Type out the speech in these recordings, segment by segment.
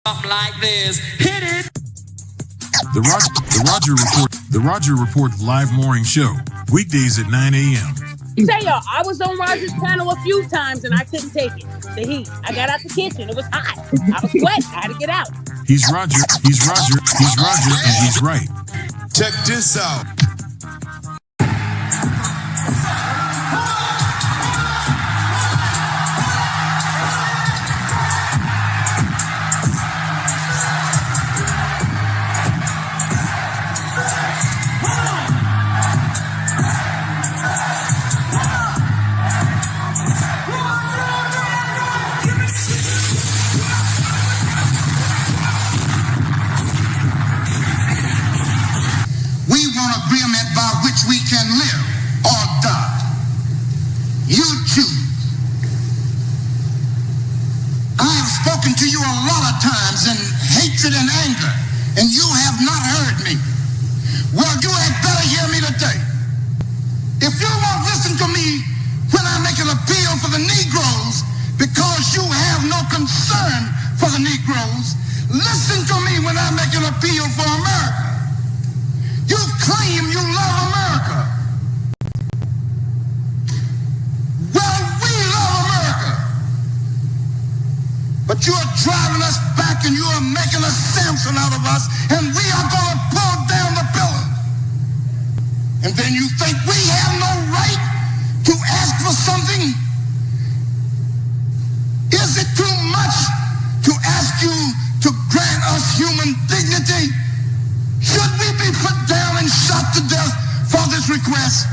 Something like this. Hit it. The Roger Report live morning show, weekdays at 9 a.m. Say y'all, I was on Roger's panel a few times and I couldn't take it. The heat. I got out the kitchen. It was hot. I was sweating. I had to get out. He's Roger, and he's right. Check this out. We can live or die. You choose. I have spoken to you a lot of times in hatred and anger, and you have not heard me. Well, you had better hear me today. If you won't listen to me when I make an appeal for the Negroes because you have no concern for the Negroes, listen to me when I make an appeal for America. You claim you love America. Well, we love America. But you are driving us back and you are making a Samson out of us, and we are going to pull down the pillars. And then you think we have no right to ask for something? Is it too much to ask you to grant us human dignity? Should we be put down and shot to death for this request?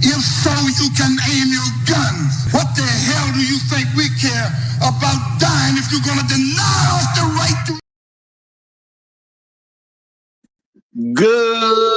If so, you can aim your guns. What the hell do you think we care about dying if you're going to deny us the right to... Good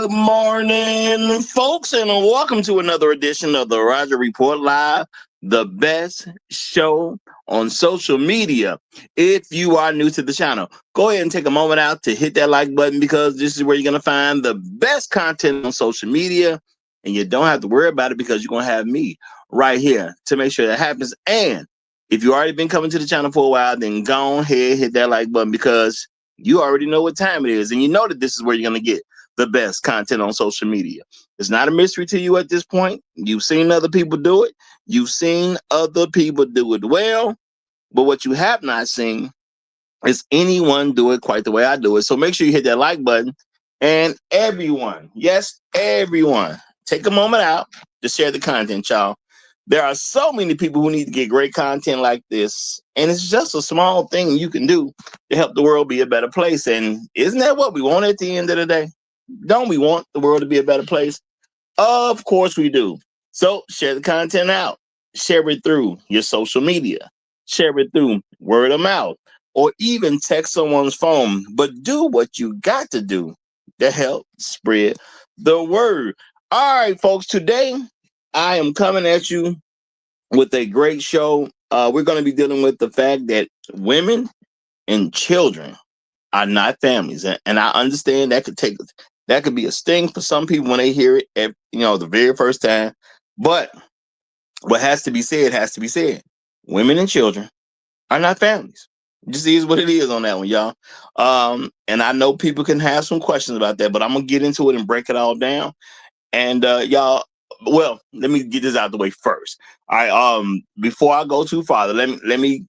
morning, folks, and welcome to another edition of the Roger Report Live, the best show on social media. If you are new to the channel, go ahead and take a moment out to hit that like button, because this is where you're going to find the best content on social media, and you don't have to worry about it because you're going to have me right here to make sure that happens. And if you already been coming to the channel for a while, then go ahead, hit that like button, because you already know what time it is, and you know that this is where you're going to get the best content on social media. It's not a mystery to you at this point. You've seen other people do it. You've seen other people do it well, but what you have not seen is anyone do it quite the way I do it. So make sure you hit that like button, and everyone, yes, everyone, take a moment out to share the content, y'all. There are so many people who need to get great content like this, and it's just a small thing you can do to help the world be a better place. And isn't that what we want at the end of the day? Don't we want the world to be a better place? Of course we do. So share the content out. Share it through your social media. Share it through word of mouth, or even text someone's phone. But do what you got to do to help spread the word. All right, folks, today I am coming at you with a great show. We're going to be dealing with the fact that women and children are not families. And I understand that could be a sting for some people when they hear it at, the very first time. But what has to be said has to be said. Women and children are not families. It just is what it is on that one, y'all. And I know people can have some questions about that, but I'm gonna get into it and break it all down. And y'all, well, let me get this out the way first. All right. Before I go too far, let me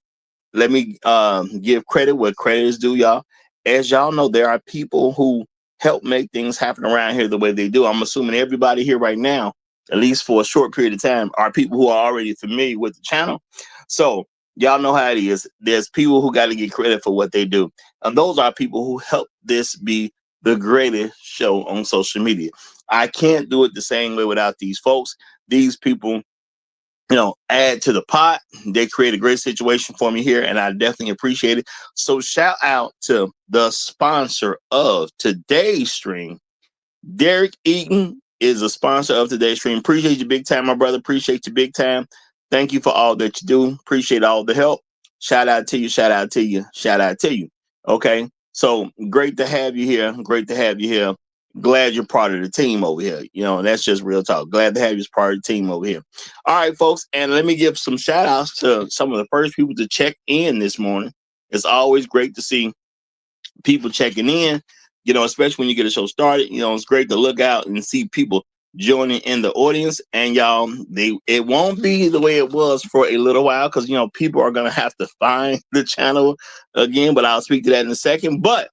give credit where credit is due, y'all. As y'all know, there are people who help make things happen around here the way they do. I'm assuming everybody here right now, at least for a short period of time, are people who are already familiar with the channel. So y'all know how it is. There's people who got to get credit for what they do. And those are people who help this be the greatest show on social media. I can't do it the same way without these folks. These people, add to the pot. They create a great situation for me here, and I definitely appreciate it. So shout out to the sponsor of today's stream. Derek Eaton is a sponsor of today's stream. Appreciate you big time, my brother. Appreciate you big time. Thank you for all that you do. Appreciate all the help. Shout out to you. Shout out to you. Shout out to you. Okay. So great to have you here. Great to have you here. Glad you're part of the team over here. That's just real talk. Glad to have you as part of the team over here. All right, folks. And let me give some shout outs to some of the first people to check in this morning. It's always great to see people checking in, especially when you get a show started. It's great to look out and see people joining in the audience. And y'all, it won't be the way it was for a little while because people are gonna have to find the channel again. But I'll speak to that in a second. But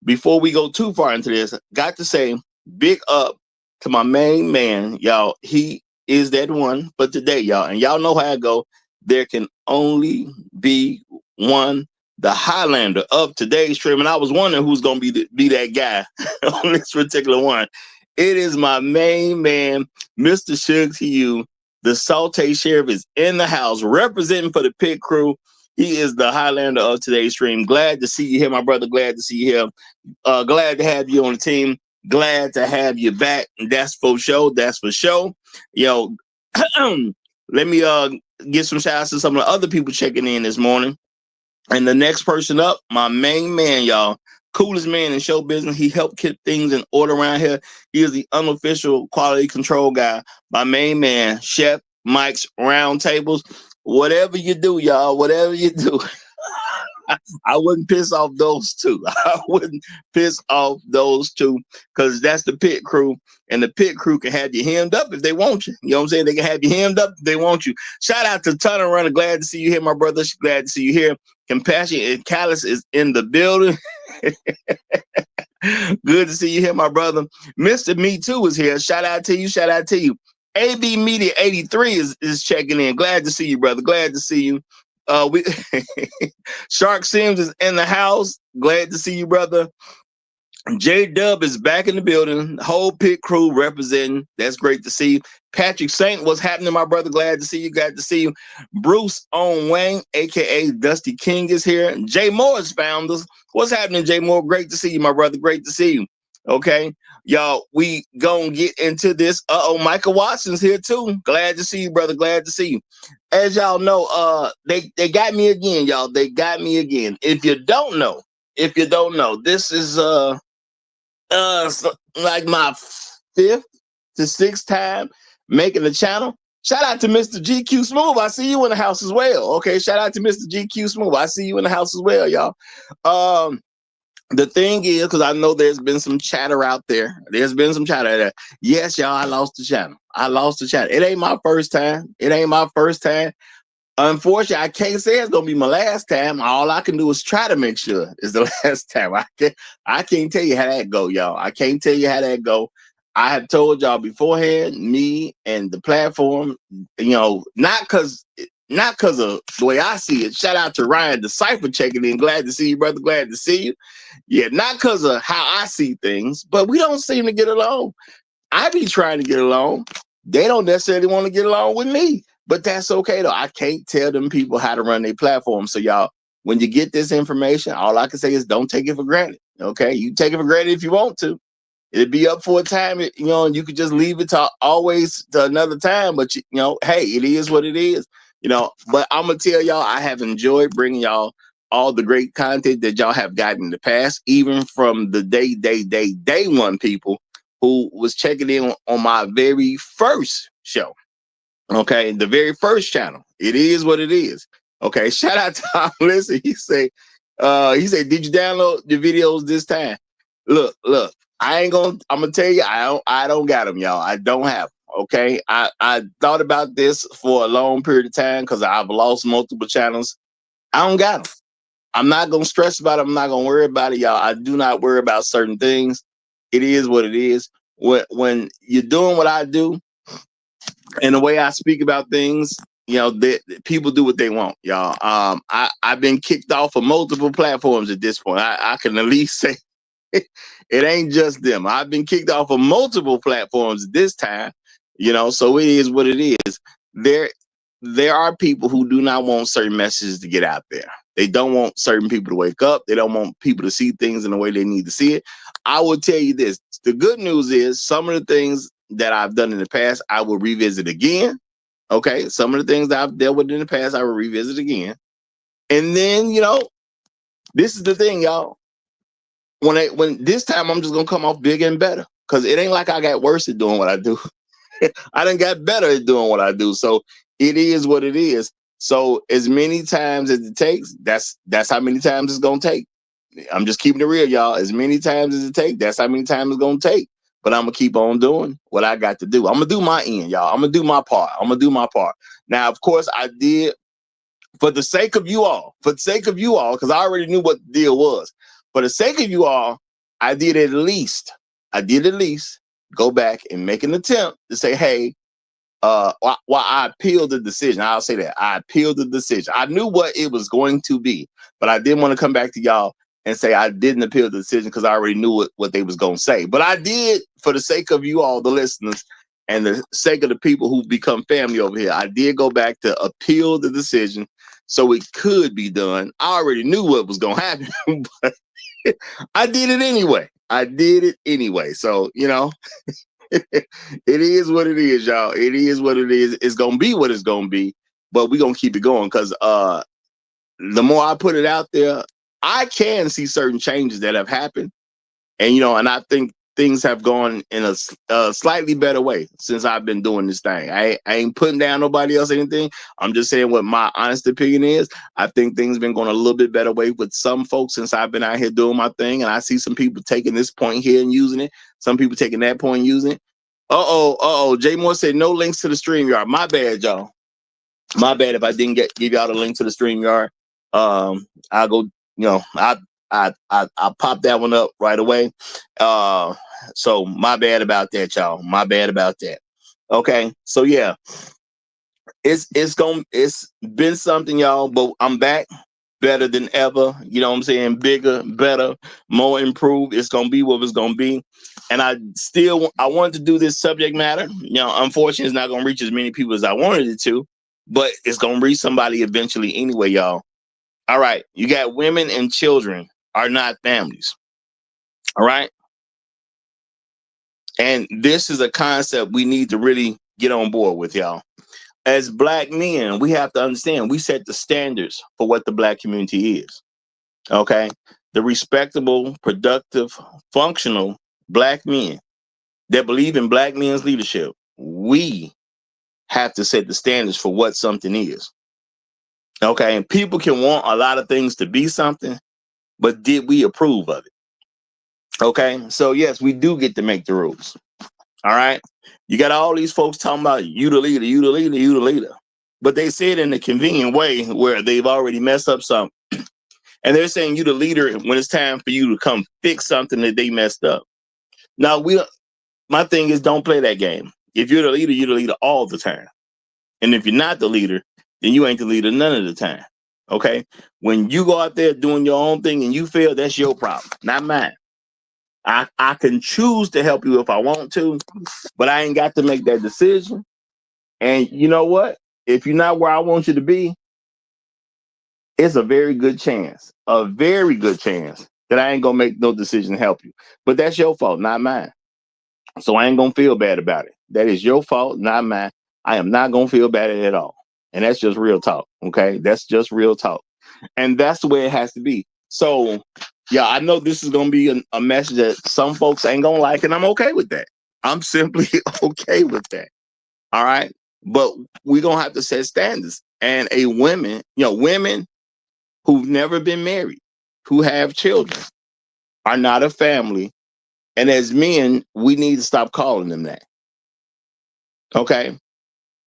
before we go too far into this, got to say big up to my main man, y'all. He is that one for today, y'all. And y'all know how I go. There can only be one, the Highlander of today's stream. And I was wondering who's going to be that guy on this particular one. It is my main man, Mr. Suge to you. The Saute Sheriff is in the house representing for the pit crew. He is the Highlander of today's stream. Glad to see you here, my brother. Glad to see you here. Glad to have you on the team. Glad to have you back. That's for sure. That's for sure. Let me get some shout outs to some of the other people checking in this morning. And the next person up, my main man, y'all. Coolest man in show business. He helped keep things in order around here. He is the unofficial quality control guy. My main man, Chef Mike's Roundtables. Whatever you do, y'all, whatever you do. I wouldn't piss off those two. I wouldn't piss off those two because that's the pit crew. And the pit crew can have you hemmed up if they want you. You know what I'm saying? They can have you hemmed up if they want you. Shout out to Tunnel Runner. Glad to see you here, my brother. Glad to see you here. Compassion and Callous is in the building. Good to see you here, my brother. Mr. Me Too is here. Shout out to you. Shout out to you. AB Media 83 is checking in. Glad to see you, brother. Glad to see you. We Shark Sims is in the house. Glad to see you, brother. J Dub is back in the building. The whole pit crew representing. That's great to see. Patrick Saint, what's happening, my brother? Glad to see you. Glad to see you. Bruce On Wang, aka Dusty King, is here. Jay Moore is founders. What's happening, Jay Moore? Great to see you, my brother. Great to see you. Okay, y'all, we gonna get into this. Michael Watson's here too. Glad to see you, brother. Glad to see you. As y'all know, they got me again, y'all. They got me again. If you don't know, this is like my 5th to 6th time making the channel. Shout out to Mr. GQ Smooth. I see you in the house as well. Okay, shout out to Mr. GQ Smooth. I see you in the house as well, y'all. The thing is, because I know there's been some chatter out there. There's been some chatter there. Yes, y'all, I lost the channel. It ain't my first time. Unfortunately, I can't say it's gonna be my last time. All I can do is try to make sure it's the last time. I can't tell you how that go, y'all. I can't tell you how that go. I have told y'all beforehand, me and the platform, not because of the way I see it. Shout out to Ryan the Cypher checking in. Glad to see you, brother. Glad to see you. Yeah, not because of how I see things, but we don't seem to get along. I be trying to get along. They don't necessarily want to get along with me, but that's okay though. I can't tell them people how to run their platform. So y'all, when you get this information, all I can say is don't take it for granted. Okay, you take it for granted if you want to. It'd be up for a time, and you could just leave it to always to another time. But hey, it is what it is. But I'm gonna tell y'all, I have enjoyed bringing y'all all the great content that y'all have gotten in the past, even from the day one people who was checking in on my very first show. Okay, the very first channel. It is what it is. Okay, shout out to Tom. Listen, he said, did you download the videos this time? Look. I'm gonna tell you, I don't got them, y'all. I don't have them. Okay, I thought about this for a long period of time because I've lost multiple channels. I don't got them. I'm not gonna stress about it. I'm not gonna worry about it, y'all. I do not worry about certain things. It is what it is. When you're doing what I do and the way I speak about things, people do what they want, y'all. I've been kicked off of multiple platforms at this point. I can at least say it ain't just them. I've been kicked off of multiple platforms this time, so it is what it is. There are people who do not want certain messages to get out there. They don't want certain people to wake up. They don't want people to see things in the way they need to see it. I will tell you this. The good news is some of the things that I've done in the past, I will revisit again. Okay. Some of the things that I've dealt with in the past, I will revisit again. And then, this is the thing, y'all. When this time I'm just gonna come off bigger and better because it ain't like I got worse at doing what I do. I done got better at doing what I do. So it is what it is. So as many times as it takes, that's how many times it's gonna take. I'm just keeping it real, y'all. As many times as it takes, that's how many times it's gonna take. But I'm gonna keep on doing what I got to do. I'm gonna do my end, y'all. I'm gonna do my part. Now, of course, I did for the sake of you all, because I already knew what the deal was. For the sake of you all, I did at least go back and make an attempt to say, hey, while I appealed the decision, I'll say that I appealed the decision. I knew what it was going to be, but I didn't want to come back to y'all and say I didn't appeal the decision because I already knew what they was going to say. But I did, for the sake of you all, the listeners, and the sake of the people who become family over here, I did go back to appeal the decision so it could be done. I already knew what was going to happen, but I did it anyway. So, it is what it is, y'all. It is what it is. It's gonna be what it's gonna be, but we're gonna keep it going because the more I put it out there, I can see certain changes that have happened, and I think things have gone in a slightly better way since I've been doing this thing. I ain't putting down nobody else or anything. I'm just saying what my honest opinion is. I think things been going a little bit better way with some folks since I've been out here doing my thing, and I see some people taking this point here and using it. Some people taking that point and using it. Jay Moore said no links to the StreamYard. My bad, y'all. My bad if I didn't give y'all the link to the StreamYard. I'll go, I popped that one up right away. So my bad about that, y'all. My bad about that. Okay, so yeah, it's been something, y'all, but I'm back better than ever. You know what I'm saying? Bigger, better, more improved. It's gonna be what it's gonna be. And I wanted to do this subject matter. Unfortunately, it's not gonna reach as many people as I wanted it to, but it's gonna reach somebody eventually anyway, y'all. All right, you got women and children are not families. All right. And this is a concept we need to really get on board with, y'all. As Black men, we have to understand we set the standards for what the Black community is. Okay. The respectable, productive, functional Black men that believe in Black men's leadership. We have to set the standards for what something is. Okay. And people can want a lot of things to be something, but did we approve of it? Okay. So yes, we do get to make the rules. All right. You got all these folks talking about you the leader, you the leader, you the leader. But they say it in a convenient way where they've already messed up something. And they're saying you the leader when it's time for you to come fix something that they messed up. Now, my thing is don't play that game. If you're the leader all the time. And if you're not the leader, then you ain't the leader none of the time. Okay? When you go out there doing your own thing and you fail, that's your problem, not mine. I can choose to help you if I want to, but I ain't got to make that decision. And you know what? If you're not where I want you to be, it's a very good chance that I ain't gonna make no decision to help you. But that's your fault, not mine. So I ain't gonna feel bad about it. That is your fault, not mine. I am not gonna feel bad at all. And that's just real talk. Okay. That's just real talk. And that's the way it has to be. So yeah, I know this is gonna be a message that some folks ain't gonna like, and I'm okay with that. I'm simply okay with that. All right. But we're gonna have to set standards. And women who've never been married, who have children, are not a family. And as men, we need to stop calling them that. Okay.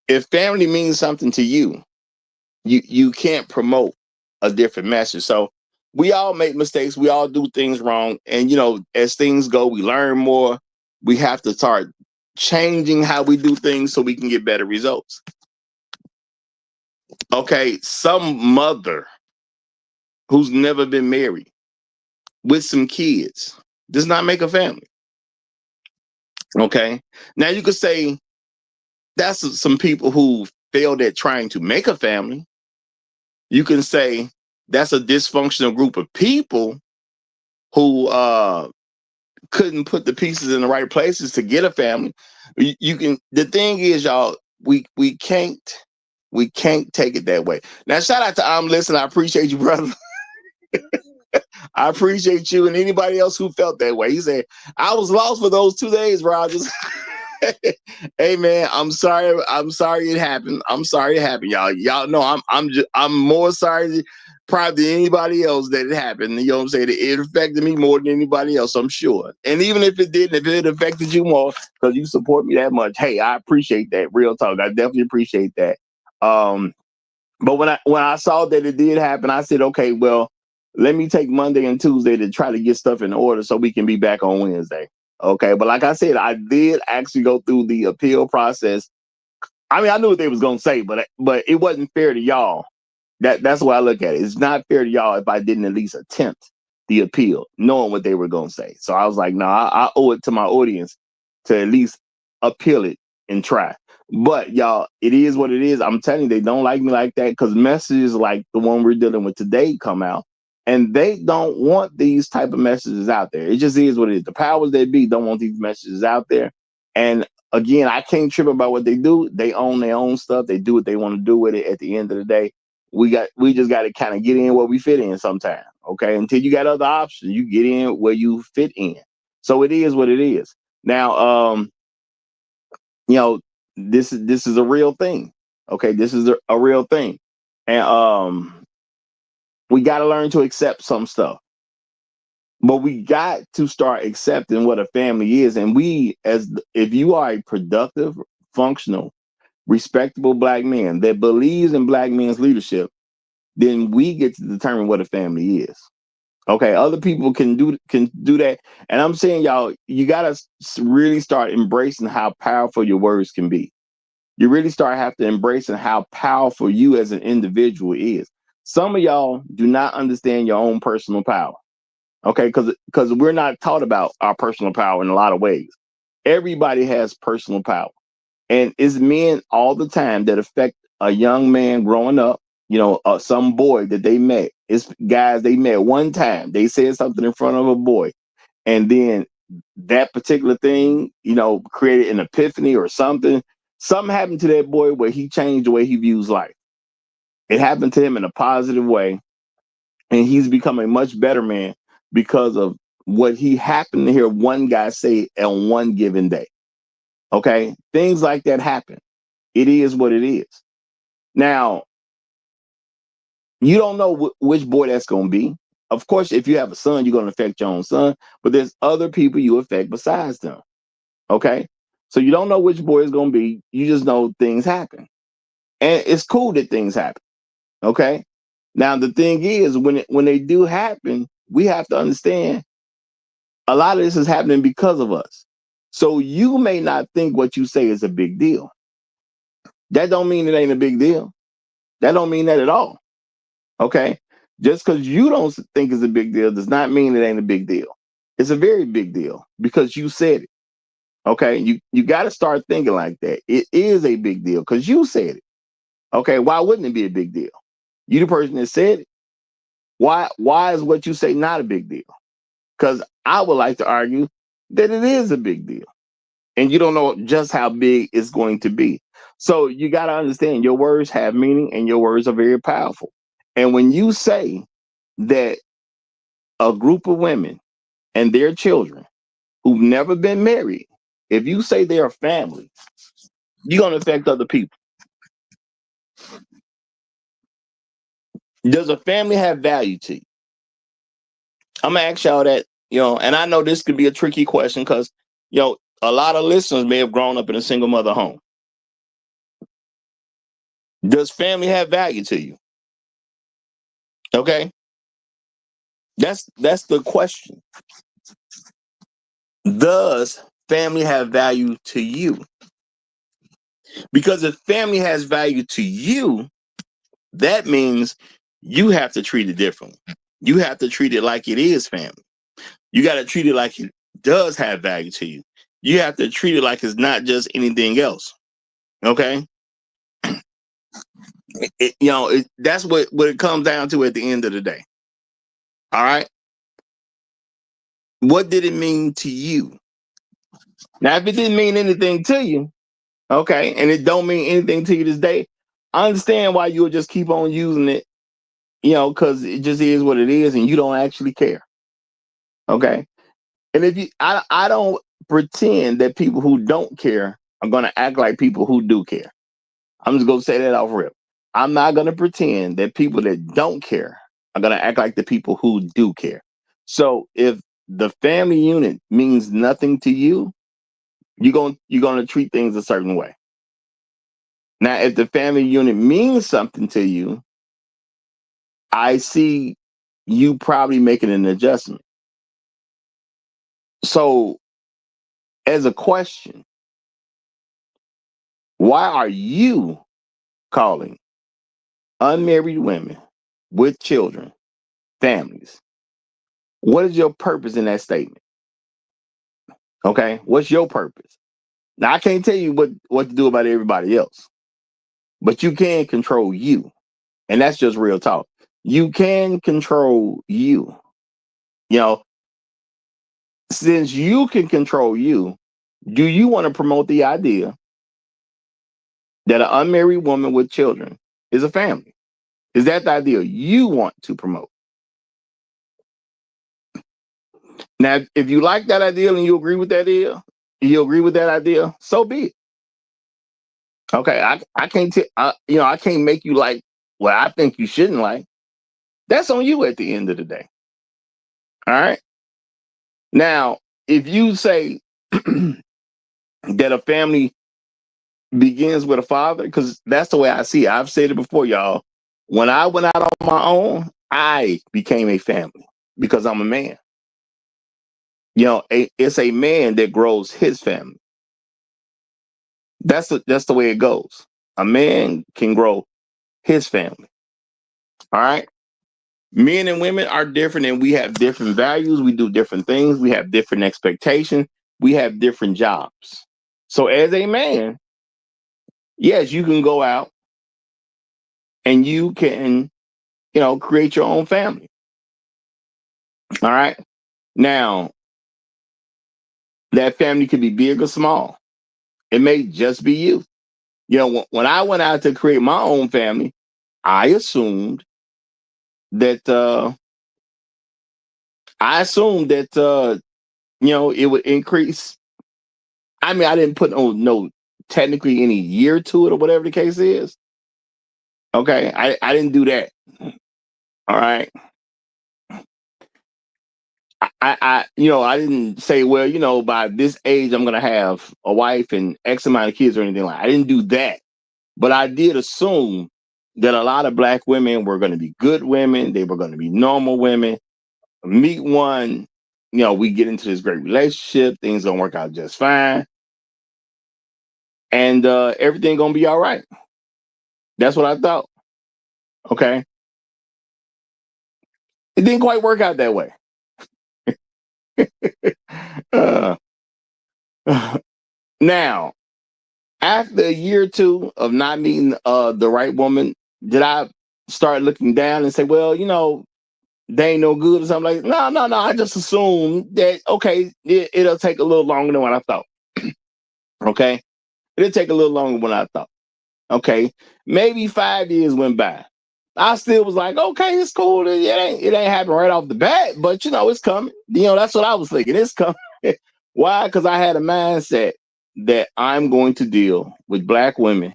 If family means something to you, you can't promote a different message. So we all make mistakes. We all do things wrong. And, as things go, we learn more. We have to start changing how we do things so we can get better results. Okay. Some mother who's never been married with some kids does not make a family. Okay. Now you could say that's some people who failed at trying to make a family. You can say that's a dysfunctional group of people who couldn't put the pieces in the right places to get a family. The thing is, y'all, we can't take it that way. Now, shout out to Listen, I appreciate you, brother. I appreciate you and anybody else who felt that way. He said, I was lost for those 2 days, Rogers. Hey man, I'm sorry. I'm sorry it happened. I'm sorry it happened, y'all. Y'all know I'm more sorry probably than anybody else that it happened. You know what I'm saying? It affected me more than anybody else, I'm sure. And even if it didn't, if it affected you more because you support me that much, hey, I appreciate that. Real talk. I definitely appreciate that. But when I saw that it did happen, I said, okay, well, let me take Monday and Tuesday to try to get stuff in order so we can be back on Wednesday. Okay. But like I said, I did actually go through the appeal process. I mean, I knew what they was gonna say, but it wasn't fair to y'all. That's why I look at it. It's not fair to y'all if I didn't at least attempt the appeal, knowing what they were gonna say. So I was like, no, I owe it to my audience to at least appeal it and try. But y'all, it is what it is. I'm telling you, they don't like me like that because messages like the one we're dealing with today come out, and they don't want these type of messages out there. It just is what it is. The powers that be don't want these messages out there. And again, I can't trip about what they do. They own their own stuff. They do what they want to do with it. At the end of the day, we just got to kind of get in where we fit in sometime. Okay, until you got other options, you get in where you fit in. So it is what it is. Now, you know, this is a real thing. Okay, this is a real thing, and we got to learn to accept some stuff. But we got to start accepting what a family is, and if you are a productive, functional, respectable black man that believes in black men's leadership, then we get to determine what a family is. Okay, other people can do that, and I'm saying, y'all, you gotta really start embracing how powerful your words can be. You really start have to embracing how powerful you as an individual is. Some of y'all do not understand your own personal power. Okay, because we're not taught about our personal power in a lot of ways. Everybody has personal power. And it's men all the time that affect a young man growing up, some boy that they met. It's guys they met one time. They said something in front of a boy. And then that particular thing, created an epiphany or something. Something happened to that boy where he changed the way he views life. It happened to him in a positive way. And he's become a much better man because of what he happened to hear one guy say on one given day. Okay. Things like that happen. It is what it is. Now, you don't know which boy that's going to be. Of course, if you have a son, you're going to affect your own son, but there's other people you affect besides them. Okay. So you don't know which boy is going to be. You just know things happen. And it's cool that things happen. Okay. Now, the thing is, when they do happen, we have to understand a lot of this is happening because of us. So you may not think what you say is a big deal. That don't mean it ain't a big deal. That don't mean that at all. Okay. Just because you don't think it's a big deal does not mean it ain't a big deal. It's a very big deal because you said it. Okay. You got to start thinking like that. It is a big deal because you said it. Okay. Why wouldn't it be a big deal? You the person that said it. Why is what you say not a big deal? Because I would like to argue that it is a big deal. And you don't know just how big it's going to be. So you got to understand your words have meaning and your words are very powerful. And when you say that a group of women and their children who've never been married, if you say they're a family, you're going to affect other people. Does a family have value to you? I'm going to ask y'all that, and I know this could be a tricky question because, a lot of listeners may have grown up in a single mother home. Does family have value to you? Okay. That's the question. Does family have value to you? Because if family has value to you, that means you have to treat it differently. You have to treat it like it is family. You got to treat it like it does have value to you. You have to treat it like it's not just anything else. Okay? That's what it comes down to at the end of the day. All right? What did it mean to you? Now, if it didn't mean anything to you, okay, and it don't mean anything to you this day, I understand why you would just keep on using it, because it just is what it is and you don't actually care. Okay. And if I don't pretend that people who don't care are going to act like people who do care. I'm just going to say that off rip. I'm not going to pretend that people that don't care are going to act like the people who do care. So if the family unit means nothing to you, you're going to treat things a certain way. Now, if the family unit means something to you, I see you probably making an adjustment. So, as a question, why are you calling unmarried women with children families? What is your purpose in that statement? Okay, what's your purpose? Now, I can't tell you what to do about everybody else, but you can control you. And that's just real talk. You can control you. You know, since you can control you, do you want to promote the idea that an unmarried woman with children is a family? Is that the idea you want to promote? Now, if you like that idea and you agree with that idea, so be it. Okay, I can't I can't make you like what I think you shouldn't like. That's on you at the end of the day. All right. Now, if you say that a family begins with a father, because that's the way I see it. I've said it before, y'all. When I went out on my own, I became a family because I'm a man. You know, it's a man that grows his family. That's the way it goes. A man can grow his family. All right. Men and women are different and we have different values. We do different things. We have different expectations. We have different jobs. So as a man, yes, you can go out and you can, create your own family. All right. Now, that family could be big or small. It may just be you. You know, when I went out to create my own family, I assumed that it would increase. I mean, I didn't put no technically any year to it or whatever the case is. Okay, I didn't do that. All right. I didn't say, well, by this age I'm gonna have a wife and X amount of kids or anything like that. I didn't do that. But I did assume that a lot of Black women were going to be good women. They were going to be normal women. Meet one, we get into this great relationship. Things going to work out just fine. And everything going to be all right. That's what I thought. Okay. It didn't quite work out that way. Now, after a year or two of not meeting the right woman, did I start looking down and say, well, they ain't no good or something like that? No. I just assumed that, okay, it'll take a little longer than what I thought. Okay. It'll take a little longer than I thought. Okay. Maybe 5 years went by. I still was like, okay, it's cool. It ain't happening right off the bat, but it's coming. That's what I was thinking. It's coming. Why? Because I had a mindset that I'm going to deal with Black women.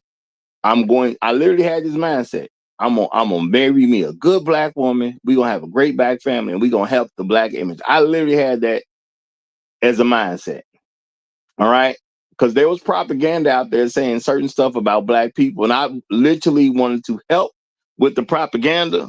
I literally had this mindset. I'm gonna marry me a good Black woman. We're gonna have a great Black family and we're gonna help the Black image. I literally had that as a mindset. All right. Because there was propaganda out there saying certain stuff about Black people. And I literally wanted to help with the propaganda.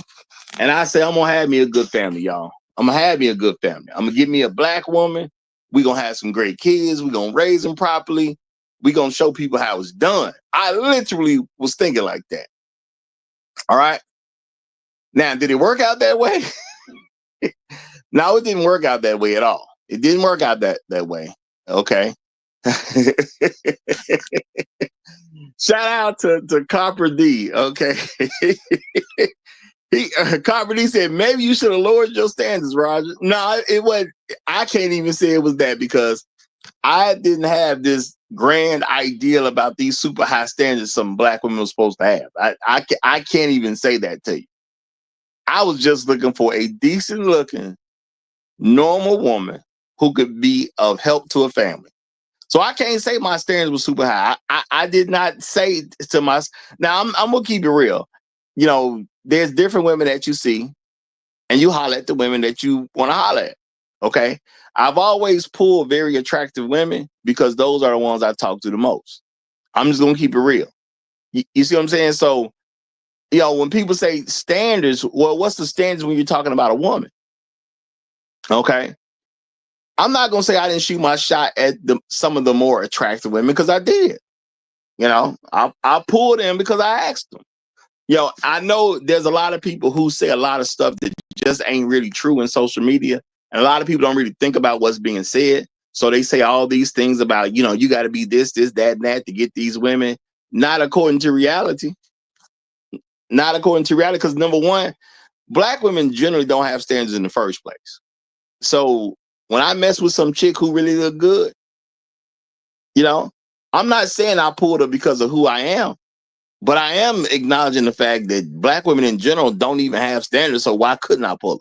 And I said, I'm gonna have me a good family, y'all. I'm gonna have me a good family. I'm gonna get me a Black woman. We're gonna have some great kids. We're gonna raise them properly. We're gonna show people how it's done. I literally was thinking like that. All right. Now, did it work out that way? No, it didn't work out that way at all. It didn't work out that way. Okay. Shout out to Copper D. Okay. Copper D said, maybe you should have lowered your standards, Roger. No, it wasn't. I can't even say it was that because I didn't have this grand ideal about these super high standards some Black women were supposed to have. I can't even say that to you. I was just looking for a decent looking, normal woman who could be of help to a family. So I can't say my standards were super high. I did not say to my. Now I'm gonna keep it real. You know, there's different women that you see, and you holler at the women that you want to holler at. Okay, I've always pulled very attractive women because those are the ones I talk to the most. I'm just gonna keep it real. You see what I'm saying? So, you know, when people say standards, well, what's the standards when you're talking about a woman? Okay. I'm not gonna say I didn't shoot my shot at some of the more attractive women because I did. You know, I pulled them because I asked them. You know, I know there's a lot of people who say a lot of stuff that just ain't really true in social media, and a lot of people don't really think about what's being said. So they say all these things about, you know, you got to be this, that, and that to get these women. Not according to reality. Not according to reality, because number one, black women generally don't have standards in the first place. So when I mess with some chick who really look good, you know, I'm not saying I pulled her because of who I am, but I am acknowledging the fact that black women in general don't even have standards. So why couldn't I pull her?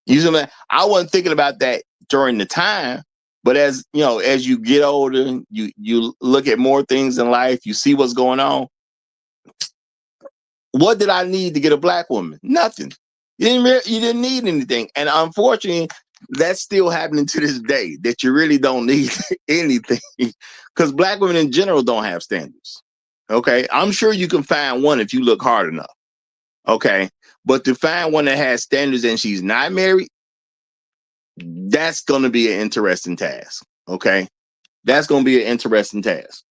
You see what I mean? I wasn't thinking about that during the time, but as you know, as you get older, you look at more things in life, you see what's going on. What did I need to get a black woman? Nothing. You didn't need anything. And unfortunately, that's still happening to this day, that you really don't need anything because black women in general don't have standards. Okay. I'm sure you can find one if you look hard enough. Okay. But to find one that has standards and she's not married, that's going to be an interesting task. Okay. That's going to be an interesting task.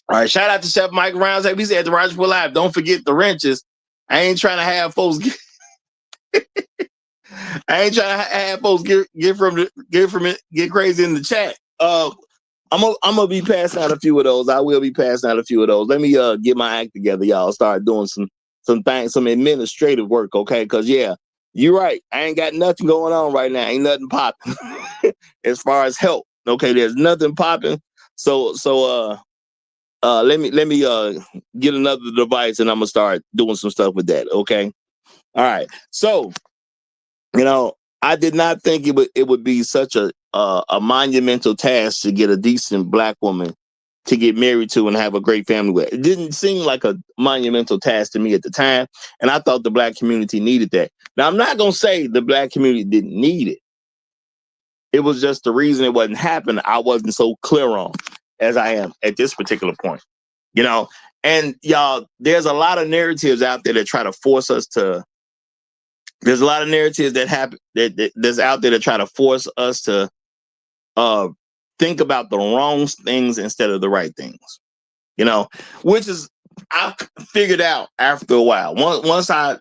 All right. Shout out to Chef Mike Rounds. He said at the Roger Report Live, don't forget the wrenches. I ain't trying to have folks get I ain't trying to have folks get crazy in the chat. I'm gonna be passing out a few of those. I will be passing out a few of those. Let me get my act together, y'all. Start doing some things, some administrative work, okay? Because yeah, you're right. I ain't got nothing going on right now. Ain't nothing popping as far as help. Okay, there's nothing popping. So let me get another device and I'm gonna start doing some stuff with that. Okay. All right. So you know, I did not think it would be such a monumental task to get a decent black woman to get married to and have a great family with. It didn't seem like a monumental task to me at the time, and I thought the black community needed that. Now, I'm not gonna say the black community didn't need it. It was just the reason it wasn't happening. I wasn't so clear on as I am at this particular point. You know, and y'all, there's a lot of narratives out there that try to force us to. There's a lot of narratives that happen that's out there to try to force us to think about the wrong things instead of the right things. You know, which is I figured out after a while. Once I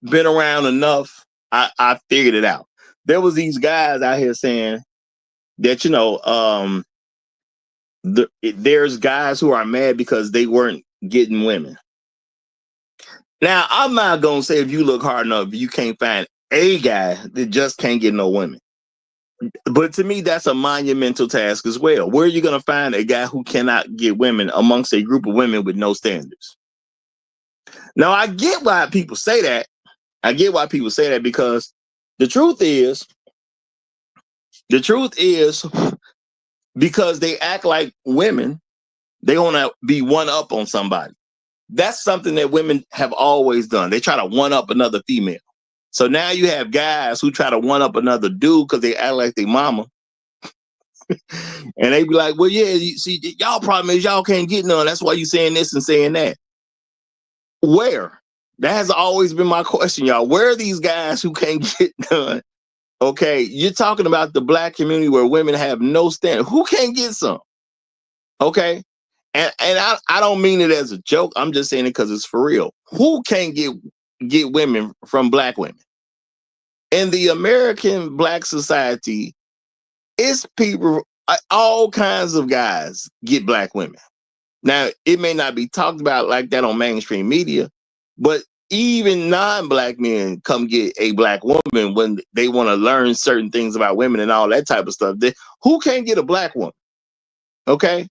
been around enough, I figured it out. There was these guys out here saying that there's guys who are mad because they weren't getting women. Now, I'm not going to say if you look hard enough, you can't find a guy that just can't get no women. But to me, that's a monumental task as well. Where are you going to find a guy who cannot get women amongst a group of women with no standards? Now, I get why people say that. I get why people say that because the truth is because they act like women, they want to be one up on somebody. That's something that women have always done. They try to one up another female. So now you have guys who try to one up another dude because they act like they mama. And they be like, well, yeah, you see, y'all problem is y'all can't get none. That's why you saying this and saying that. Where? That has always been my question, y'all. Where are these guys who can't get none? Okay, you're talking about the black community where women have no standard. Who can't get some? Okay. And I don't mean it as a joke. I'm just saying it because it's for real. Who can't get women from black women? In the American black society, it's people, all kinds of guys get black women. Now, it may not be talked about like that on mainstream media, but even non-black men come get a black woman when they want to learn certain things about women and all that type of stuff. Who can't get a black woman? Okay.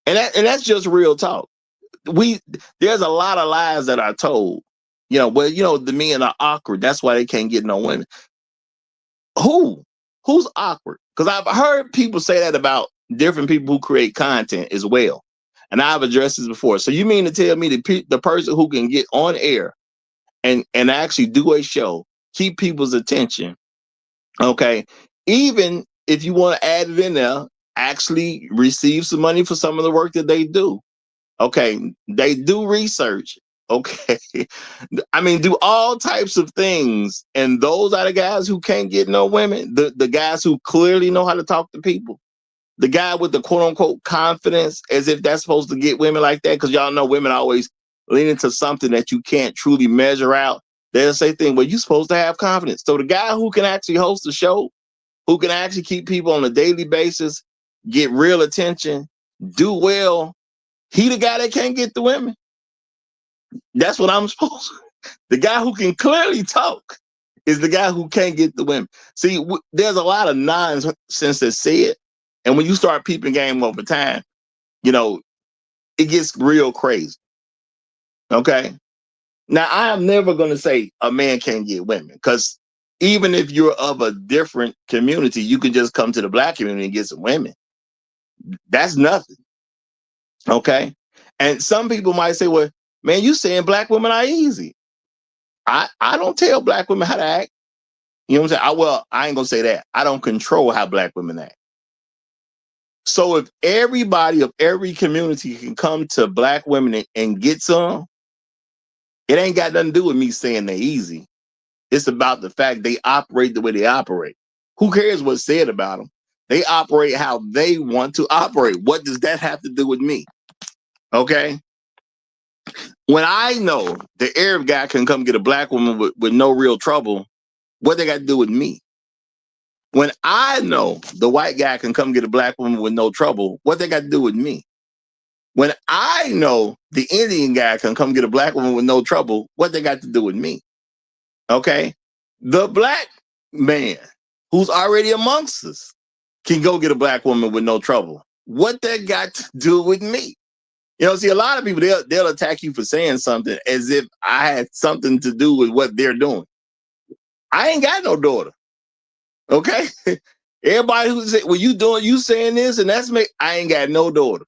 And that's just real talk. There's a lot of lies that are told. The men are awkward. That's why they can't get no women. Who's awkward? Because I've heard people say that about different people who create content as well. And I've addressed this before. So you mean to tell me the person who can get on air and actually do a show, keep people's attention, okay, even if you want to add it in there, actually receive some money for some of the work that they do. Okay, they do research. Okay, I mean, do all types of things, and those are the guys who can't get no women. The guys who clearly know how to talk to people. The guy with the quote unquote confidence, as if that's supposed to get women like that, because y'all know women always lean into something that you can't truly measure out. They'll say things, well, you're supposed to have confidence. So the guy who can actually host a show, who can actually keep people on a daily basis, get real attention, do well, he the guy that can't get the women. That's what I'm supposed to. The guy who can clearly talk is the guy who can't get the women. See, there's a lot of nonsense that's said. And when you start peeping game over time, you know, it gets real crazy. Okay. Now, I am never going to say a man can't get women, because even if you're of a different community, you can just come to the black community and get some women. That's nothing. Okay. And some people might say, well, man, you saying black women are easy. I don't tell black women how to act. You know what I'm saying? I ain't going to say that. I don't control how black women act. So if everybody of every community can come to black women and get some, it ain't got nothing to do with me saying they're easy. It's about the fact they operate the way they operate. Who cares what's said about them? They operate how they want to operate. What does that have to do with me? Okay. When I know the Arab guy can come get a black woman with no real trouble, what they got to do with me? When I know the white guy can come get a black woman with no trouble, what they got to do with me? When I know the Indian guy can come get a black woman with no trouble, what they got to do with me? Okay. The black man who's already amongst us can go get a black woman with no trouble. What that got to do with me? You know, see, a lot of people, they'll attack you for saying something as if I had something to do with what they're doing. I ain't got no daughter. Okay. Everybody who say, well, you saying this and that's me, I ain't got no daughter.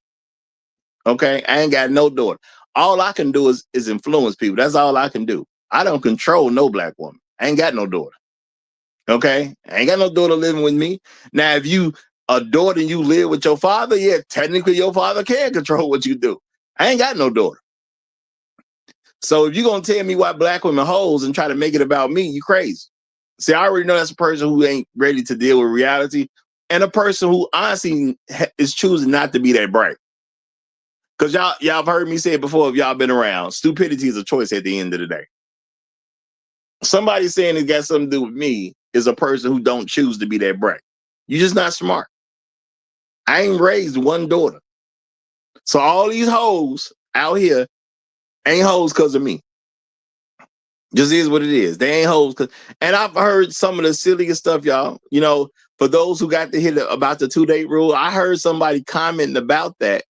Okay. I ain't got no daughter. All I can do is influence people. That's all I can do. I don't control no black woman. I ain't got no daughter. Okay. I ain't got no daughter living with me. Now, if you a daughter and you live with your father, yeah, technically your father can control what you do. I ain't got no daughter. So if you're going to tell me why black women hoes and try to make it about me, you crazy. See, I already know that's a person who ain't ready to deal with reality, and a person who honestly is choosing not to be that bright. Because y'all have heard me say it before, if y'all been around, stupidity is a choice at the end of the day. Somebody saying it got something to do with me is a person who don't choose to be that bright. You're just not smart. I ain't raised one daughter. So all these hoes out here ain't hoes because of me. Just is what it is. They ain't hoes. And I've heard some of the silliest stuff, y'all. You know, for those who got to hear about the 2-date rule, I heard somebody commenting about that.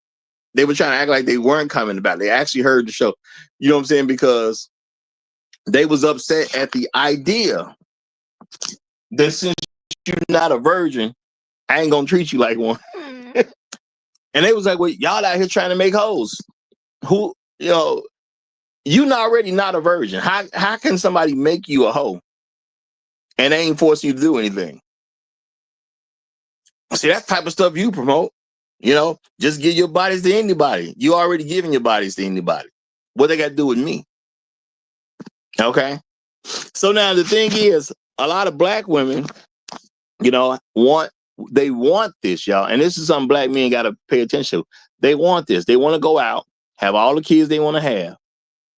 They were trying to act like they weren't commenting about it. They actually heard the show. You know what I'm saying? Because they was upset at the idea that since you're not a virgin, I ain't gonna treat you like one. And they was like, well, y'all out here trying to make hoes. Who, you know, you already not a virgin. How can somebody make you a hoe and they ain't forcing you to do anything? See, that type of stuff you promote. You know, just give your bodies to anybody. You already giving your bodies to anybody. What they got to do with me? Okay. So now the thing is, a lot of black women, you know, want this, y'all. And this is something black men got to pay attention to. They want this. They want to go out, have all the kids they want to have.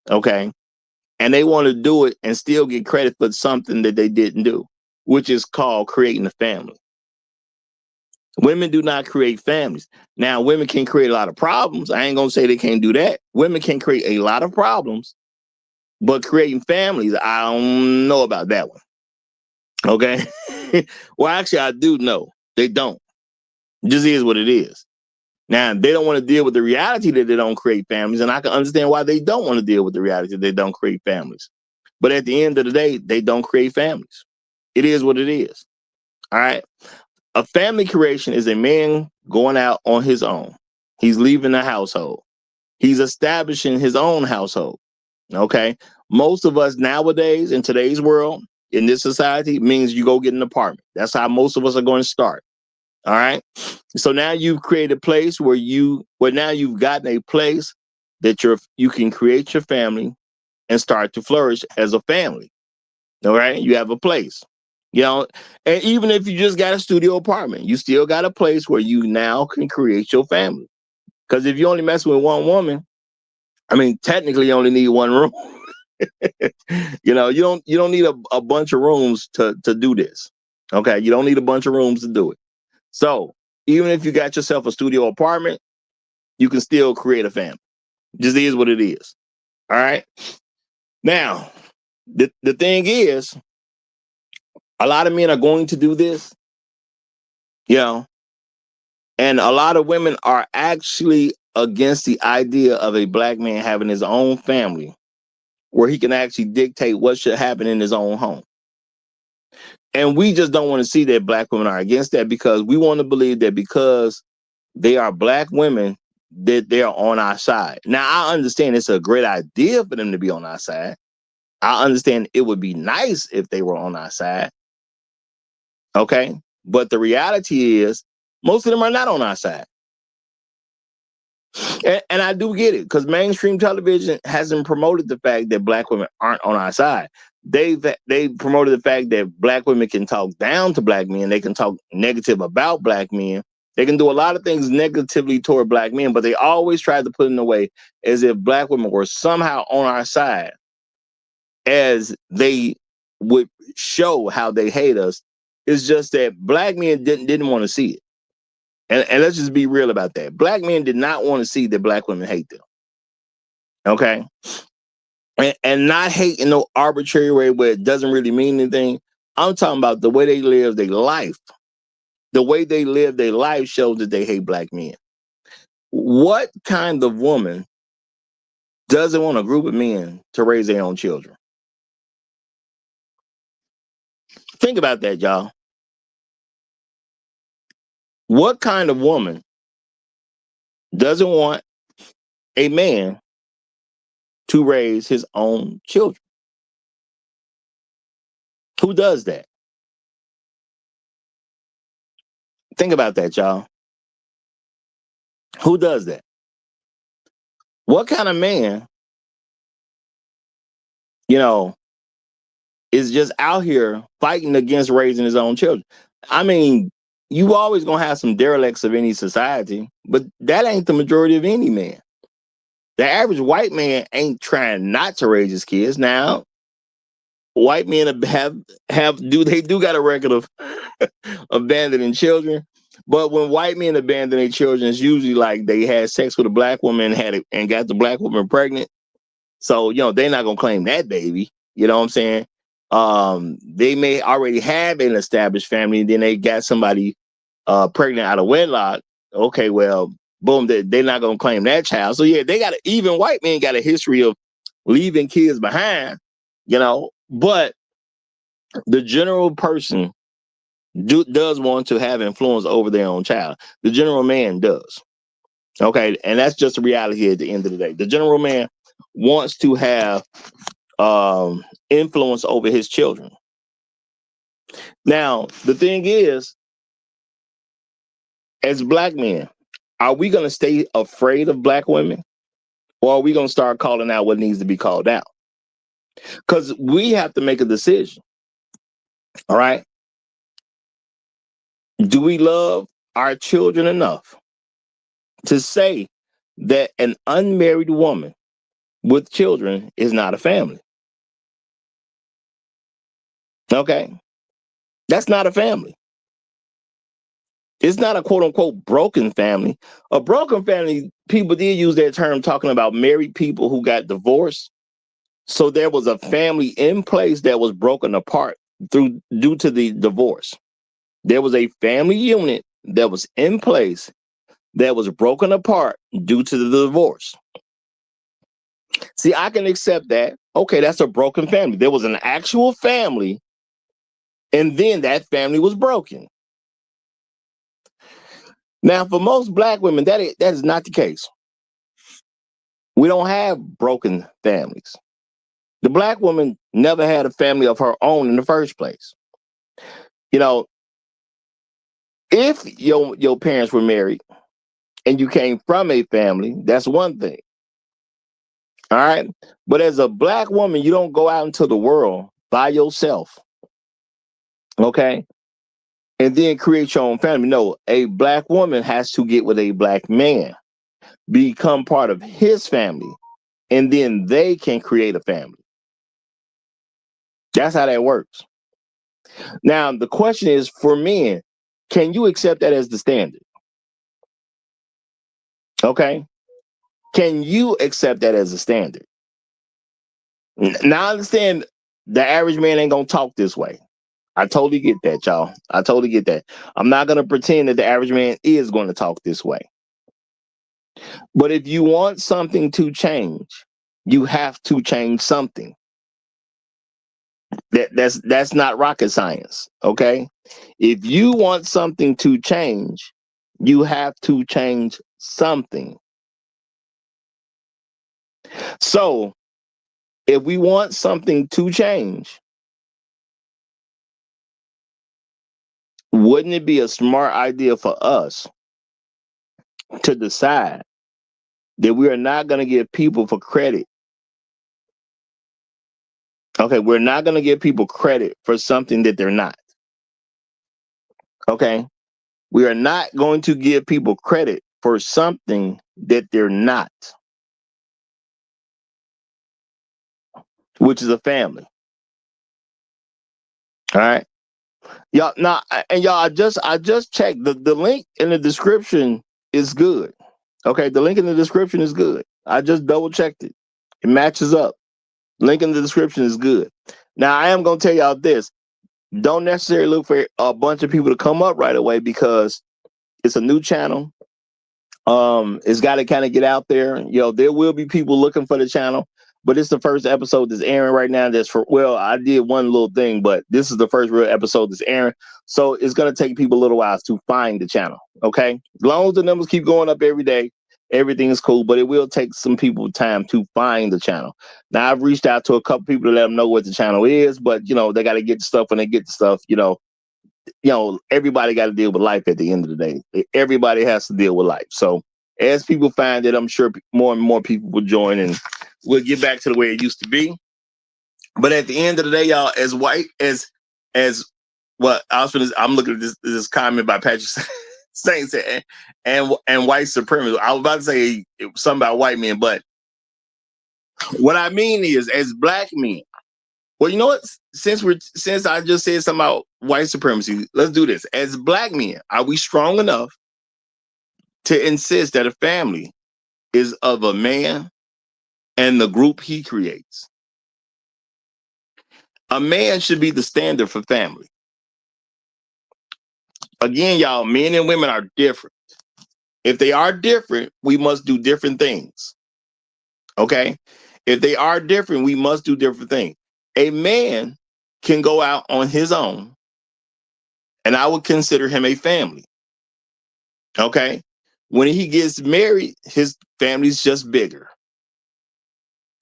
Okay. And they want to do it and still get credit for something that they didn't do, which is called creating a family. Women do not create families. Now, women can create a lot of problems. I ain't going to say they can't do that. Women can create a lot of problems, but creating families, I don't know about that one. Okay. Well, actually, I do know. They don't. It just is what it is. Now, they don't want to deal with the reality that they don't create families, and I can understand why they don't want to deal with the reality that they don't create families. But at the end of the day, they don't create families. It is what it is. All right. A family creation is a man going out on his own. He's leaving the household. He's establishing his own household. Okay. Most of us nowadays in today's world, in this society, means you go get an apartment. That's how most of us are going to start. All right. So now you've created a place where now you've gotten a place that you can create your family and start to flourish as a family. All right. You have a place. You know, and even if you just got a studio apartment, you still got a place where you now can create your family. Because if you only mess with one woman, I mean, technically you only need one room. You know, you don't need a bunch of rooms to do this. Okay. You don't need a bunch of rooms to do it. So even if you got yourself a studio apartment, you can still create a family. Just is what it is. All right. Now, the thing is, a lot of men are going to do this, you know, and a lot of women are actually against the idea of a black man having his own family where he can actually dictate what should happen in his own home. And we just don't want to see that black women are against that, because we want to believe that because they are black women, that they're on our side. Now, I understand it's a great idea for them to be on our side. I understand it would be nice if they were on our side. Okay. But the reality is, most of them are not on our side. And I do get it, because mainstream television hasn't promoted the fact that black women aren't on our side. They promoted the fact that black women can talk down to black men. They can talk negative about black men. They can do a lot of things negatively toward black men, but they always tried to put it in a way as if black women were somehow on our side, as they would show how they hate us. It's just that black men didn't want to see it. And let's just be real about that. Black men did not want to see that black women hate them. Okay. And not hate in no arbitrary way where it doesn't really mean anything. I'm talking about the way they live their life. The way they live their life shows that they hate black men. What kind of woman doesn't want a group of men to raise their own children? Think about that, y'all. What kind of woman doesn't want a man to raise his own children? Who does that? Think about that, y'all. Who does that? What kind of man, is just out here fighting against raising his own children? I mean, you always gonna have some derelicts of any society, but that ain't the majority of any man. The average white man ain't trying not to raise his kids. Now, white men they do got a record of abandoning children, but when white men abandon their children, it's usually like they had sex with a black woman and got the black woman pregnant. So, they're not gonna claim that baby. You know what I'm saying? They may already have an established family, and then they got somebody pregnant out of wedlock. Okay, well, boom, they're not gonna claim that child. So yeah, even white men got a history of leaving kids behind, but the general person does want to have influence over their own child. The general man does. Okay, and that's just the reality at the end of the day. The general man wants to have influence over his children. Now, the thing is, as black men, are we going to stay afraid of black women, or are we going to start calling out what needs to be called out? Because we have to make a decision. All right. Do we love our children enough to say that an unmarried woman with children is not a family? Okay. That's not a family. It's not a quote unquote broken family. A broken family, people did use that term talking about married people who got divorced. So there was a family in place that was broken apart due to the divorce. There was a family unit that was in place that was broken apart due to the divorce. See, I can accept that. Okay, that's a broken family. There was an actual family, and then that family was broken. Now, for most black women, that is not the case. We don't have broken families. The black woman never had a family of her own in the first place. You know, if your parents were married and you came from a family, that's one thing. All right. But as a black woman, you don't go out into the world by yourself. Okay. And then create your own family. No, a black woman has to get with a black man, become part of his family, and then they can create a family. That's how that works. Now, the question is for men, can you accept that as the standard? Okay. Can you accept that as a standard? Now, I understand the average man ain't going to talk this way. I totally get that, y'all. I totally get that. I'm not going to pretend that the average man is going to talk this way. But if you want something to change, you have to change something. That's not rocket science, okay? If you want something to change, you have to change something. So, if we want something to change, wouldn't it be a smart idea for us to decide that we are not going to give people for credit? Okay, we're not going to give people credit for something that they're not. Okay, we are not going to give people credit for something that they're not, which is a family. All right, y'all. Now, and y'all, I just checked the link in the description is good. Okay, the link in the description is good. I just double checked it. It matches up. Link in the description is good. Now, I am going to tell y'all this. Don't necessarily look for a bunch of people to come up right away because it's a new channel. It's got to kind of get out there. You know, there will be people looking for the channel, but it's the first episode that's airing right now. That's for, well, I did one little thing, but this is the first real episode that's airing. So it's going to take people a little while to find the channel. Okay. As long as the numbers keep going up every day, everything is cool, but it will take some people time to find the channel. Now, I've reached out to a couple people to let them know what the channel is, but, you know, they got to get the stuff. When they get the stuff, everybody got to deal with life at the end of the day. Everybody has to deal with life. So as people find it, I'm sure more and more people will join and we'll get back to the way it used to be. But at the end of the day, y'all, as white as what I was finished, I'm looking at this comment by Patrick Saint and white supremacy. I was about to say something about white men, but what I mean is as black men. Well, you know what? Since I just said something about white supremacy, let's do this. As black men, are we strong enough to insist that a family is of a man and the group he creates? A man should be the standard for family. Again, y'all, men and women are different. If they are different, we must do different things. Okay? If they are different, we must do different things. A man can go out on his own, and I would consider him a family. Okay? When he gets married, his family's just bigger.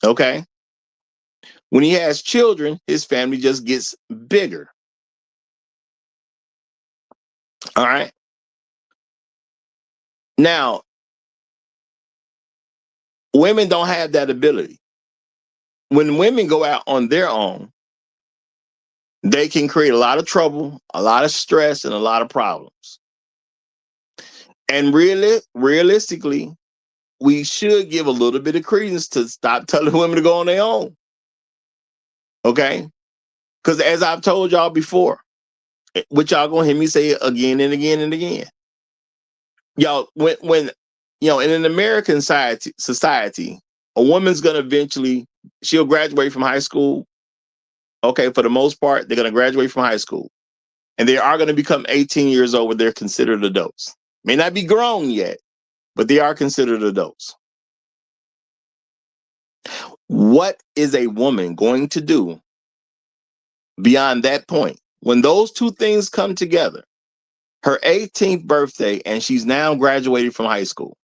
Okay? When he has children, his family just gets bigger. All right? Now, women don't have that ability. When women go out on their own, they can create a lot of trouble, a lot of stress, and a lot of problems. And realistically, we should give a little bit of credence to stop telling women to go on their own. Okay? Because as I've told y'all before, which y'all gonna hear me say again and again and again. Y'all, when in an American society, a woman's gonna eventually, she'll graduate from high school. Okay, for the most part, they're gonna graduate from high school. And they are gonna become 18 years old when they're considered adults. May not be grown yet, but they are considered adults. What is a woman going to do beyond that point? When those two things come together, her 18th birthday, and she's now graduated from high school.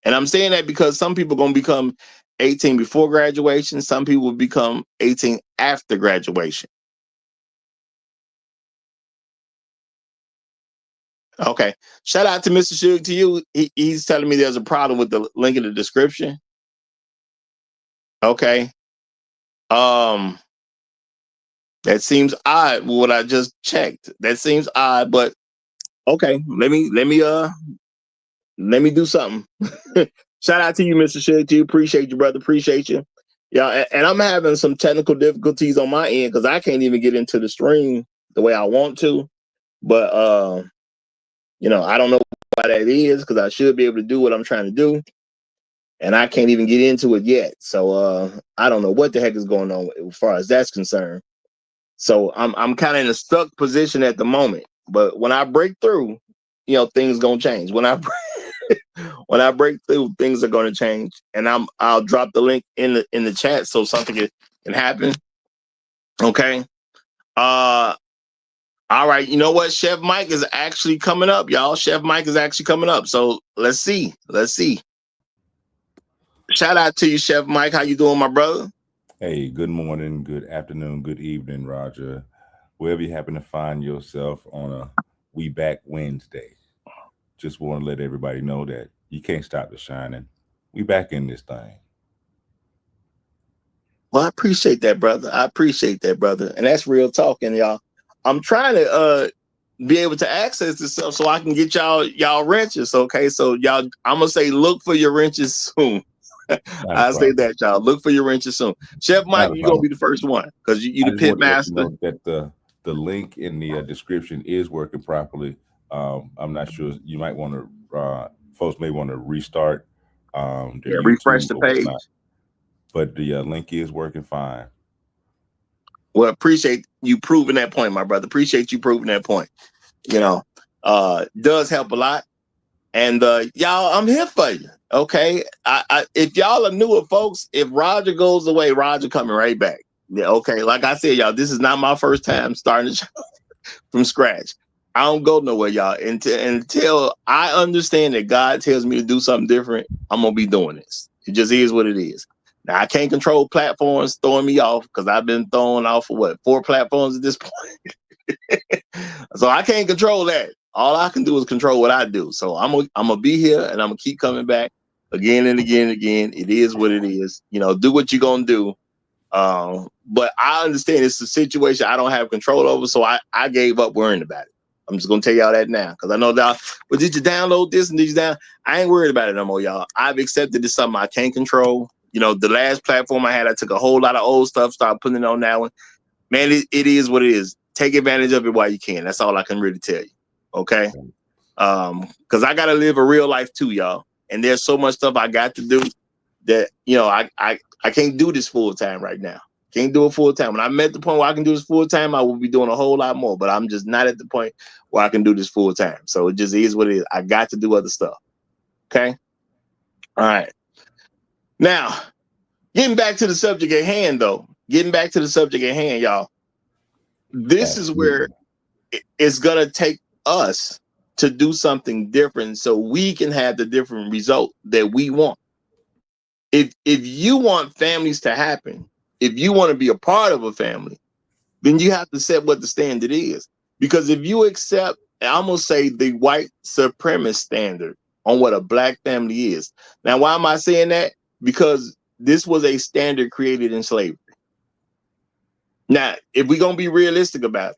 And I'm saying that because some people are going to become 18 before graduation. Some people will become 18 after graduation. Okay. Shout out to Mr. Suge to you. He's telling me there's a problem with the link in the description. Okay. That seems odd. What I just checked. That seems odd, but okay. Let me do something. Shout out to you, Mr. Suge. To you. Appreciate you, brother. Appreciate you. Yeah, and I'm having some technical difficulties on my end because I can't even get into the stream the way I want to. But I don't know why that is because I should be able to do what I'm trying to do. And I can't even get into it yet. So I don't know what the heck is going on as far as that's concerned. So I'm kind of in a stuck position at the moment. But when I break through, things gonna change. When I break through, things are gonna change. And I'll drop the link in the chat so something can happen. Okay. All right. You know what? Chef Mike is actually coming up, y'all. Chef Mike is actually coming up. So let's see. Shout out to you, Chef Mike. How you doing, my brother? Hey, good morning, good afternoon, good evening, Roger. Wherever you happen to find yourself on a We Back Wednesday. Just want to let everybody know that you can't stop the shining. We back in this thing. Well, I appreciate that, brother. And that's real talking, y'all. I'm trying to be able to access this stuff so I can get y'all wrenches. Okay. So y'all, I'm gonna say look for your wrenches soon. I say that, y'all. Look for your wrenches soon. Chef Mike, you're gonna be the first one because you the pit master. Know that the link in the description is working properly. I'm not sure. You might want to folks may want to restart refresh the page. But the link is working fine. Well, appreciate you proving that point, my brother. Appreciate you proving that point. Does help a lot. And y'all, I'm here for you. Okay. If y'all are newer folks, if Roger goes away, Roger coming right back. Yeah, okay. Like I said, y'all, this is not my first time starting the show from scratch. I don't go nowhere, y'all. Until I understand that God tells me to do something different, I'm gonna be doing this. It just is what it is. Now I can't control platforms throwing me off because I've been thrown off for 4 platforms at this point. So I can't control that. All I can do is control what I do. So I'm gonna be here and I'm gonna keep coming back again and again and again. It is what it is. Do what you're gonna do. But I understand it's a situation I don't have control over, so I gave up worrying about it. I'm just gonna tell y'all that now because I know that. But did you download this and did you down? I ain't worried about it no more, y'all. I've accepted it's something I can't control. The last platform I had, I took a whole lot of old stuff, started putting it on that one. Man, it is what it is. Take advantage of it while you can. That's all I can really tell you. Okay. Because I gotta live a real life too, y'all. And there's so much stuff I got to do that I can't do this full time right now. Can't do it full time. When I'm at the point where I can do this full time, I will be doing a whole lot more. But I'm just not at the point where I can do this full time. So it just is what it is. I got to do other stuff. Okay. All right. Now, getting back to the subject at hand, though. Y'all. This is where it's gonna take us to do something different so we can have the different result that we want. If you want families to happen, if you want to be a part of a family, then you have to set what the standard is. Because if you accept, I'm gonna say the white supremacist standard on what a black family is. Now, why am I saying that? Because this was a standard created in slavery. Now, if we're gonna be realistic about it,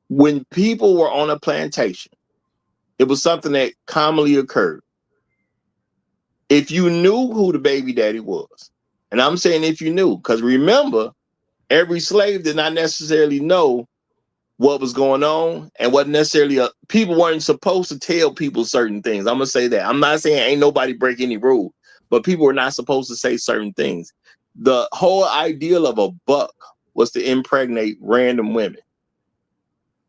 when people were on a plantation, it was something that commonly occurred. If you knew who the baby daddy was, and I'm saying if you knew, because remember, every slave did not necessarily know what was going on and what necessarily people weren't supposed to tell people certain things. I'm gonna say that. I'm not saying ain't nobody break any rule, but people were not supposed to say certain things. The whole ideal of a buck was to impregnate random women.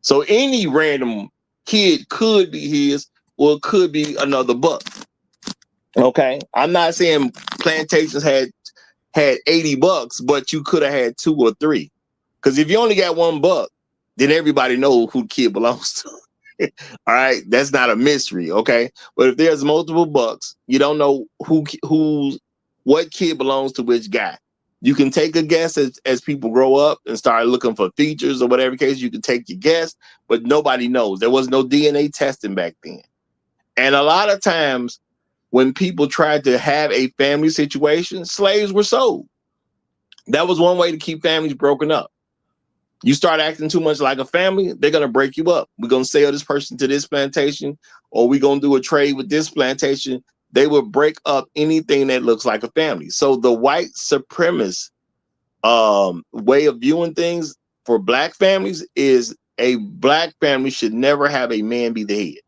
So any random kid could be his, or it could be another buck. Okay, I'm not saying plantations had 80 bucks, but you could have had 2 or 3. Because if you only got 1 buck, then everybody knows who the kid belongs to. All right, that's not a mystery, okay? But if there's multiple bucks, you don't know what kid belongs to which guy. You can take a guess as people grow up and start looking for features or whatever case. You can take your guess, but nobody knows. There was no DNA testing back then. And a lot of times when people tried to have a family situation, slaves were sold. That was one way to keep families broken up. You start acting too much like a family, they're going to break you up. We're going to sell this person to this plantation, or we're going to do a trade with this plantation. They will break up anything that looks like a family. So the white supremacist way of viewing things for black families is a black family should never have a man be the head.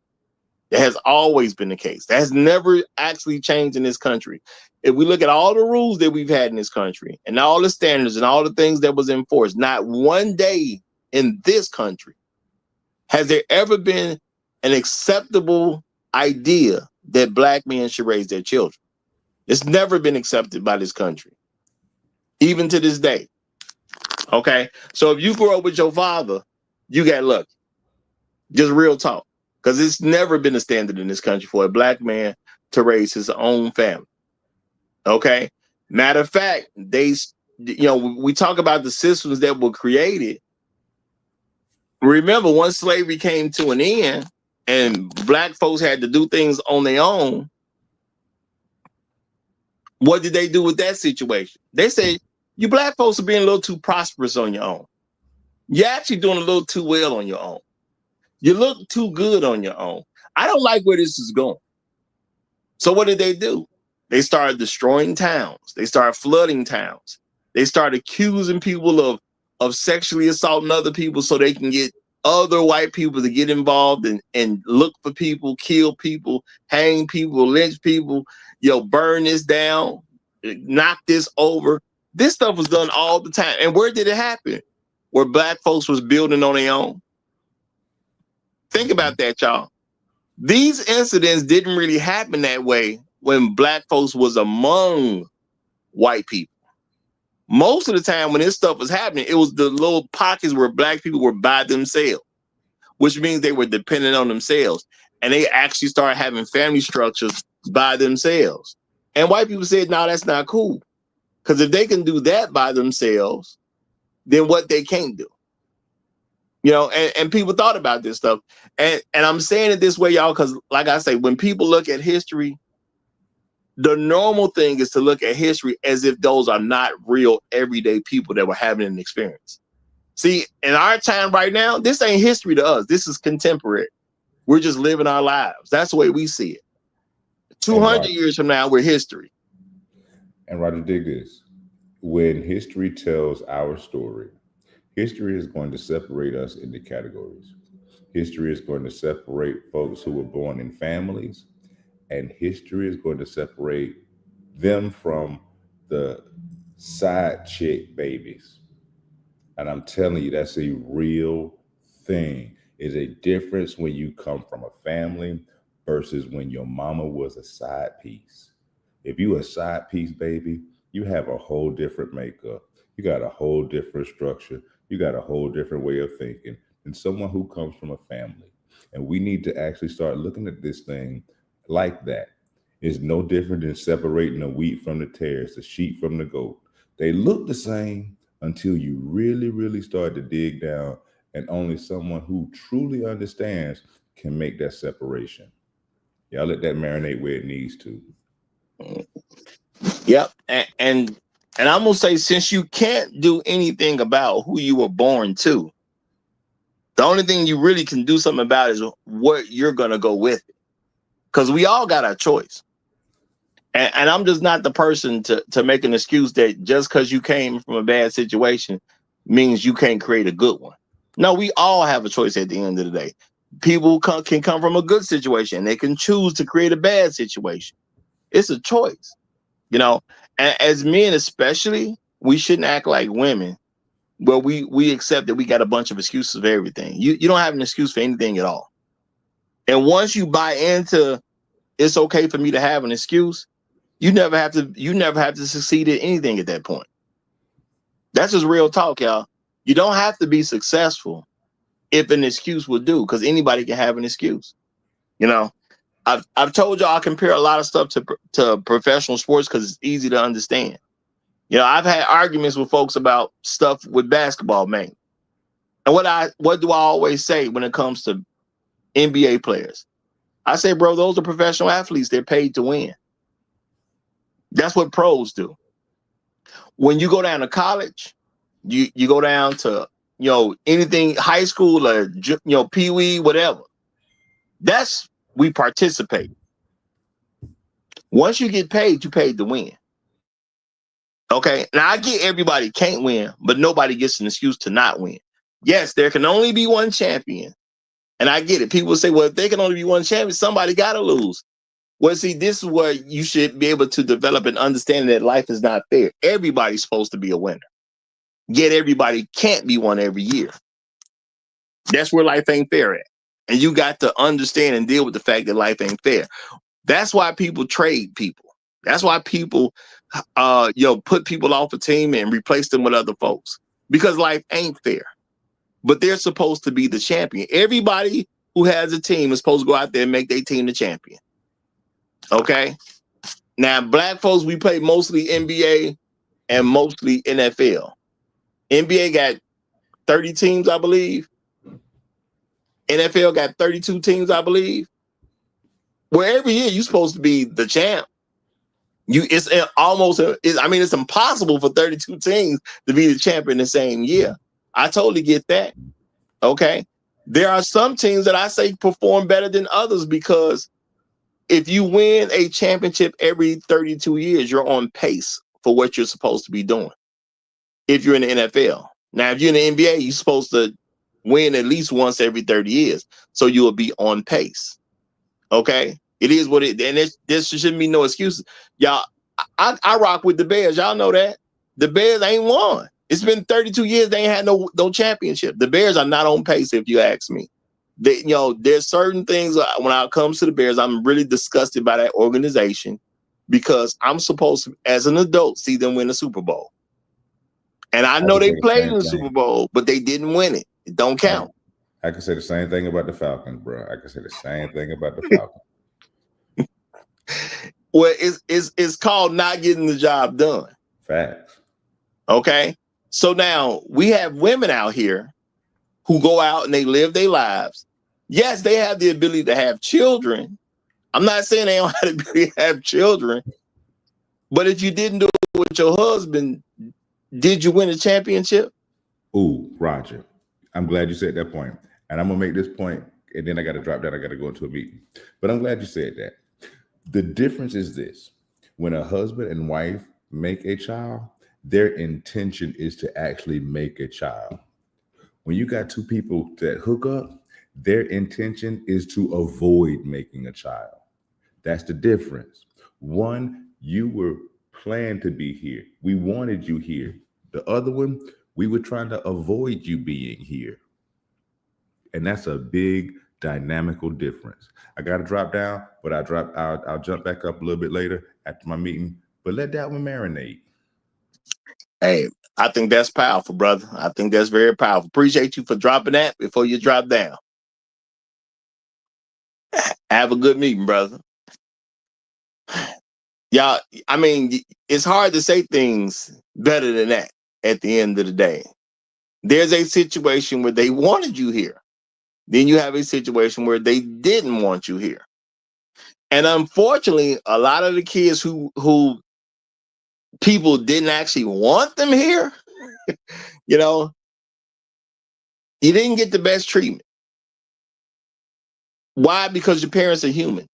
That has always been the case. That has never actually changed in this country. If we look at all the rules that we've had in this country and all the standards and all the things that was enforced, not one day in this country has there ever been an acceptable idea that black men should raise their children. It's never been accepted by this country, even to this day. Okay, so if you grew up with your father, you got lucky. Just real talk. Because it's never been a standard in this country for a black man to raise his own family. Okay. Matter of fact, we talk about the systems that were created. Remember, once slavery came to an end and black folks had to do things on their own, what did they do with that situation? They said, you black folks are being a little too prosperous on your own. You're actually doing a little too well on your own. You look too good on your own. I don't like where this is going. So what did they do? They started destroying towns. They started flooding towns. They started accusing people of sexually assaulting other people so they can get other white people to get involved and look for people, kill people, hang people, lynch people, burn this down, knock this over. This stuff was done all the time. And where did it happen? Where black folks was building on their own. Think about that, y'all. These incidents didn't really happen that way when black folks was among white people. Most of the time when this stuff was happening, it was the little pockets where black people were by themselves, which means they were dependent on themselves. And they actually started having family structures by themselves. And white people said, no, that's not cool. Because if they can do that by themselves, then what they can't do. And people thought about this stuff. And I'm saying it this way, y'all, because like I say, when people look at history, the normal thing is to look at history as if those are not real everyday people that were having an experience. See, in our time right now, this ain't history to us. This is contemporary. We're just living our lives. That's the way we see it. 200 years from now, we're history. And Roger, dig this. When history tells our story, history is going to separate us into categories. History is going to separate folks who were born in families, and history is going to separate them from the side chick babies. And I'm telling you, that's a real thing. It's a difference when you come from a family versus when your mama was a side piece. If you a side piece baby, you have a whole different makeup. You got a whole different structure. You got a whole different way of thinking than someone who comes from a family. And we need to actually start looking at this thing like that. It's no different than separating the wheat from the tares, the sheep from the goat. They look the same until you really, really start to dig down, and only someone who truly understands can make that separation. Y'all let that marinate where it needs to. Yep. And I'm going to say, since you can't do anything about who you were born to, the only thing you really can do something about is what you're going to go with it. Because we all got our choice. And I'm just not the person to make an excuse that just because you came from a bad situation means you can't create a good one. No, we all have a choice at the end of the day. People can come from a good situation. They can choose to create a bad situation. It's a choice. And as men especially, we shouldn't act like women where we accept that we got a bunch of excuses for everything. You don't have an excuse for anything at all. And once you buy into it's okay for me to have an excuse, you never have to succeed at anything at that point. That's just real talk, y'all. You don't have to be successful if an excuse will do, because anybody can have an excuse. You know, I've told y'all I compare a lot of stuff to professional sports because it's easy to understand. You know, I've had arguments with folks about stuff with basketball, man. And what do I always say when it comes to NBA players? I say, bro, those are professional athletes. They're paid to win. That's what pros do. When you go down to college, you go down to, you know, anything high school or, you know, Pee Wee, whatever. That's, we participate. Once you get paid, you paid to win. Okay. Now I get everybody can't win, but nobody gets an excuse to not win. Yes, there can only be one champion. And I get it. People say, well, if there can only be one champion, somebody got to lose. Well, see, this is where you should be able to develop an understanding that life is not fair. Everybody's supposed to be a winner. Yet everybody can't be one every year. That's where life ain't fair at. And you got to understand and deal with the fact that life ain't fair. That's why people trade people. That's why people, put people off a team and replace them with other folks, because life ain't fair. But they're supposed to be the champion. Everybody who has a team is supposed to go out there and make their team the champion. Okay. Now, black folks, we play mostly NBA and mostly NFL. NBA got 30 teams, I believe. NFL got 32 teams, I believe. Where every year you're supposed to be the champ. It's impossible for 32 teams to be the champion the same year. I totally get that. Okay. There are some teams that I say perform better than others, because if you win a championship every 32 years, you're on pace for what you're supposed to be doing. If you're in the NFL. Now, if you're in the NBA, you're supposed to win at least once every 30 years. So you will be on pace. Okay. It is what it, and there shouldn't be no excuses. Y'all, I rock with the Bears. Y'all know that. The Bears ain't won. It's been 32 years. They ain't had no championship. The Bears are not on pace, if you ask me. There's certain things when it comes to the Bears, I'm really disgusted by that organization, because I'm supposed to, as an adult, see them win the Super Bowl. And I know they played in the Super Bowl, but they didn't win it. It don't count. I can say the same thing about the Falcons, bro. I can say the same thing about the Falcons. Well, it's called not getting the job done. Facts. Okay. So now we have women out here who go out and they live their lives. Yes, they have the ability to have children. I'm not saying they don't have the ability to have children, but if you didn't do it with your husband, did you win a championship? Ooh, Roger. I'm glad you said that point. And I'm going to make this point, and then I got to drop that. I got to go into a meeting. But I'm glad you said that. The difference is this. When a husband and wife make a child, their intention is to actually make a child. When you got two people that hook up, their intention is to avoid making a child. That's the difference. One, you were planned to be here. We wanted you here. The other one, we were trying to avoid you being here. And that's a big dynamical difference. I got to drop down, but I'll jump back up a little bit later after my meeting, but let that one marinate. Hey, I think that's powerful, brother. I think that's very powerful. Appreciate you for dropping that before you drop down. Have a good meeting, brother. Y'all, I mean, it's hard to say things better than that at the end of the day. There's a situation where they wanted you here. Then you have a situation where they didn't want you here. And unfortunately, a lot of the kids who people didn't actually want them here, you didn't get the best treatment. Why? Because your parents are human.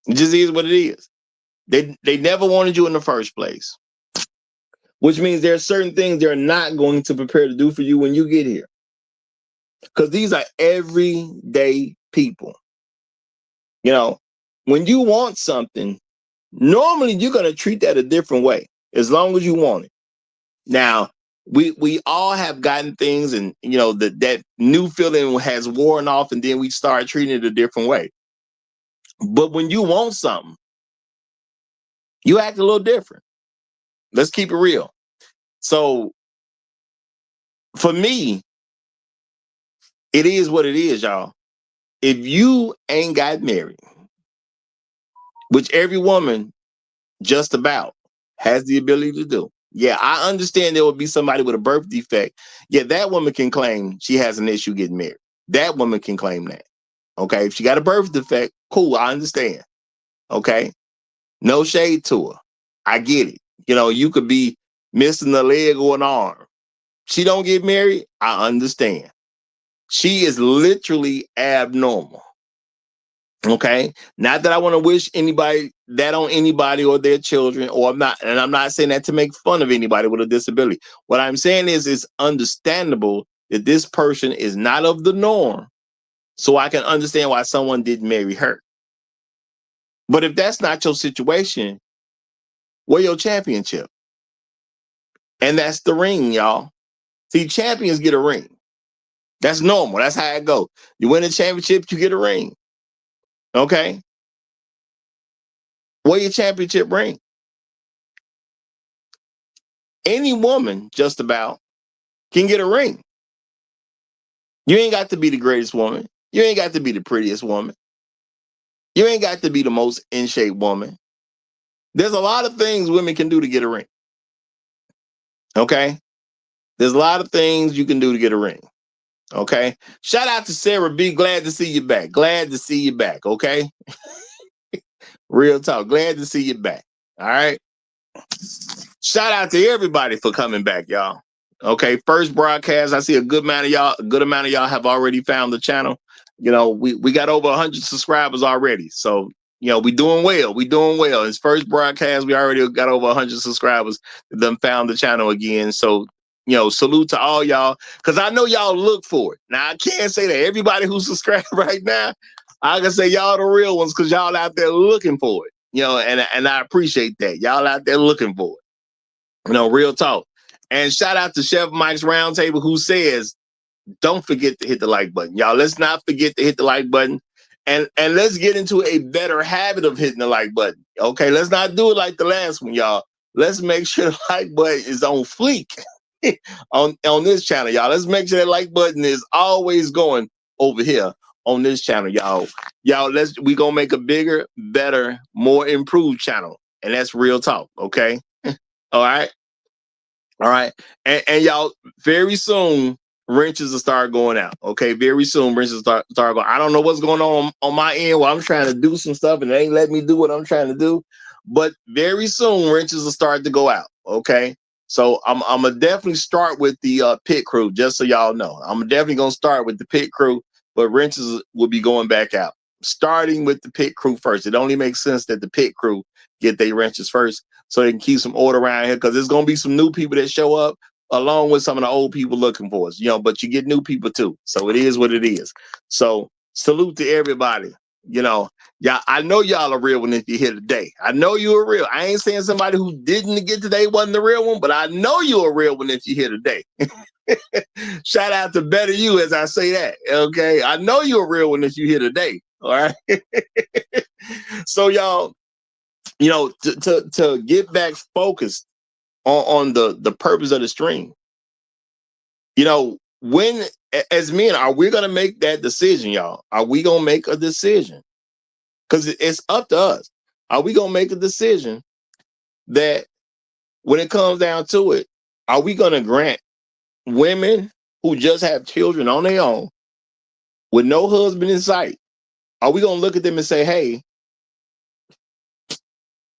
It just is what it is. They never wanted you in the first place, which means there are certain things they're not going to prepare to do for you when you get here. Because these are everyday people. When you want something, normally you're going to treat that a different way, as long as you want it. Now, we all have gotten things, and that new feeling has worn off, and then we start treating it a different way. But when you want something, you act a little different. Let's keep it real. So for me, It is what it is, y'all. If you ain't got married, which every woman just about has the ability to do. Yeah, I understand there will be somebody with a birth defect. Yeah, that woman can claim she has an issue getting married. That woman can claim that. Okay, if she got a birth defect, cool, I understand. Okay, no shade to her. I get it. You know, you could be missing a leg or an arm. She don't get married, I understand. She is literally abnormal. Okay, not that I want to wish anybody that on anybody or their children, or I'm not saying that to make fun of anybody with a disability. What I'm saying is it's understandable that this person is not of the norm, so I can understand why someone didn't marry her. But if that's not your situation, where your championship? And that's the ring, y'all. See, champions get a ring. That's normal. That's how it goes. You win a championship, you get a ring. Okay, where your championship ring? Any woman, just about, can get a ring. You ain't got to be the greatest woman. You ain't got to be the prettiest woman. You ain't got to be the most in shape woman. There's a lot of things women can do to get a ring. Okay? There's a lot of things you can do to get a ring. Okay? Shout out to Sarah B. Glad to see you back. Glad to see you back. Okay? Real talk. Glad to see you back. All right? Shout out to everybody for coming back, y'all. Okay, first broadcast. I see a good amount of y'all have already found the channel. You know, we got over 100 subscribers already. So, you know, we doing well. We doing well. His first broadcast, we already got over 100 subscribers. Then found the channel again. So, you know, salute to all y'all, because I know y'all look for it. Now, I can't say that everybody who's subscribed right now. I can say y'all the real ones because y'all out there looking for it. You know, and I appreciate that. Y'all out there looking for it. You know, real talk. And shout out to Chef Mike's Roundtable, who says, don't forget to hit the like button. Y'all, let's not forget to hit the like button. And let's get into a better habit of hitting the like button. Okay, let's not do it like the last one, y'all. Let's make sure the like button is on fleek on this channel, y'all. Let's make sure that like button is always going over here on this channel, y'all. Y'all, we gonna make a bigger, better, more improved channel. And that's real talk, okay? All right. All right. And y'all, very soon, wrenches will start going out. Okay. Very soon, wrenches will start going. I don't know what's going on my end where I'm trying to do some stuff and they ain't letting me do what I'm trying to do. But very soon, wrenches will start to go out. Okay. So I'm gonna definitely start with the pit crew, just so y'all know. I'm definitely gonna start with the pit crew, but wrenches will be going back out. Starting with the pit crew first. It only makes sense that the pit crew get their wrenches first, so they can keep some order around here, because there's going to be some new people that show up along with some of the old people looking for us, you know, but you get new people too. So it is what it is. So salute to everybody. You know, y'all, I know y'all are real one if you're here today. I know you're real. I ain't saying somebody who didn't get today wasn't the real one, but I know you're a real one if you're here today. Shout out to Better You as I say that. Okay. I know you're a real one if you're here today. All right. So y'all, you know, to get back focused on the purpose of the stream, you know, when as men, are we gonna make that decision, y'all? Are we gonna make a decision? Because it's up to us. Are we gonna make a decision that when it comes down to it, are we gonna grant women who just have children on their own with no husband in sight? Are we gonna look at them and say, hey,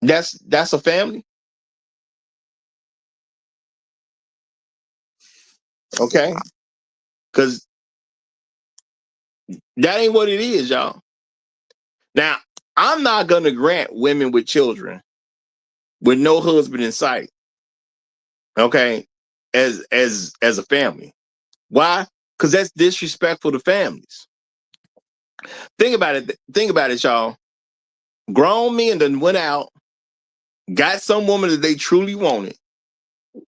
that's a family? Okay. Because that ain't what it is, y'all. Now, I'm not going to grant women with children with no husband in sight, okay, as a family. Why? Because that's disrespectful to families. Think about it. Think about it, y'all. Grown men done went out, got some woman that they truly wanted,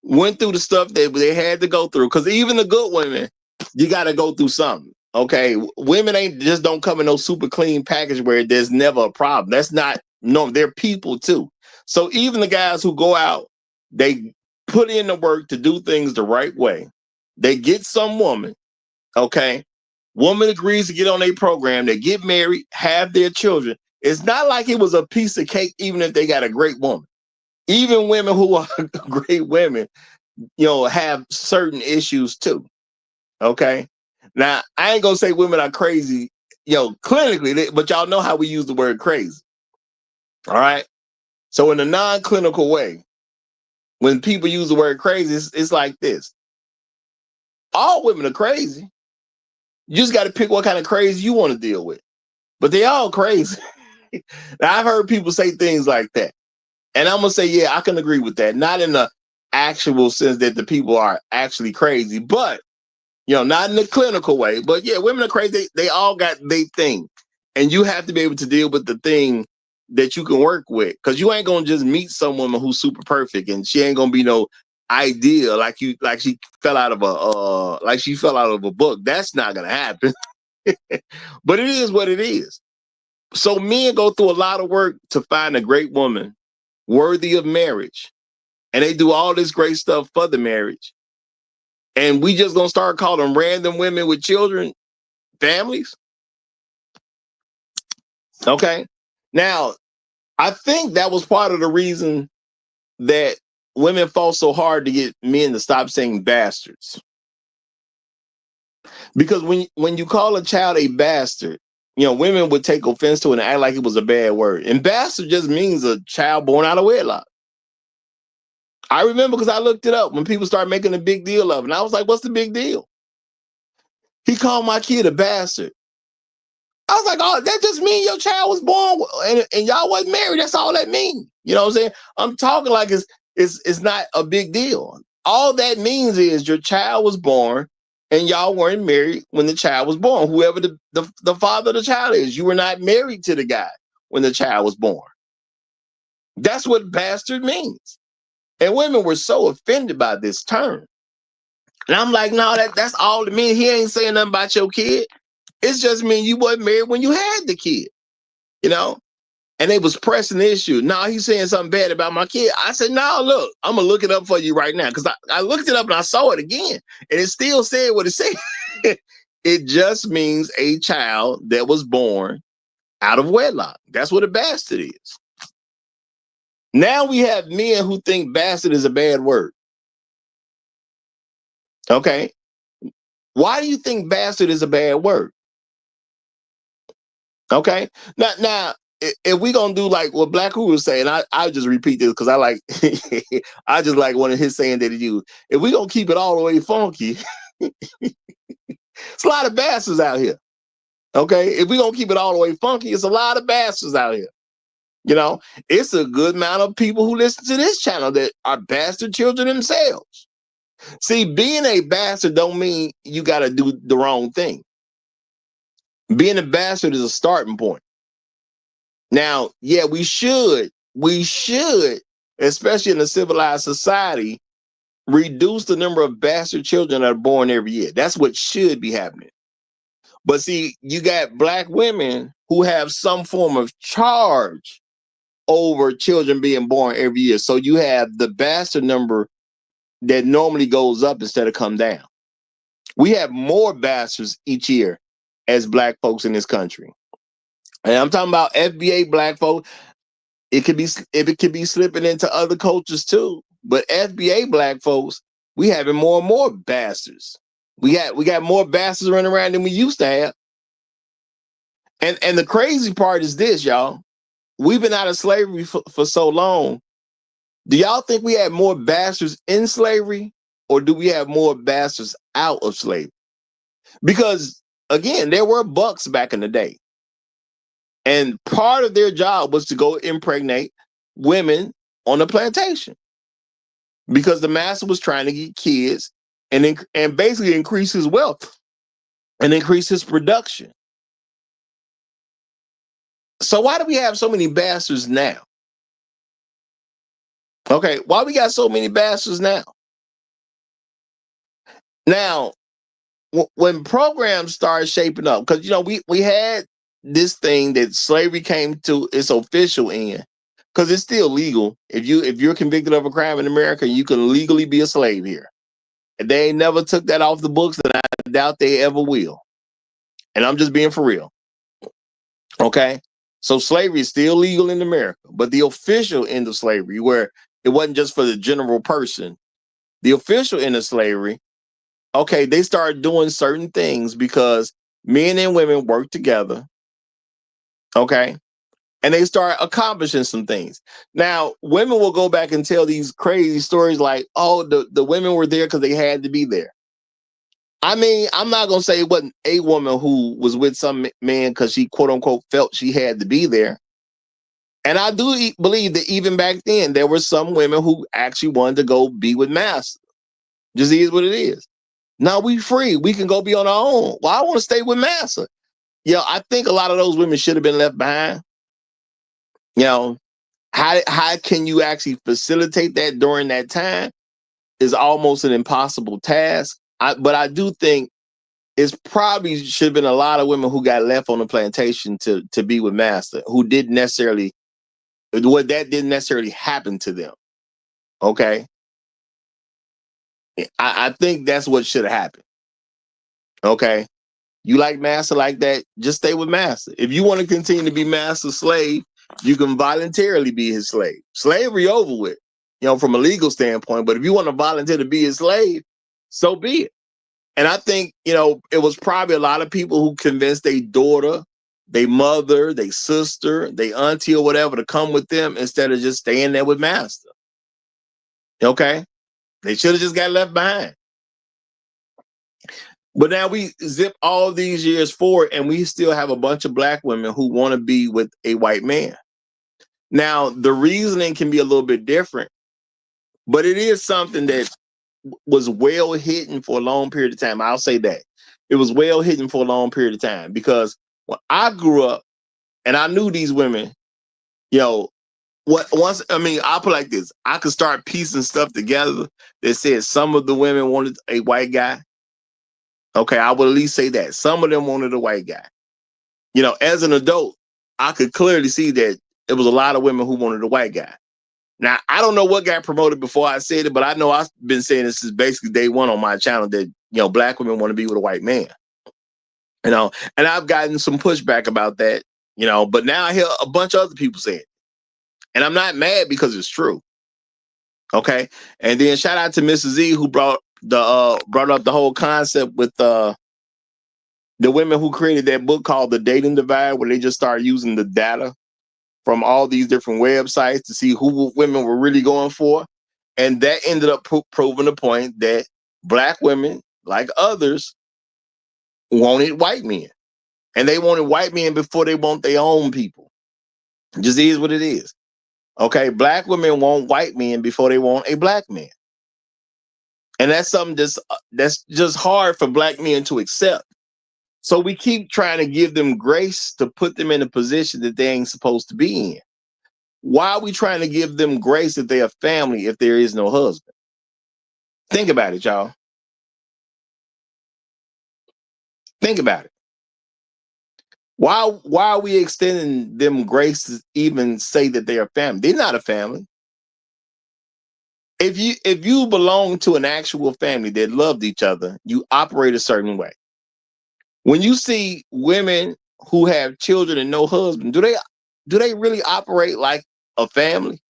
went through the stuff that they had to go through. Because even the good women, you got to go through something. Okay, women ain't just don't come in no super clean package where there's never a problem. That's not, no, they're people too. So even the guys who go out, they put in the work to do things the right way. They get some woman, okay, Woman agrees to get on a program. They get married, have their children. It's not like it was a piece of cake, even if they got a great woman. Even women who are great women, have certain issues too. Okay. Now, I ain't gonna say women are crazy, clinically, but y'all know how we use the word crazy. All right. So in a non-clinical way, when people use the word crazy, it's like this. All women are crazy. You just got to pick what kind of crazy you want to deal with. But they all crazy. Now, I've heard people say things like that. And I'm going to say, yeah, I can agree with that. Not in the actual sense that the people are actually crazy, but, not in the clinical way. But yeah, women are crazy. They all got their thing. And you have to be able to deal with the thing that you can work with. Because you ain't going to just meet some woman who's super perfect and she ain't going to be no ideal like she fell out of a book. That's not going to happen. But it is what it is. So men go through a lot of work to find a great woman worthy of marriage. And they do all this great stuff for the marriage. And we just gonna start calling random women with children families? Okay. Now, I think that was part of the reason that women fought so hard to get men to stop saying bastards. Because when you call a child a bastard, women would take offense to it and act like it was a bad word. And bastard just means a child born out of wedlock. I remember because I looked it up when people started making a big deal of it. And I was like, what's the big deal? He called my kid a bastard. I was like, oh, that just means your child was born and y'all wasn't married. That's all that means. You know what I'm saying? I'm talking like it's not a big deal. All that means is your child was born and y'all weren't married when the child was born. Whoever the father of the child is, you were not married to the guy when the child was born. That's what bastard means. And women were so offended by this term. And I'm like, no, that's all it means. He ain't saying nothing about your kid. It's just mean you wasn't married when you had the kid, And they was pressing the issue. No, he's saying something bad about my kid. I said, no, look, I'm going to look it up for you right now. Because I looked it up and I saw it again. And it still said what it said. It just means a child that was born out of wedlock. That's what a bastard is. Now we have men who think bastard is a bad word. Okay. Why do you think bastard is a bad word? Okay. Now, if we gonna do like what Black Who was saying, I just repeat this because I like I just like one of his saying that he used. If we gonna keep it all the way funky, it's a lot of bastards out here. Okay. If we gonna keep it all the way funky, it's a lot of bastards out here. It's a good amount of people who listen to this channel that are bastard children themselves. See, being a bastard don't mean you gotta do the wrong thing. Being a bastard is a starting point. Now, yeah, we should, especially in a civilized society, reduce the number of bastard children that are born every year. That's what should be happening. But see, you got Black women who have some form of charge over children being born every year. So you have the bastard number that normally goes up instead of come down. We have more bastards each year as Black folks in this country. And I'm talking about FBA Black folks. It could be slipping into other cultures too. But FBA Black folks, we having more and more bastards. We got more bastards running around than we used to have. And the crazy part is this, y'all. We've been out of slavery for so long. Do y'all think we had more bastards in slavery, or do we have more bastards out of slavery? Because again, there were bucks back in the day. And part of their job was to go impregnate women on the plantation because the master was trying to get kids and basically increase his wealth and increase his production. So why do we have so many bastards now? Okay, why we got so many bastards now? Now, when programs started shaping up, because we had this thing that slavery came to its official end, because it's still legal. If you're convicted of a crime in America, you can legally be a slave here. And they ain't never took that off the books, and I doubt they ever will. And I'm just being for real. Okay. So slavery is still legal in America, but the official end of slavery, where it wasn't just for the general person, the official end of slavery, okay, they started doing certain things because men and women work together. Okay. And they start accomplishing some things. Now, women will go back and tell these crazy stories like, oh, the women were there because they had to be there. I mean, I'm not going to say it wasn't a woman who was with some man because she, quote unquote, felt she had to be there. And I do believe that even back then, there were some women who actually wanted to go be with master. Just is what it is. Now we free. We can go be on our own. Well, I want to stay with master. I think a lot of those women should have been left behind. How can you actually facilitate that during that time is almost an impossible task. But I do think it's probably should have been a lot of women who got left on the plantation to be with master, who didn't necessarily happen to them. Okay. I think that's what should have happened. Okay. You like master like that, just stay with master. If you want to continue to be master's slave, you can voluntarily be his slave. Slavery over with, from a legal standpoint. But if you want to volunteer to be his slave, so be it. And I think, it was probably a lot of people who convinced their daughter, their mother, their sister, their auntie or whatever to come with them instead of just staying there with master. Okay? They should have just got left behind. But now we zip all these years forward and we still have a bunch of black women who want to be with a white man. Now, the reasoning can be a little bit different, but it is something that was well hidden for a long period of time. I'll say that. It was well hidden for a long period of time because when I grew up and I knew these women, I'll put it like this. I could start piecing stuff together that said some of the women wanted a white guy. Okay, I would at least say that. Some of them wanted a white guy. As an adult, I could clearly see that it was a lot of women who wanted a white guy. Now, I don't know what got promoted before I said it, but I know I've been saying this since basically day one on my channel that, black women want to be with a white man. And I've gotten some pushback about that, but now I hear a bunch of other people say it. And I'm not mad because it's true. Okay. And then shout out to Mrs. Z who brought up the whole concept with the women who created that book called The Dating Divide, where they just started using the data from all these different websites to see who women were really going for. And that ended up proving the point that black women, like others, wanted white men. And they wanted white men before they want their own people. It just is what it is. Okay, black women want white men before they want a black man. And that's something that's just hard for black men to accept. So we keep trying to give them grace to put them in a position that they ain't supposed to be in. Why are we trying to give them grace if they're a family if there is no husband? Think about it, y'all. Think about it. Why are we extending them grace to even say that they're a family? They're not a family. If you belong to an actual family that loved each other, you operate a certain way. When you see women who have children and no husband, do they really operate like a family?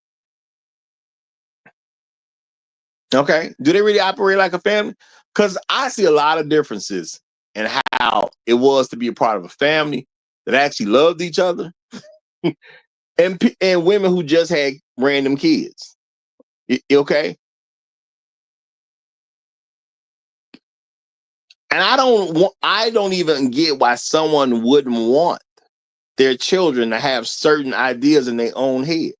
Okay. Do they really operate like a family? Because I see a lot of differences in how it was to be a part of a family that actually loved each other and women who just had random kids. Okay. And I don't even get why someone wouldn't want their children to have certain ideas in their own head.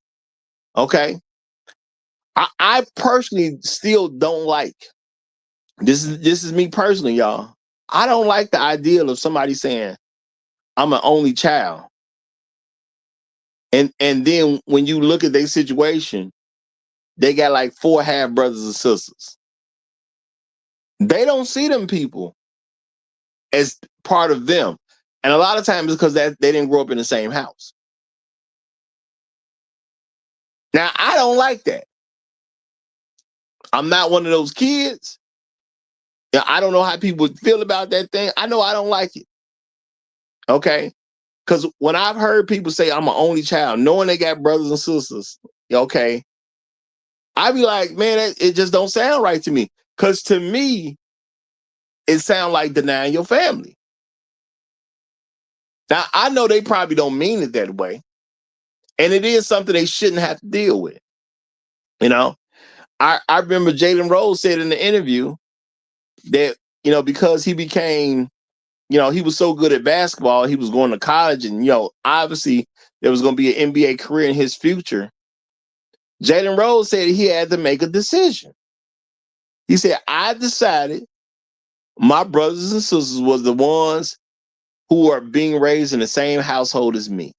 Okay. I personally still don't like this is me personally, y'all. I don't like the idea of somebody saying I'm an only child. And then when you look at their situation, they got like 4 half brothers and sisters. They don't see them people as part of them. And a lot of times it's because they didn't grow up in the same house. Now, I don't like that. I'm not one of those kids. I don't know how people feel about that thing. I know I don't like it. Okay. Because when I've heard people say I'm an only child, knowing they got brothers and sisters, okay, I be like, man, it just don't sound right to me. Because to me, it sounds like denying your family. Now, I know they probably don't mean it that way. And it is something they shouldn't have to deal with. You know, I remember Jalen Rose said in the interview that, because he became, he was so good at basketball, he was going to college and, obviously there was going to be an NBA career in his future. Jalen Rose said he had to make a decision. He said, I decided my brothers and sisters was the ones who are being raised in the same household as me.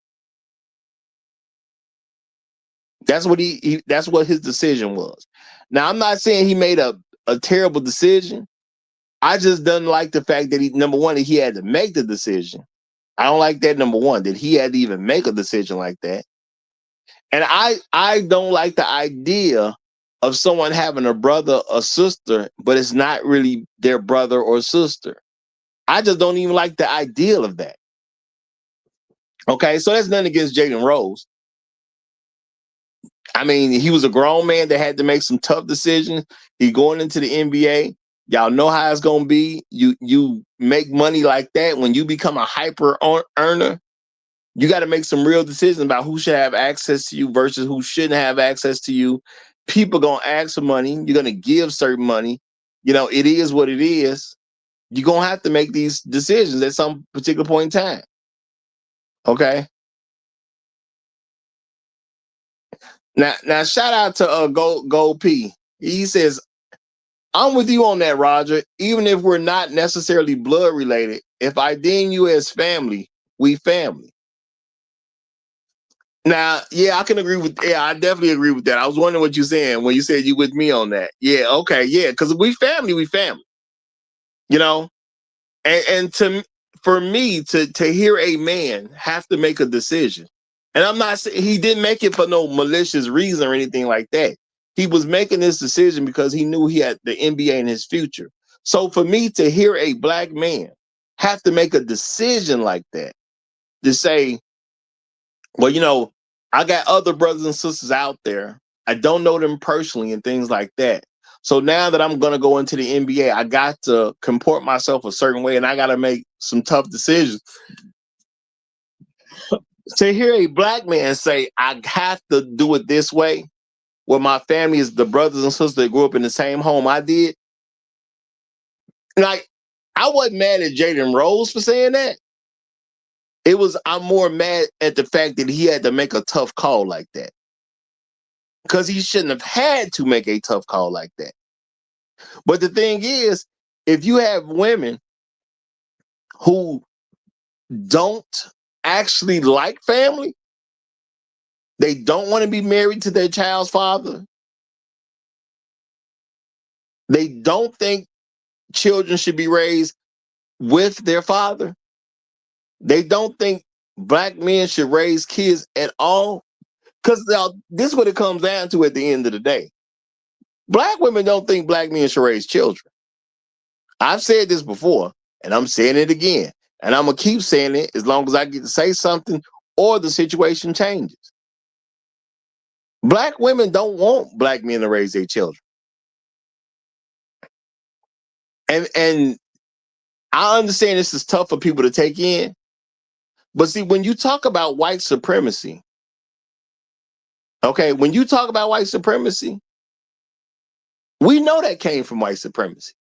That's what that's what his decision was. Now, I'm not saying he made a terrible decision. I just don't like the fact that number one, that he had to make the decision. I don't like that, number one, that he had to even make a decision like that. And I don't like the idea of someone having a brother or sister, but it's not really their brother or sister. I just don't even like the ideal of that. Okay, so that's nothing against Jalen Rose. I mean, he was a grown man that had to make some tough decisions. He going into the NBA. Y'all know how it's gonna be. You make money like that when you become a hyper earner. You got to make some real decisions about who should have access to you versus who shouldn't have access to you. People gonna ask for money. You're gonna give certain money. It is what it is. You're gonna have to make these decisions at some particular point in time. Okay. Now, shout out to Gold P. He says, I'm with you on that, Roger. Even if we're not necessarily blood related, if I deem you as family, we family. Now, yeah, I can agree with. Yeah, I definitely agree with that. I was wondering what you're saying when you said you with me on that. Yeah, okay, yeah, because we family, we family. And for me to hear a man have to make a decision, and I'm not saying he didn't make it for no malicious reason or anything like that. He was making this decision because he knew he had the NBA in his future. So for me to hear a black man have to make a decision like that, to say, well, I got other brothers and sisters out there. I don't know them personally and things like that. So now that I'm going to go into the NBA, I got to comport myself a certain way and I got to make some tough decisions. To hear a black man say, I have to do it this way, where my family is the brothers and sisters that grew up in the same home I did. Like, I wasn't mad at Jaden Rose for saying that. I'm more mad at the fact that he had to make a tough call like that. Because he shouldn't have had to make a tough call like that. But the thing is, if you have women who don't actually like family, they don't want to be married to their child's father, they don't think children should be raised with their father, they don't think black men should raise kids at all. Because this is what it comes down to at the end of the day. Black women don't think black men should raise children. I've said this before, and I'm saying it again. And I'm going to keep saying it as long as I get to say something or the situation changes. Black women don't want black men to raise their children. And I understand this is tough for people to take in. But see, when you talk about white supremacy, okay, when you talk about white supremacy, we know that came from white supremacy.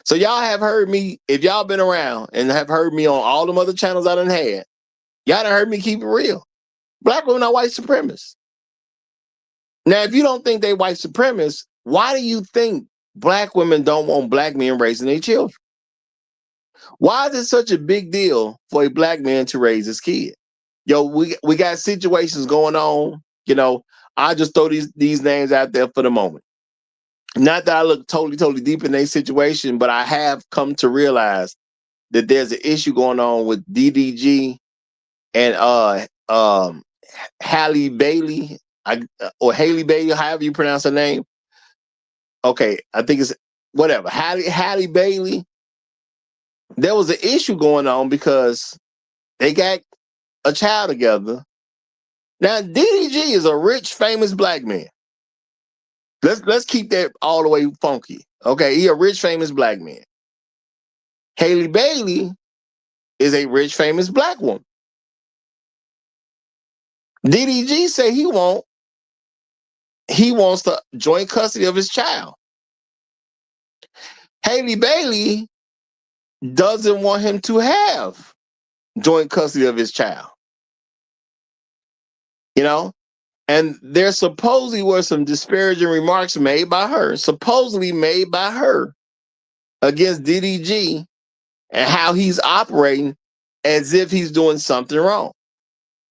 So y'all have heard me, if y'all been around and have heard me on all them other channels I done had, y'all done heard me keep it real. Black women are white supremacists. Now, if you don't think they white supremacists, why do you think black women don't want black men raising their children? Why is it such a big deal for a black man to raise his kid? Yo, we got situations going on. I just throw these names out there for the moment. Not that I look totally deep in their situation, but I have come to realize that there's an issue going on with DDG and Halle Bailey, or Haley Bailey, however you pronounce her name. Okay, I think it's whatever. Halle Bailey there was an issue going on because they got a child together. Now, DDG is a rich, famous black man. Let's keep that all the way funky. Okay, he a rich, famous black man. Haley Bailey is a rich, famous black woman. DDG say he wants the joint custody of his child. Haley Bailey doesn't want him to have joint custody of his child. You know? And there supposedly were some disparaging remarks supposedly made by her against DDG and how he's operating as if he's doing something wrong.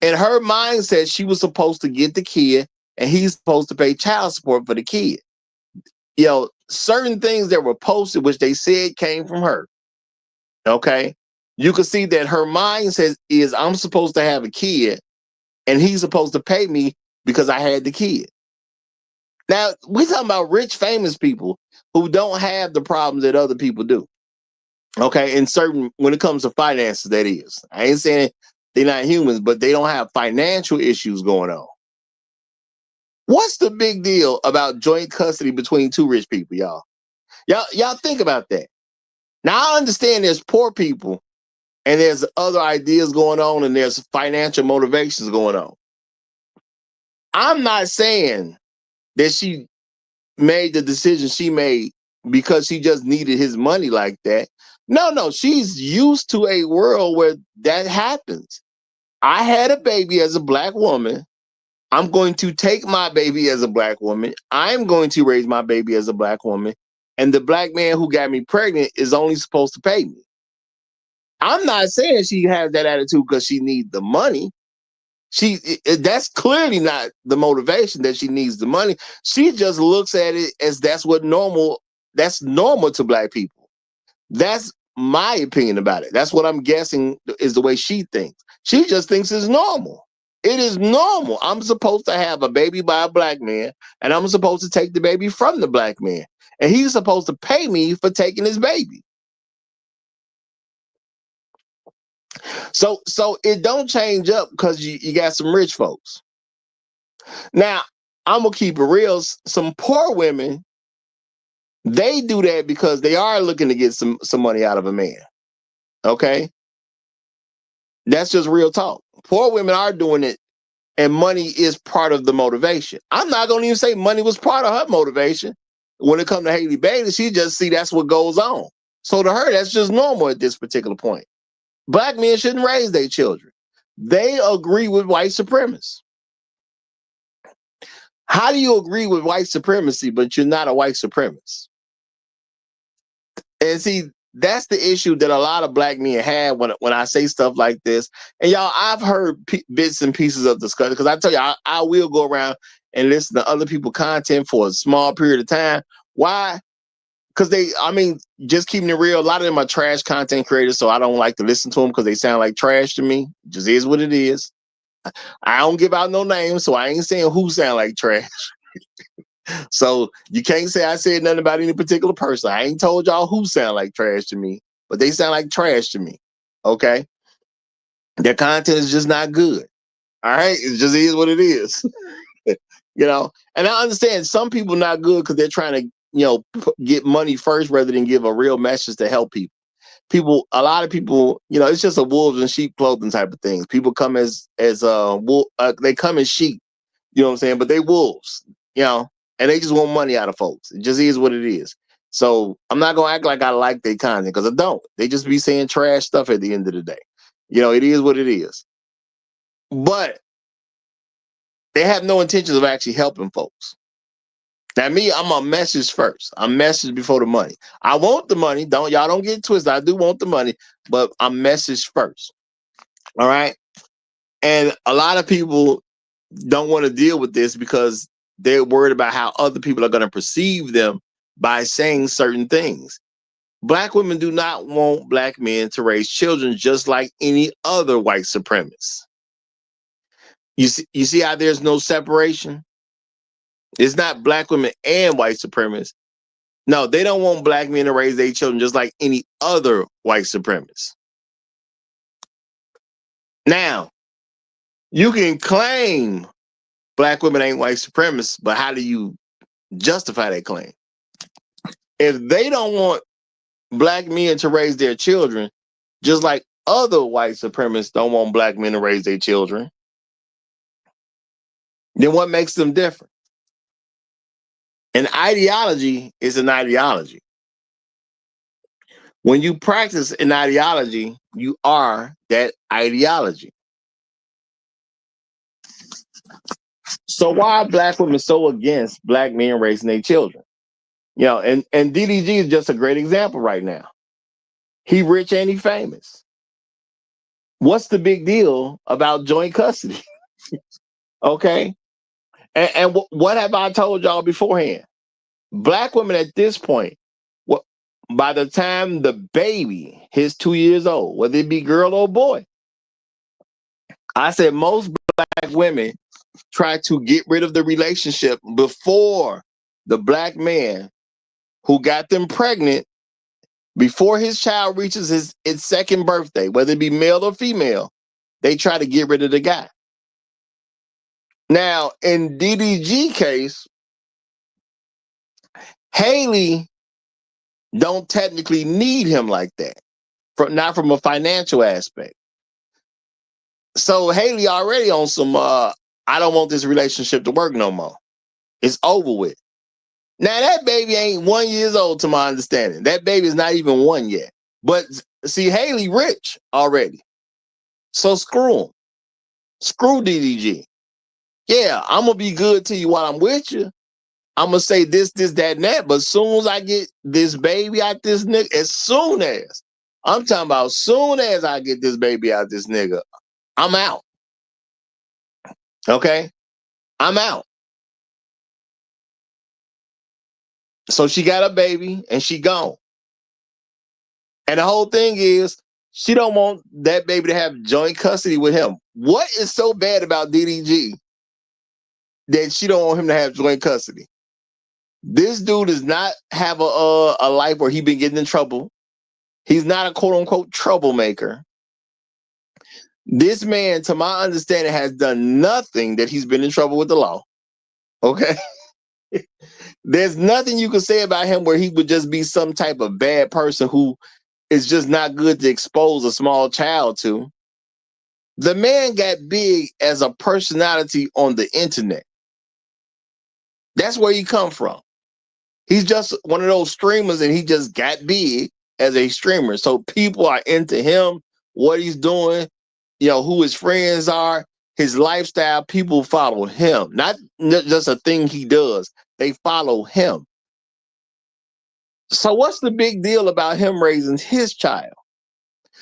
In her mindset, she was supposed to get the kid and he's supposed to pay child support for the kid. You know, certain things that were posted, which they said came from her. Okay. You can see that her mindset is I'm supposed to have a kid and he's supposed to pay me because I had the kid. Now, we're talking about rich, famous people who don't have the problems that other people do. Okay. And certain, when it comes to finances, that is. I ain't saying they're not humans, but they don't have financial issues going on. What's the big deal about joint custody between two rich people, y'all? Y'all think about that. Now, I understand there's poor people and there's other ideas going on and there's financial motivations going on. I'm not saying that she made the decision she made because she just needed his money like that. No, she's used to a world where that happens. I had a baby as a black woman. I'm going to take my baby as a black woman. I'm going to raise my baby as a black woman. And the black man who got me pregnant is only supposed to pay me. I'm not saying she has that attitude because she needs the money. That's clearly not the motivation that she needs the money. She just looks at it as that's normal to black people. That's my opinion about it. That's what I'm guessing is the way she thinks. She just thinks it's normal. It is normal. I'm supposed to have a baby by a black man, and I'm supposed to take the baby from the black man. And he's supposed to pay me for taking his baby. So it don't change up because you got some rich folks. Now, I'm gonna keep it real. Some poor women, they do that because they are looking to get some money out of a man. Okay? That's just real talk. Poor women are doing it, and money is part of the motivation. I'm not gonna even say money was part of her motivation. When it comes to Haley Bailey, she just see that's what goes on. So to her, that's just normal at this particular point. Black men shouldn't raise their children. They agree with white supremacists. How do you agree with white supremacy, but you're not a white supremacist? And see, that's the issue that a lot of black men have when I say stuff like this. And y'all, I've heard bits and pieces of discussion because I tell you, I will go around and listen to other people's content for a small period of time. Why? Because just keeping it real, a lot of them are trash content creators, so I don't like to listen to them because they sound like trash to me. It just is what it is. I don't give out no names, so I ain't saying who sound like trash. So you can't say I said nothing about any particular person. I ain't told y'all who sound like trash to me, but they sound like trash to me. Okay? Their content is just not good. All right? It just is what it is. And I understand some people not good because they're trying to, get money first rather than give a real message to help people. A lot of people, it's just a wolves in sheep clothing type of thing. People come as they come as sheep, you know what I'm saying? But they wolves, and they just want money out of folks. It just is what it is. So I'm not gonna act like I like their content because I don't. They just be saying trash stuff at the end of the day. It is what it is. But they have no intentions of actually helping folks. Now, me, I'm a message first. I'm message before the money. I want the money. Y'all don't get twisted. I do want the money, but I'm message first. All right. And a lot of people don't want to deal with this because they're worried about how other people are going to perceive them by saying certain things. Black women do not want black men to raise children just like any other white supremacist. You see how there's no separation? It's not black women and white supremacists. No, they don't want black men to raise their children just like any other white supremacist. Now, you can claim black women ain't white supremacists, but how do you justify that claim? If they don't want black men to raise their children, just like other white supremacists don't want black men to raise their children, then what makes them different? An ideology is an ideology. When you practice an ideology, you are that ideology. So why are black women so against black men raising their children? You know, and DDG is just a great example right now. He rich and he famous. What's the big deal about joint custody? Okay. And what have I told y'all beforehand? Black women at this point, by the time the baby is 2 years old, whether it be girl or boy, I said most black women try to get rid of the relationship before the black man who got them pregnant, before his child reaches its second birthday, whether it be male or female, they try to get rid of the guy. Now, in DDG case, Haley don't technically need him like that, not from a financial aspect. So Haley already on some, I don't want this relationship to work no more. It's over with. Now, that baby ain't 1 year old to my understanding. That baby is not even 1 yet. But see, Haley rich already. So screw him. Screw DDG. Yeah, I'm going to be good to you while I'm with you. I'm going to say this, that, and that. But as soon as I get this baby out this nigga, I'm talking about soon as I get this baby out this nigga, I'm out. Okay? I'm out. So she got a baby and she gone. And the whole thing is, she don't want that baby to have joint custody with him. What is so bad about DDG that she don't want him to have joint custody? This dude does not have a life where he been getting in trouble. He's not a quote unquote troublemaker. This man, to my understanding, has done nothing that he's been in trouble with the law. Okay? There's nothing you can say about him where he would just be some type of bad person who is just not good to expose a small child to. The man got big as a personality on the internet. That's where he come from. He's just one of those streamers and he just got big as a streamer. So people are into him, what he's doing, you know, who his friends are, his lifestyle. People follow him, not just a thing he does. They follow him. So what's the big deal about him raising his child?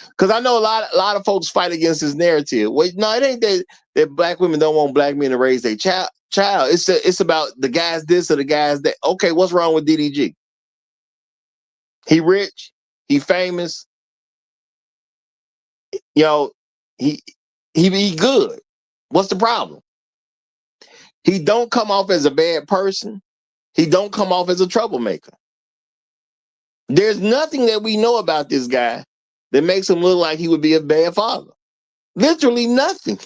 Because I know a lot of folks fight against this narrative. Well, no, it ain't that black women don't want black men to raise their child. It's about the guys this or the guys that. Okay, what's wrong with DDG? He rich, he famous, you know, he good. What's the problem? He don't come off as a bad person. He don't come off as a troublemaker. There's nothing that we know about this guy that makes him look like he would be a bad father. Literally nothing.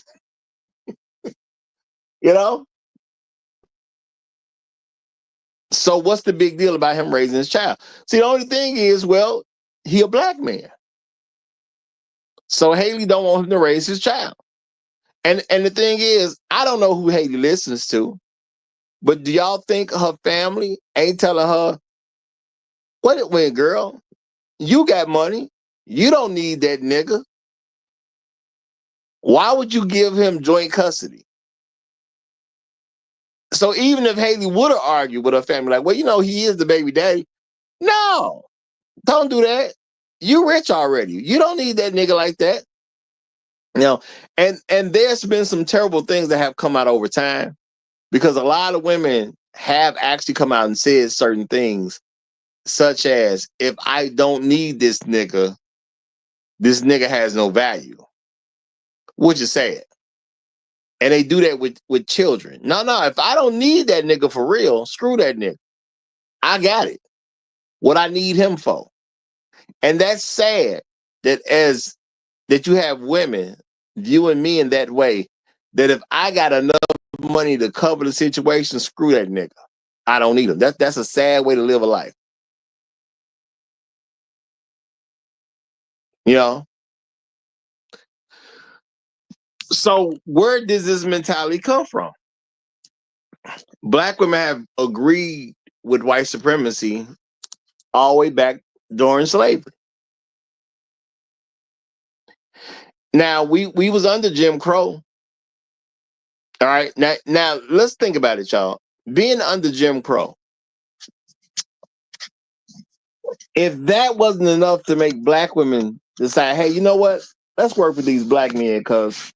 You know? So what's the big deal about him raising his child? See, the only thing is, well, he a black man. So Haley don't want him to raise his child. And the thing is, I don't know who Haley listens to, but do y'all think her family ain't telling her, wait, girl, you got money. You don't need that nigga. Why would you give him joint custody? So even if Haley would have argued with her family, like, well, you know, he is the baby daddy. No, don't do that. You rich already. You don't need that nigga like that. You know, and there's been some terrible things that have come out over time because a lot of women have actually come out and said certain things, such as, if I don't need this nigga has no value, which is sad. And they do that with children. No, if I don't need that nigga for real, screw that nigga. I got it. what I need him for. And that's sad that you have women viewing me in that way, that if I got enough money to cover the situation, screw that nigga. I don't need him. That's a sad way to live a life. You know? So where does this mentality come from? Black women have agreed with white supremacy all the way back during slavery. Now we was under Jim Crow. All right. Now let's think about it, y'all. Being under Jim Crow, if that wasn't enough to make black women decide, hey, you know what? Let's work with these black men, because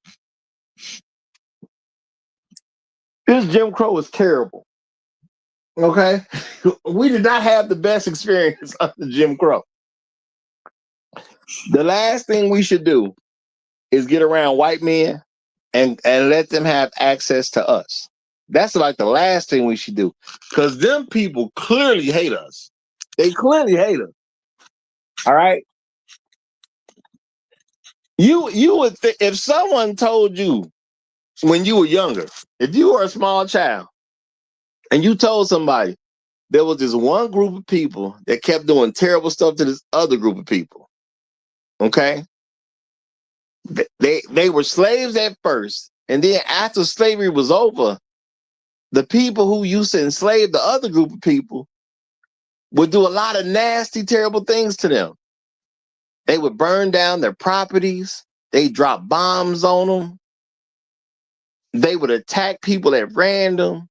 this Jim Crow is terrible. Okay? We did not have the best experience under Jim Crow. The last thing we should do is get around white men and let them have access to us. That's like the last thing we should do, because them people clearly hate us. They clearly hate us. All right? You would think, if someone told you when you were younger, if you were a small child and you told somebody there was this one group of people that kept doing terrible stuff to this other group of people, okay? They were slaves at first, and then after slavery was over, the people who used to enslave the other group of people would do a lot of nasty, terrible things to them. They would burn down their properties. They drop bombs on them. They would attack people at random.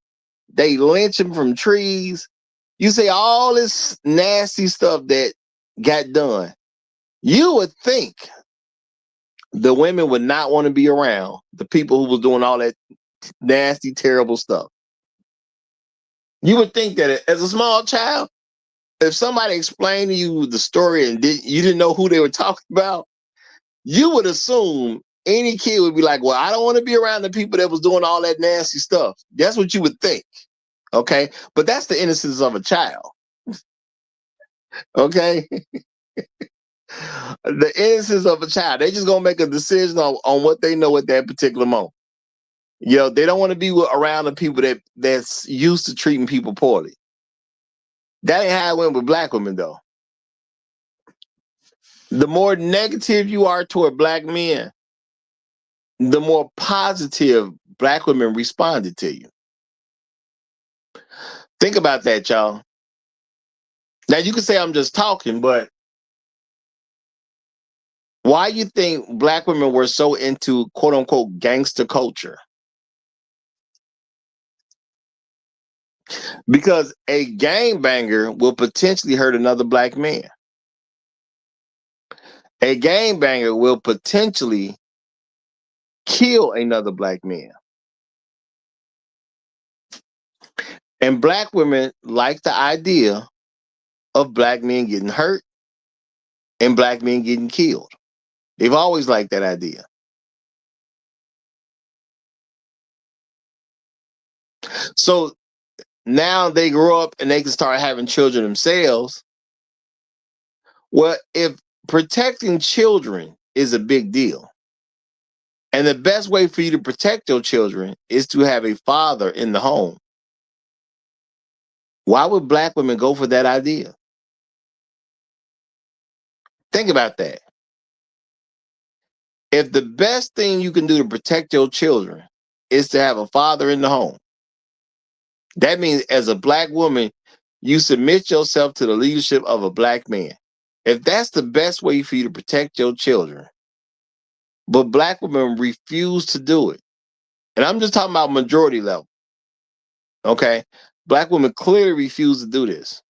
They lynch them from trees. You say all this nasty stuff that got done. You would think the women would not want to be around the people who was doing all that nasty, terrible stuff. You would think that as a small child, if somebody explained to you the story and you didn't know who they were talking about, you would assume any kid would be like, well, I don't want to be around the people that was doing all that nasty stuff. That's what you would think. Okay. But that's the innocence of a child. Okay. The innocence of a child. They just gonna make a decision on what they know at that particular moment. You know, they don't want to be around the people that's used to treating people poorly. That ain't how it went with black women, though. The more negative you are toward black men, the more positive black women responded to you. Think about that, y'all. Now, you can say I'm just talking, but why you think black women were so into quote unquote gangster culture? Because a gangbanger will potentially hurt another black man. A gangbanger will potentially kill another black man. And black women like the idea of black men getting hurt and black men getting killed. They've always liked that idea. So now they grow up and they can start having children themselves. Well, if protecting children is a big deal, and the best way for you to protect your children is to have a father in the home, why would black women go for that idea? Think about that. If the best thing you can do to protect your children is to have a father in the home, that means as a black woman, you submit yourself to the leadership of a black man. If that's the best way for you to protect your children, but black women refuse to do it, and I'm just talking about majority level, okay? Black women clearly refuse to do this.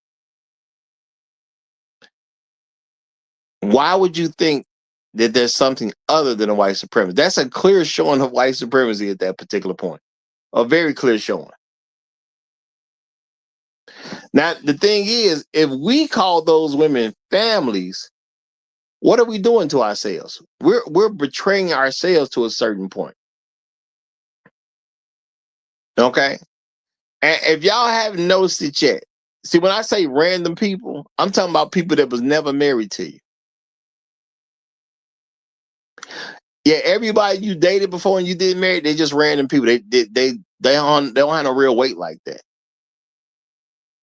Why would you think that there's something other than a white supremacy? That's a clear showing of white supremacy at that particular point. A very clear showing. Now, the thing is, if we call those women families, what are we doing to ourselves? We're betraying ourselves to a certain point. Okay? And if y'all haven't noticed it yet, See, when I say random people, I'm talking about people that was never married to you. Yeah, everybody you dated before and you didn't marry, they just random people. They don't have no real weight like that.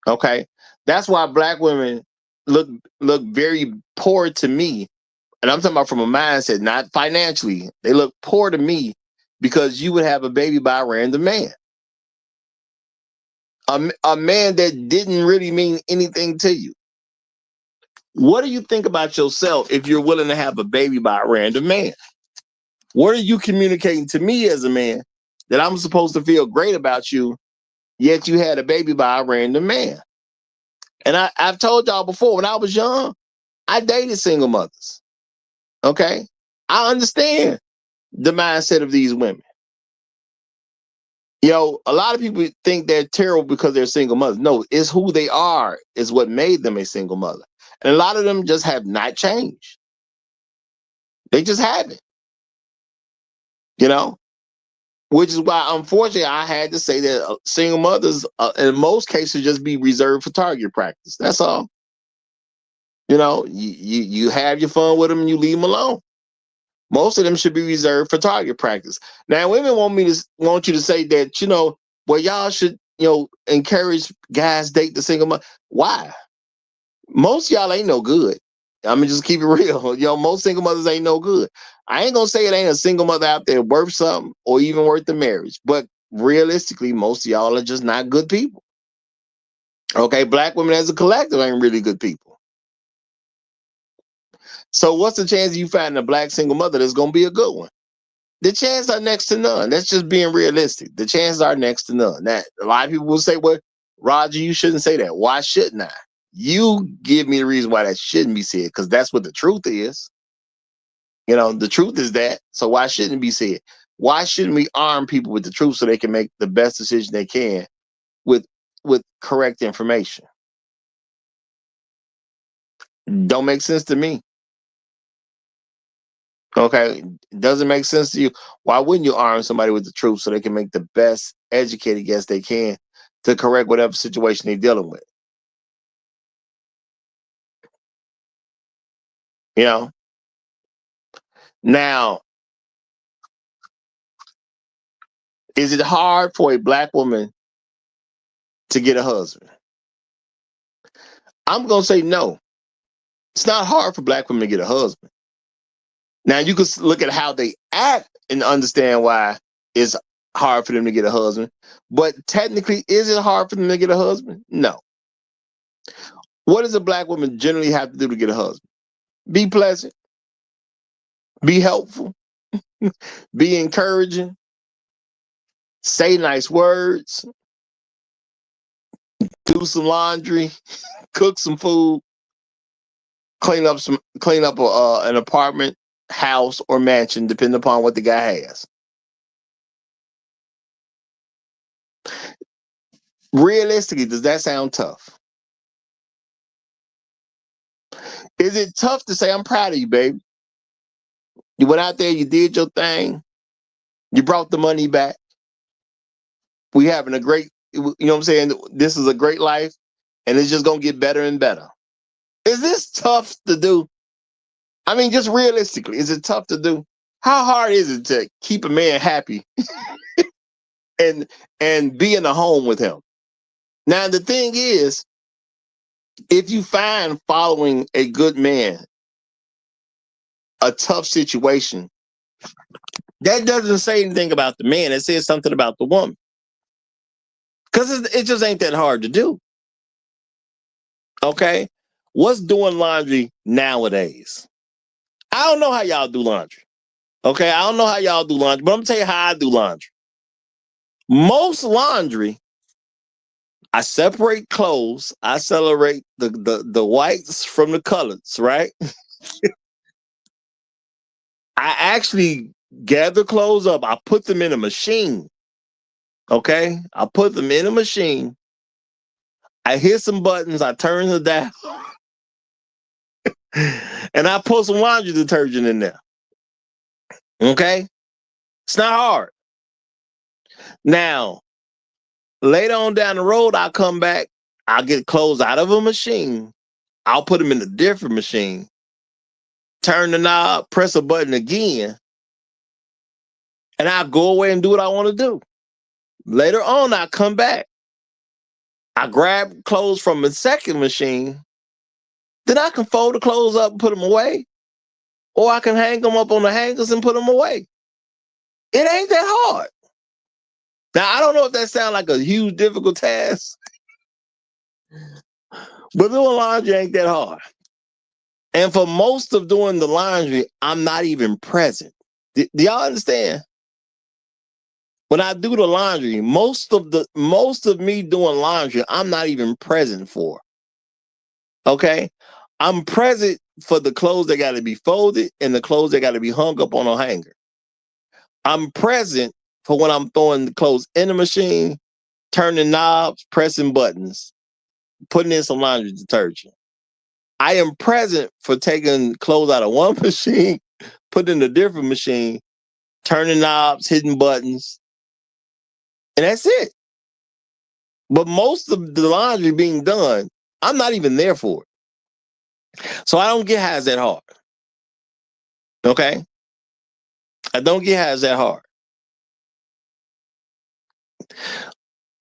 Okay, that's why black women look very poor to me, and I'm talking about from a mindset, not financially. They look poor to me because you would have a baby by a random man, a man that didn't really mean anything to you. What do you think about yourself if you're willing to have a baby by a random man? What are you communicating to me as a man that I'm supposed to feel great about you, yet you had a baby by a random man? And I've told y'all before, when I was young, I dated single mothers. Okay? I understand the mindset of these women. You know, a lot of people think they're terrible because they're single mothers. No, it's who they are is what made them a single mother. And a lot of them just have not changed. They just haven't. You know? Which is why, unfortunately, I had to say that single mothers, in most cases, just be reserved for target practice. That's all. You know, you have your fun with them and you leave them alone. Most of them should be reserved for target practice. Now, women want you to say that, you know, well, y'all should, you know, encourage guys date the single mother. Why? Most of y'all ain't no good. I'm gonna just keep it real. You know, most single mothers ain't no good. I ain't gonna say it ain't a single mother out there worth something or even worth the marriage, but realistically, most of y'all are just not good people. Okay, black women as a collective ain't really good people. So what's the chance of you finding a black single mother that's gonna be a good one? The chances are next to none. That's just being realistic. The chances are next to none. That a lot of people will say, well, Roger, you shouldn't say that. Why shouldn't I? You give me the reason why that shouldn't be said, because that's what the truth is. You know, the truth is that. So why shouldn't it be said? Why shouldn't we arm people with the truth so they can make the best decision they can with correct information? Don't make sense to me. Okay, doesn't make sense to you. Why wouldn't you arm somebody with the truth so they can make the best educated guess they can to correct whatever situation they're dealing with? You know. Now, is it hard for a black woman to get a husband? I'm gonna say no. It's not hard for black women to get a husband. Now you can look at how they act and understand why it's hard for them to get a husband. But technically, is it hard for them to get a husband? No. What does a black woman generally have to do to get a husband? Be pleasant, be helpful, be encouraging, say nice words, do some laundry, cook some food, clean up an apartment, house, or mansion, depending upon what the guy has. Realistically, does that sound tough? Is it tough to say, I'm proud of you, baby? You went out there, you did your thing, you brought the money back. We having a great, you know what I'm saying? This is a great life, and it's just gonna get better and better. Is this tough to do? I mean, just realistically, is it tough to do? How hard is it to keep a man happy and be in a home with him? Now, the thing is, if you find following a good man a tough situation, that doesn't say anything about the man. It says something about the woman. Because it just ain't that hard to do. Okay? What's doing laundry nowadays? I don't know how y'all do laundry. Okay? I don't know how y'all do laundry, but I'm going to tell you how I do laundry. Most laundry, I separate clothes. I separate the whites from the colors, right? I actually gather clothes up. I put them in a machine. Okay? I put them in a machine. I hit some buttons. I turn the dial. And I put some laundry detergent in there. Okay? It's not hard. Now, later on down the road, I'll come back. I'll get clothes out of a machine. I'll put them in a different machine. Turn the knob, press a button again, and I'll go away and do what I want to do. Later on, I come back. I grab clothes from a second machine. Then I can fold the clothes up and put them away. Or I can hang them up on the hangers and put them away. It ain't that hard. Now, I don't know if that sounds like a huge, difficult task, but doing laundry ain't that hard. And for most of doing the laundry, I'm not even present. Do y'all understand? When I do the laundry, most of me doing laundry, I'm not even present for. Okay? I'm present for the clothes that got to be folded and the clothes that got to be hung up on a hanger. I'm present for when I'm throwing the clothes in the machine, turning knobs, pressing buttons, putting in some laundry detergent. I am present for taking clothes out of one machine, putting in a different machine, turning knobs, hitting buttons, and that's it. But most of the laundry being done, I'm not even there for it. So I don't get how it's that hard. Okay? I don't get how it's that hard.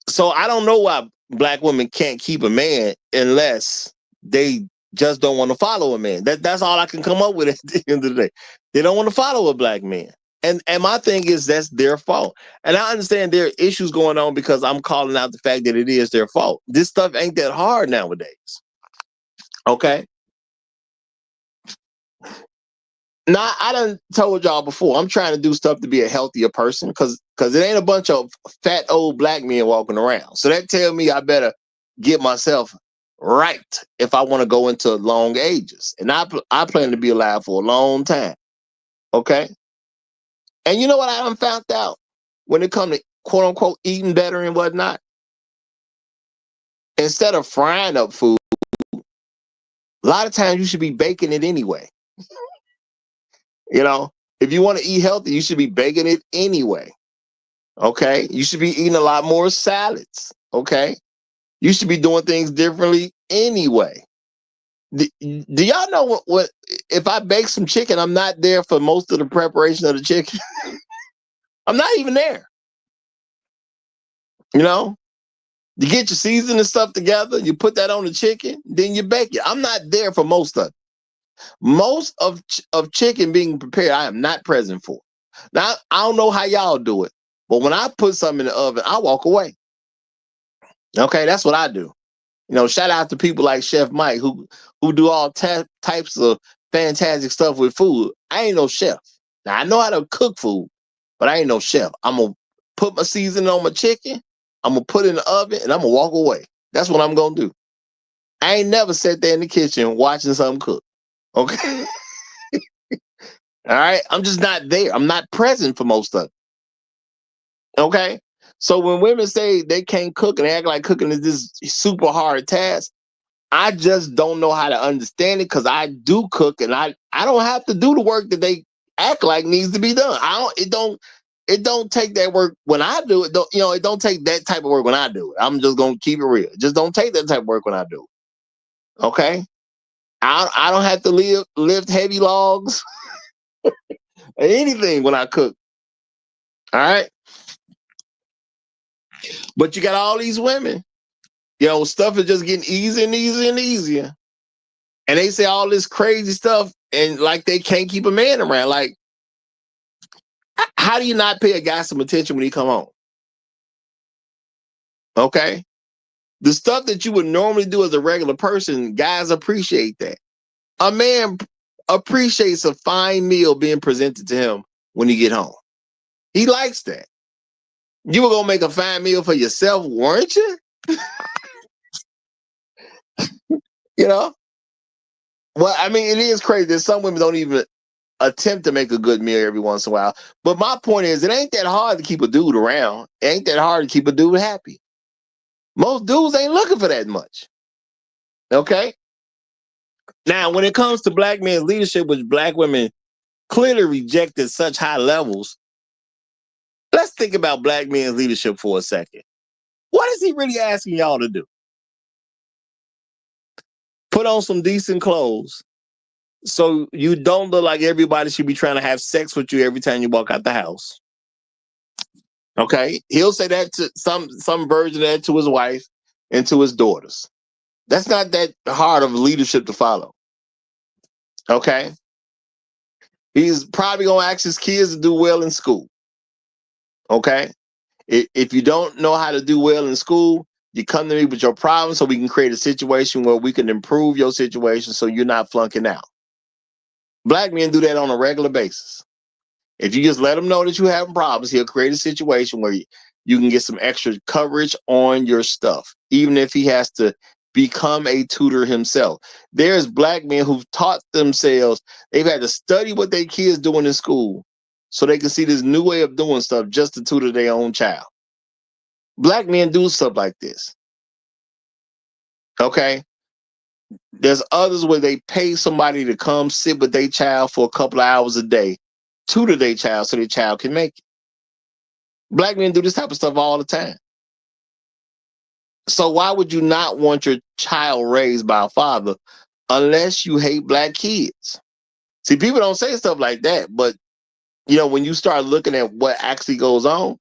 So I don't know why black women can't keep a man unless they just don't want to follow a man. That's all I can come up with at the end of the day. They don't want to follow a black man. And my thing is that's their fault. And I understand there are issues going on because I'm calling out the fact that it is their fault. This stuff ain't that hard nowadays. Okay? Now, I done told y'all before, I'm trying to do stuff to be a healthier person because it ain't a bunch of fat old black men walking around. So that tell me I better get myself right if I want to go into long ages. And I plan to be alive for a long time. Okay? And you know what I done found out when it comes to quote unquote eating better and whatnot? Instead of frying up food, a lot of times you should be baking it anyway. You know, if you want to eat healthy, you should be baking it anyway. Okay. You should be eating a lot more salads. Okay. You should be doing things differently anyway. Do y'all know what if I bake some chicken, I'm not there for most of the preparation of the chicken? I'm not even there. You know, you get your seasoning stuff together, you put that on the chicken, then you bake it. I'm not there for most of it. Most of chicken being prepared, I am not present for. Now, I don't know how y'all do it, but when I put something in the oven, I walk away. Okay, that's what I do. You know, shout out to people like Chef Mike who do all types of fantastic stuff with food. I ain't no chef. Now, I know how to cook food, but I ain't no chef. I'm going to put my seasoning on my chicken, I'm going to put it in the oven, and I'm going to walk away. That's what I'm going to do. I ain't never sat there in the kitchen watching something cook. Okay? All right? I'm just not there. I'm not present for most of it. Okay? So when women say they can't cook and they act like cooking is this super hard task, I just don't know how to understand it because I do cook and I don't have to do the work that they act like needs to be done. It don't take that work when I do it. It don't take that type of work when I do it. I'm just gonna keep it real. Just don't take that type of work when I do it. Okay? I don't have to lift heavy logs or anything when I cook. All right. But you got all these women, stuff is just getting easier and easier and easier. And they say all this crazy stuff and like they can't keep a man around. Like, how do you not pay a guy some attention when he come home? Okay. The stuff that you would normally do as a regular person, guys appreciate that. A man appreciates a fine meal being presented to him when you get home. He likes that. You were going to make a fine meal for yourself, weren't you? You know? Well, I mean, it is crazy that some women don't even attempt to make a good meal every once in a while. But my point is, it ain't that hard to keep a dude around. It ain't that hard to keep a dude happy. Most dudes ain't looking for that much. Okay? Now, when it comes to black men's leadership, which black women clearly reject at such high levels, let's think about black men's leadership for a second. What is he really asking y'all to do? Put on some decent clothes so you don't look like everybody should be trying to have sex with you every time you walk out the house. Okay? He'll say that to some version of that to his wife and to his daughters. That's not that hard of leadership to follow. Okay? He's probably going to ask his kids to do well in school. Okay? If you don't know how to do well in school, you come to me with your problem so we can create a situation where we can improve your situation so you're not flunking out. Black men do that on a regular basis. If you just let him know that you're having problems, he'll create a situation where you can get some extra coverage on your stuff, even if he has to become a tutor himself. There's black men who've taught themselves, they've had to study what their kids doing in school so they can see this new way of doing stuff just to tutor their own child. Black men do stuff like this. Okay? There's others where they pay somebody to come sit with their child for a couple of hours a day, tutor their child so their child can make it. Black men do this type of stuff all the time. So why would you not want your child raised by a father unless you hate black kids? See, people don't say stuff like that, but when you start looking at what actually goes on,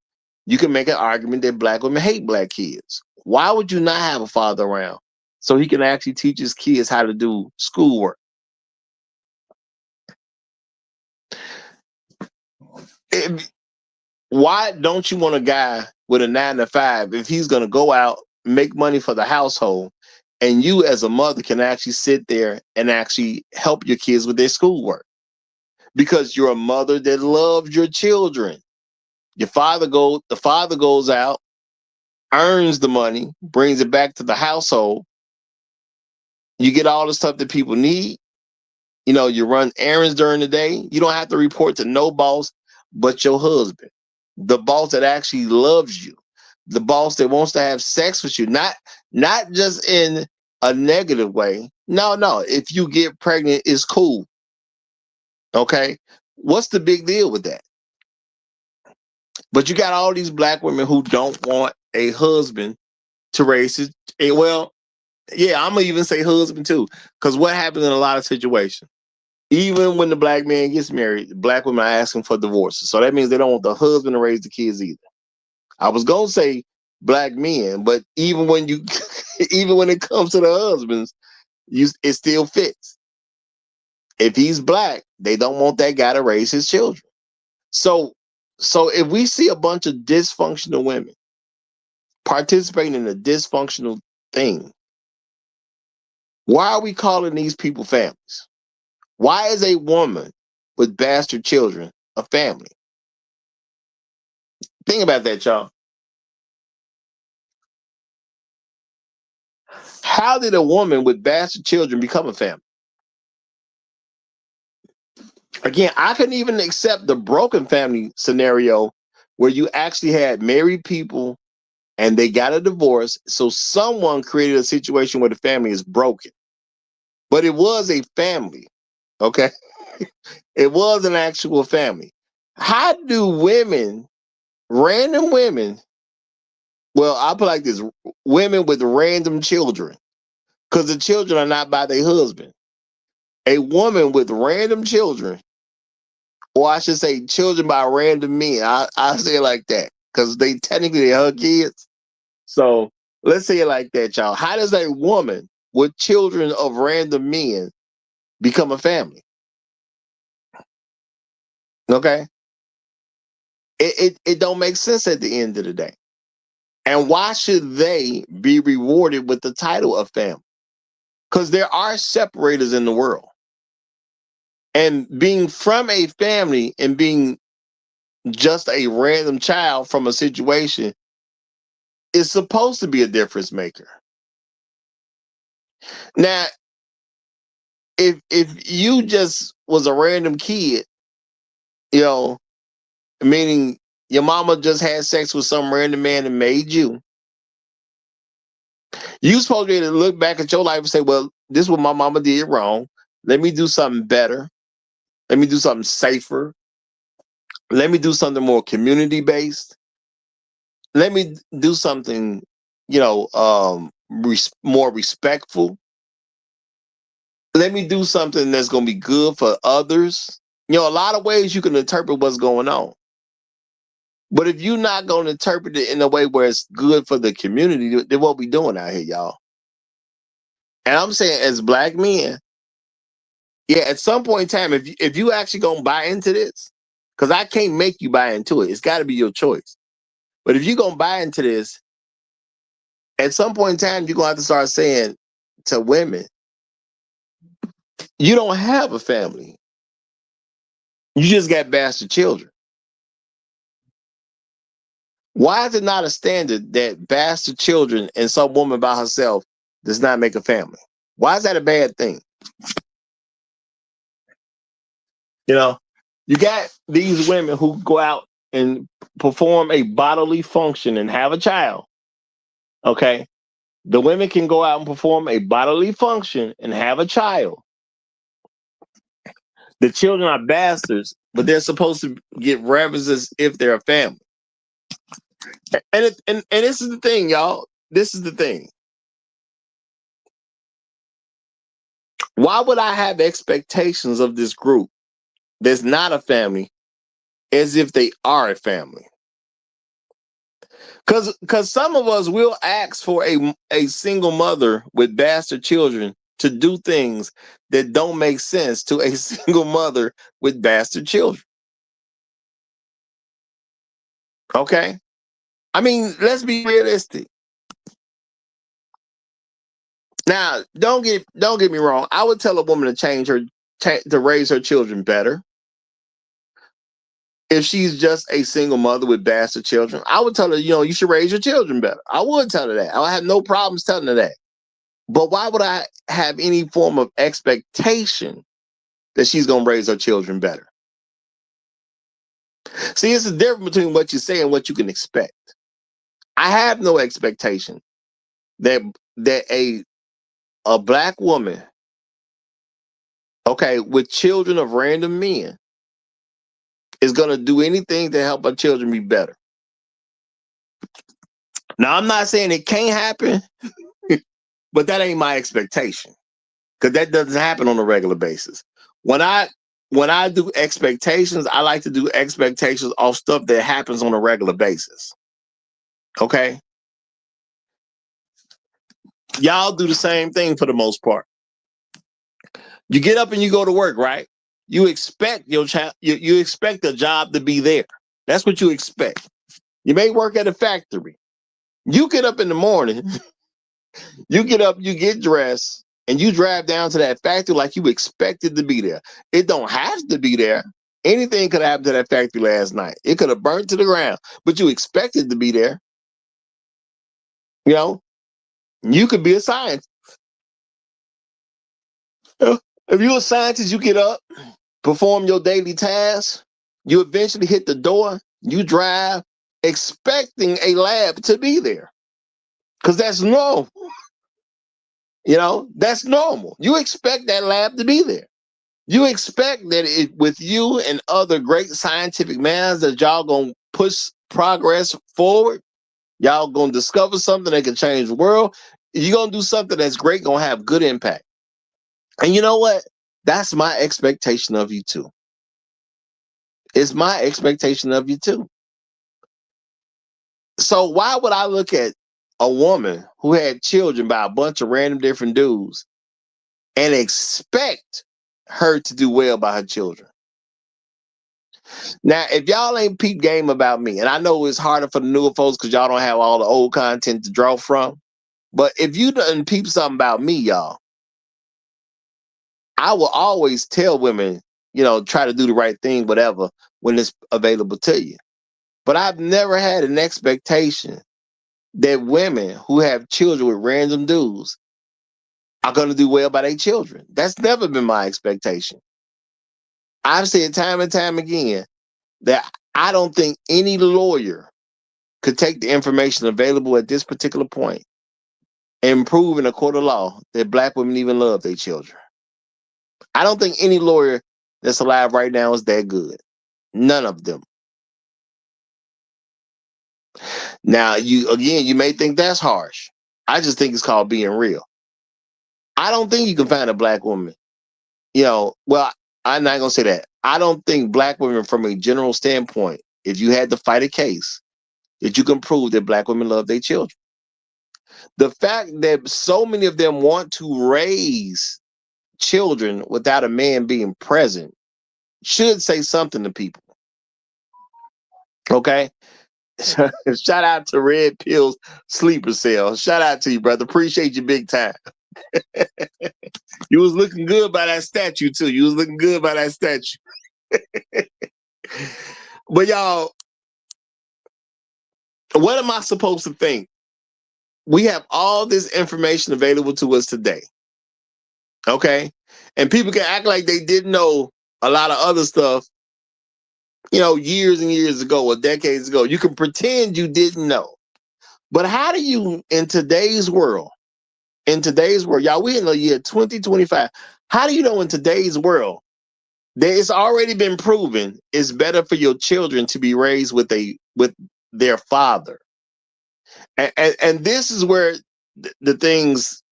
you can make an argument that black women hate black kids. Why would you not have a father around so he can actually teach his kids how to do schoolwork? Why don't you want a guy with a 9-to-5 if he's going to go out, make money for the household, and you as a mother can actually sit there and actually help your kids with their schoolwork? Because you're a mother that loves your children. The father goes out, earns the money, brings it back to the household. You get all the stuff that people need. You run errands during the day. You don't have to report to no boss but your husband. The boss that actually loves you. The boss that wants to have sex with you. Not just in a negative way. No. If you get pregnant, it's cool. Okay? What's the big deal with that? But you got all these black women who don't want a husband to raise his. Well, yeah, I'm going to even say husband too. Because what happens in a lot of situations? Even when the black man gets married, black women are asking for divorces. So that means they don't want the husband to raise the kids either. I was gonna say black men, but even when it comes to the husbands, it still fits. If he's black, they don't want that guy to raise his children. So if we see a bunch of dysfunctional women participating in a dysfunctional thing, why are we calling these people families? Why is a woman with bastard children a family? Think about that, y'all. How did a woman with bastard children become a family? Again, I couldn't even accept the broken family scenario where you actually had married people and they got a divorce. So someone created a situation where the family is broken. But it was a family, okay? It was an actual family. How do random women, well, I'll put it like this, women with random children, because the children are not by their husband. A woman with random children, or I should say children by random men. I say it like that because they technically are her kids. So let's say it like that, y'all. How does a woman with children of random men become a family? Okay. It don't make sense at the end of the day. And why should they be rewarded with the title of family? Because there are separators in the world. And being from a family and being just a random child from a situation is supposed to be a difference maker. Now, if you just was a random kid, meaning your mama just had sex with some random man and made you supposed to be able to look back at your life and say, well, this is what my mama did wrong. Let me do something better. Let me do something safer. Let me do something more community based. Let me do something, more respectful. let me do something that's going to be good for others. A lot of ways you can interpret what's going on. But if you're not going to interpret it in a way where it's good for the community, then what we doing out here, y'all? And I'm saying, as black men, yeah, at some point in time, if you actually gonna buy into this, because I can't make you buy into it, it's got to be your choice. But if you're gonna buy into this, at some point in time, you're gonna have to start saying to women, you don't have a family. You just got bastard children. Why is it not a standard that bastard children and some woman by herself does not make a family? Why is that a bad thing? You got these women who go out and perform a bodily function and have a child. Okay. The women can go out and perform a bodily function and have a child. The children are bastards, but they're supposed to get reverence as if they're a family. And this is the thing, y'all. This is the thing. Why would I have expectations of this group that's not a family as if they are a family? Because some of us will ask for a single mother with bastard children to do things that don't make sense to a single mother with bastard children. Okay? I mean, let's be realistic. Now, don't get me wrong. I would tell a woman to raise her children better. If she's just a single mother with bastard children, I would tell her, you should raise your children better. I would tell her that. I have no problems telling her that. But why would I have any form of expectation that she's going to raise her children better? See, it's the difference between what you say and what you can expect. I have no expectation that a black woman, okay, with children of random men is going to do anything to help her children be better. Now, I'm not saying it can't happen, but that ain't my expectation, because that doesn't happen on a regular basis. When I do expectations, I like to do expectations off stuff that happens on a regular basis. Okay? Y'all do the same thing for the most part. You get up and you go to work, right? You expect your child, you expect a job to be there. That's what you expect. You may work at a factory. You get up in the morning, you get up, you get dressed, and you drive down to that factory like you expected to be there. It don't have to be there. Anything could happen to that factory last night. It could have burnt to the ground, but you expected to be there. You could be a scientist. If you're a scientist, you get up, perform your daily tasks, you eventually hit the door, you drive, expecting a lab to be there. Because that's normal. That's normal. You expect that lab to be there. You expect that with you and other great scientific minds that y'all gonna push progress forward. Y'all gonna discover something that can change the world. You're gonna do something that's great, gonna have good impact. And you know what? That's my expectation of you too. It's my expectation of you too. So why would I look at a woman who had children by a bunch of random different dudes and expect her to do well by her children? Now, if y'all ain't peep game about me, and I know it's harder for the newer folks because y'all don't have all the old content to draw from, but if you done peep something about me, y'all, I will always tell women, try to do the right thing, whatever, when it's available to you. But I've never had an expectation that women who have children with random dudes are going to do well by their children. That's never been my expectation. I've said time and time again that I don't think any lawyer could take the information available at this particular point and prove in a court of law that black women even love their children. I don't think any lawyer that's alive right now is that good. None of them. Now, you may think that's harsh. I just think it's called being real. I don't think you can find a black woman well, I'm not gonna say that. I don't think black women, from a general standpoint, if you had to fight a case, that you can prove that black women love their children. The fact that so many of them want to raise children without a man being present should say something to people. Okay. Shout out to Red Pills Sleeper Cell. Shout out to you, brother. Appreciate you big time. You was looking good by that statue, too. You was looking good by that statue. But y'all, what am I supposed to think? We have all this information available to us today. Okay. And people can act like they didn't know a lot of other stuff, years and years ago or decades ago. You can pretend you didn't know. But how do you, in today's world, y'all, we in the year 2025, how do you know in today's world that it's already been proven it's better for your children to be raised with their father? And this is where the things,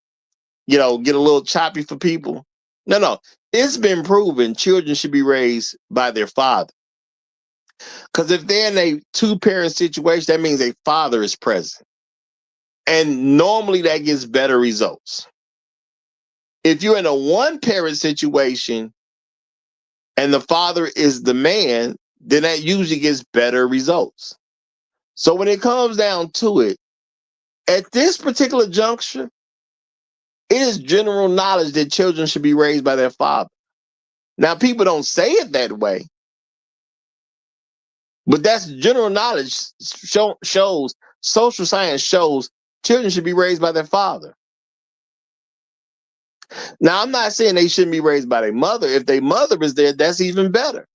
get a little choppy for people. No, it's been proven children should be raised by their father. Because if they're in a two-parent situation, that means a father is present. And normally that gets better results. If you're in a one-parent situation and the father is the man, then that usually gets better results. So when it comes down to it, at this particular juncture, it is general knowledge that children should be raised by their father. Now, people don't say it that way, but that's general knowledge. Shows social science shows children should be raised by their father. Now, I'm not saying they shouldn't be raised by their mother. If their mother is there, that's even better.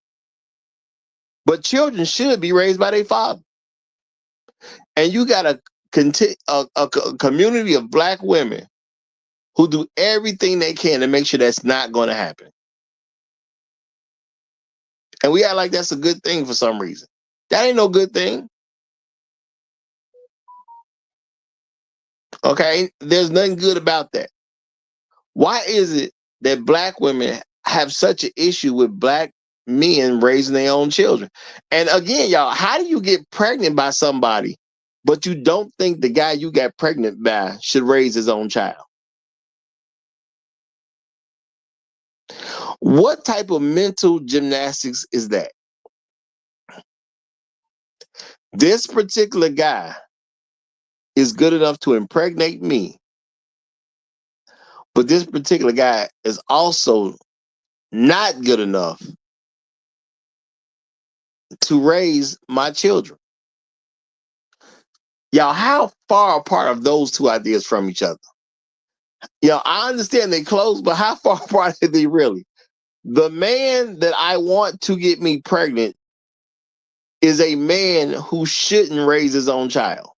But children should be raised by their father. And you got a community of black women who do everything they can to make sure that's not going to happen. And we act like that's a good thing for some reason. That ain't no good thing. Okay? There's nothing good about that. Why is it that black women have such an issue with black men raising their own children? And again, y'all, how do you get pregnant by somebody, but you don't think the guy you got pregnant by should raise his own child? What type of mental gymnastics is that? This particular guy is good enough to impregnate me, but this particular guy is also not good enough to raise my children. Y'all, how far apart are those two ideas from each other? I understand they close, but how far apart are they really? The man that I want to get me pregnant is a man who shouldn't raise his own child.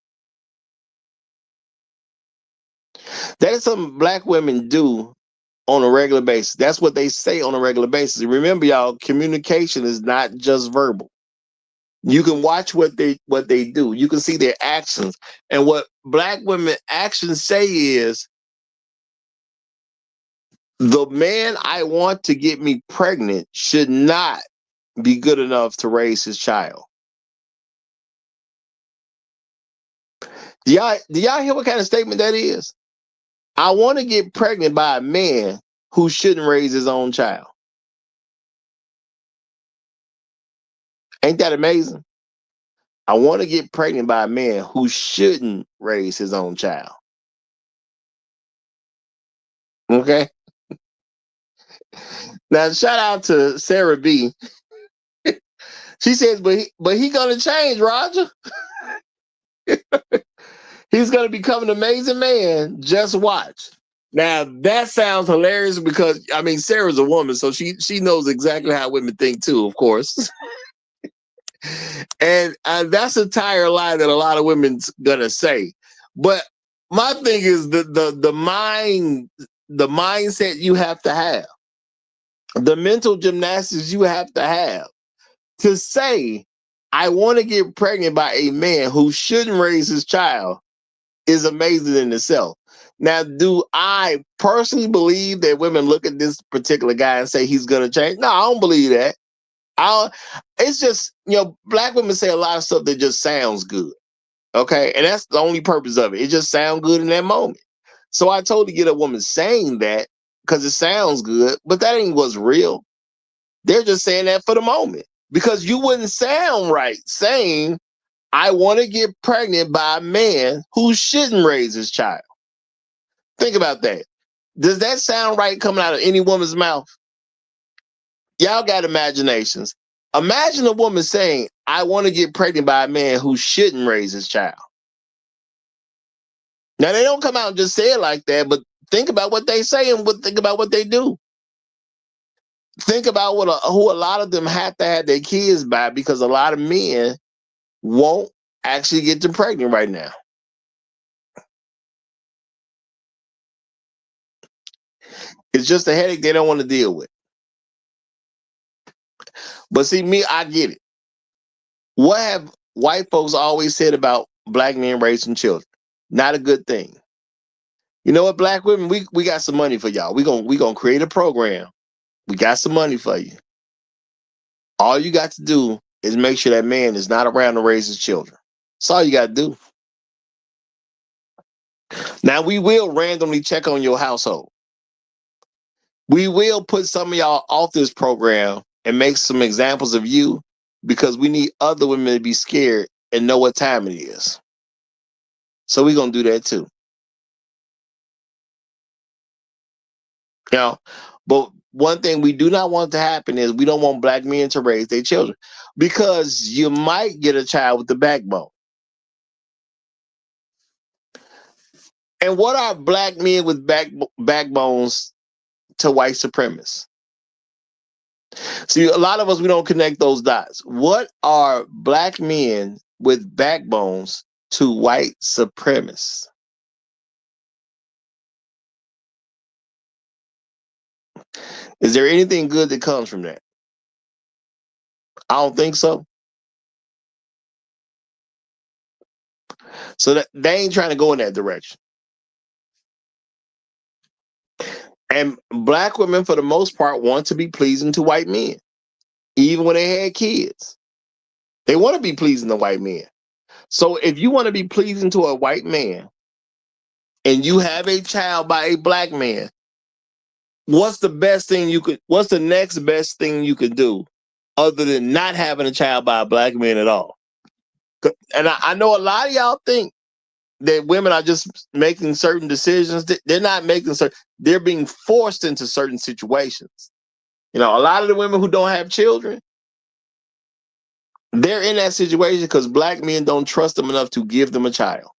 That is something black women do on a regular basis. That's what they say on a regular basis. Remember, y'all, communication is not just verbal. You can watch what they do. You can see their actions. And what black women actions say is, the man I want to get me pregnant should not be good enough to raise his child. Do y'all hear what kind of statement that is? I want to get pregnant by a man who shouldn't raise his own child. Ain't that amazing? I want to get pregnant by a man who shouldn't raise his own child. Okay? Now, shout out to Sarah B. She says, but he gonna change, Roger. He's gonna become an amazing man. Just watch. Now that sounds hilarious because Sarah's a woman, so she knows exactly how women think too, of course. and that's a tire lie that a lot of women's gonna say. But my thing is the mindset you have to have, the mental gymnastics you have to say, I want to get pregnant by a man who shouldn't raise his child. is amazing in itself. Now, do I personally believe that women look at this particular guy and say he's gonna change? No, I don't believe that. It's just, black women say a lot of stuff that just sounds good. Okay. And that's the only purpose of it. It just sounds good in that moment. So I totally get a woman saying that because it sounds good, but that ain't what's real. They're just saying that for the moment because you wouldn't sound right saying, I want to get pregnant by a man who shouldn't raise his child. Think about that. Does that sound right coming out of any woman's mouth? Y'all got imaginations. Imagine a woman saying, I want to get pregnant by a man who shouldn't raise his child. Now, they don't come out and just say it like that, but think about what they say and think about what they do. Think about who a lot of them have to have their kids by because a lot of men won't actually get them pregnant right now. It's just a headache they don't want to deal with. But see, me, I get it. What have white folks always said about black men raising children? Not a good thing. You know what, black women, we got some money for y'all. We gonna create a program. We got some money for you. All you got to do is make sure that man is not around to raise his children. That's all you got to do. Now, we will randomly check on your household. We will put some of y'all off this program and make some examples of you because we need other women to be scared and know what time it is. So we're going to do that too. But one thing we do not want to happen is we don't want black men to raise their children because you might get a child with the backbone. And what are black men with backbones to white supremacists? See, a lot of us, we don't connect those dots. What are black men with backbones to white supremacists? Is there anything good that comes from that? I don't think so. So that they ain't trying to go in that direction. And black women, for the most part, want to be pleasing to white men, even when they had kids. They want to be pleasing to white men. So if you want to be pleasing to a white man and you have a child by a black man, what's the next best thing you could do other than not having a child by a black man at all? And I know a lot of y'all think that women are just making certain decisions. They're not making they're being forced into certain situations. A lot of the women who don't have children, they're in that situation because black men don't trust them enough to give them a child.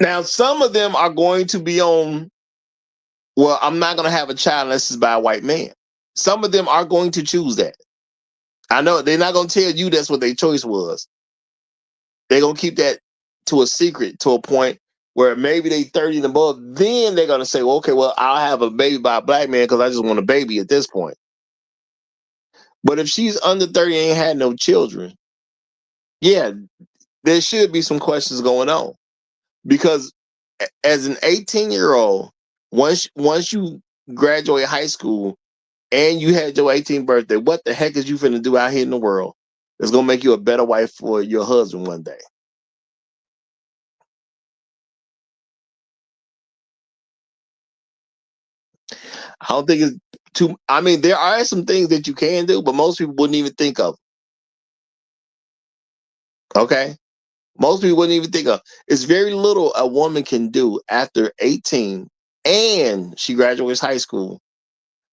Now, some of them are going to be on, well, I'm not going to have a child unless it's by a white man. Some of them are going to choose that. I know they're not going to tell you that's what their choice was. They're going to keep that to a secret to a point where maybe they 30 and above. Then they're going to say, well, okay, well, I'll have a baby by a black man because I just want a baby at this point. But if she's under 30 and ain't had no children, yeah, there should be some questions going on. Because as an 18-year-old, once you graduate high school and you had your 18th birthday, what the heck is you finna do out here in the world that's gonna make you a better wife for your husband one day? I don't think it's too. I mean, there are some things that you can do, but most people wouldn't even think of. Okay, most people wouldn't even think of. It's very little a woman can do after 18 and she graduates high school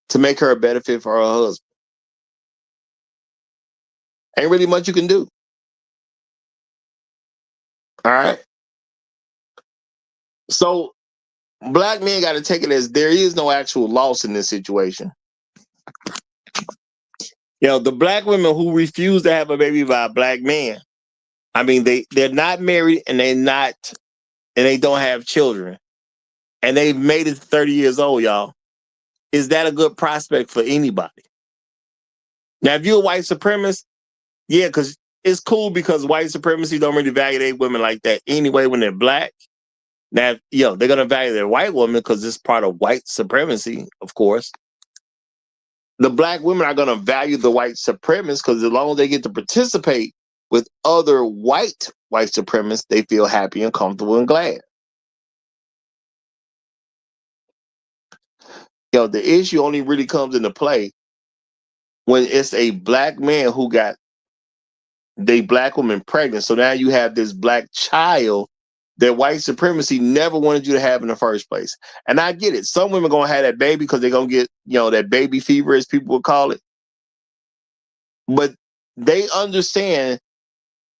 to make her a better fit for her husband. Ain't really much you can do. All right. So black men got to take it as there is no actual loss in this situation. The black women who refuse to have a baby by a black man, I mean, they're not married and they don't have children. And they've made it 30 years old, y'all. Is that a good prospect for anybody? Now, if you're a white supremacist, yeah, because it's cool because white supremacy don't really validate women like that anyway when they're black. Now, they're gonna value their white woman because it's part of white supremacy, of course. The black women are gonna value the white supremacists because as long as they get to participate with other white supremacists, they feel happy and comfortable and glad. The issue only really comes into play when it's a black man who got the black woman pregnant. So now you have this black child that white supremacy never wanted you to have in the first place. And I get it. Some women gonna have that baby because they're gonna get, that baby fever, as people would call it. But they understand,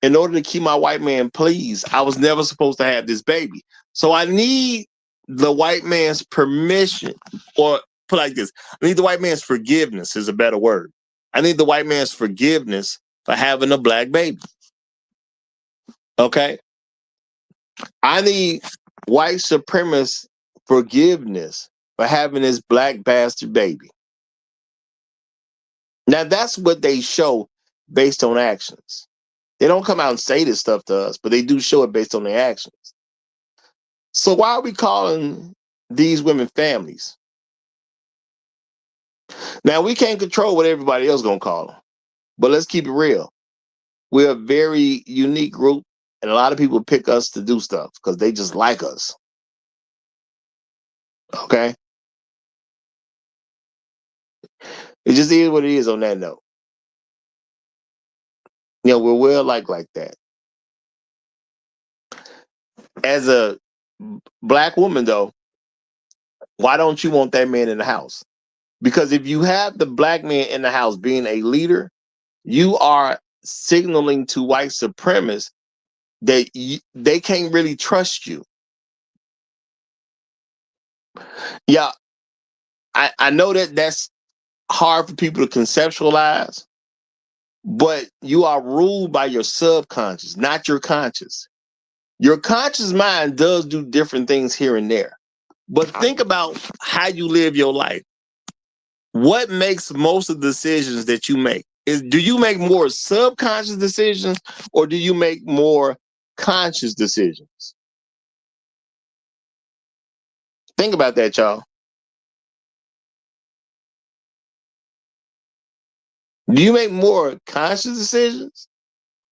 in order to keep my white man pleased, I was never supposed to have this baby. So I need the white man's permission, or put like this, I need the white man's forgiveness is a better word. I need the white man's forgiveness for having a black baby. Okay? I need white supremacist forgiveness for having this black bastard baby. Now, that's what they show based on actions. They don't come out and say this stuff to us, but they do show it based on their actions. So why are we calling these women families? Now, we can't control what everybody else gonna call them, but let's keep it real. We're a very unique group, and a lot of people pick us to do stuff because they just like us. Okay? It just is what it is on that note. We're well like that. As a black woman, though, why don't you want that man in the house? Because if you have the black man in the house being a leader, you are signaling to white supremacists that they can't really trust you. Yeah, I know that's hard for people to conceptualize, but you are ruled by your subconscious, not your conscious. Your conscious mind does do different things here and there. But think about how you live your life. What makes most of the decisions that you make? Do you make more subconscious decisions or do you make more conscious decisions? Think about that, y'all. Do you make more conscious decisions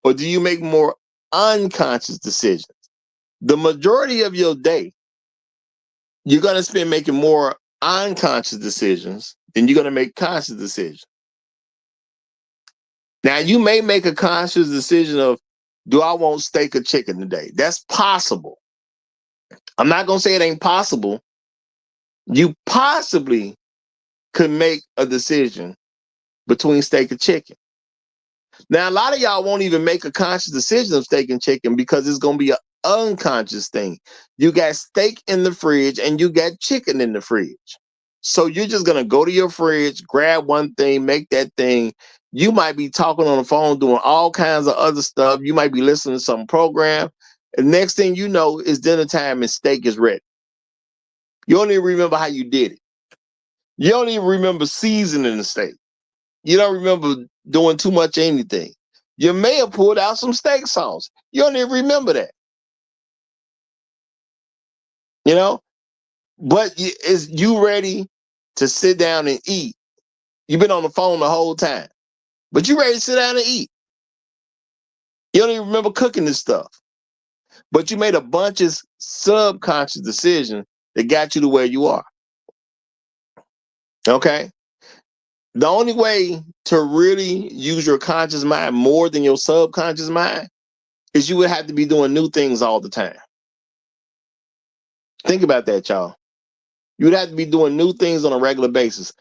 or do you make more unconscious decisions? The majority of your day, you're going to spend making more unconscious decisions than you're going to make conscious decisions. Now, you may make a conscious decision of, do I want steak or chicken today? That's possible. I'm not going to say it ain't possible. You possibly could make a decision between steak and chicken. Now, a lot of y'all won't even make a conscious decision of steak and chicken because it's going to be an unconscious thing. You got steak in the fridge and you got chicken in the fridge. So you're just going to go to your fridge, grab one thing, make that thing. You might be talking on the phone, doing all kinds of other stuff. You might be listening to some program. And next thing you know, it's dinner time and steak is ready. You don't even remember how you did it. You don't even remember seasoning the steak. You don't remember doing too much anything. You may have pulled out some steak sauce. You don't even remember that. But is you ready to sit down and eat? You've been on the phone the whole time, but you ready to sit down and eat. You don't even remember cooking this stuff, but you made a bunch of subconscious decisions that got you to where you are. Okay? The only way to really use your conscious mind more than your subconscious mind is you would have to be doing new things all the time. Think about that, y'all. You would have to be doing new things on a regular basis.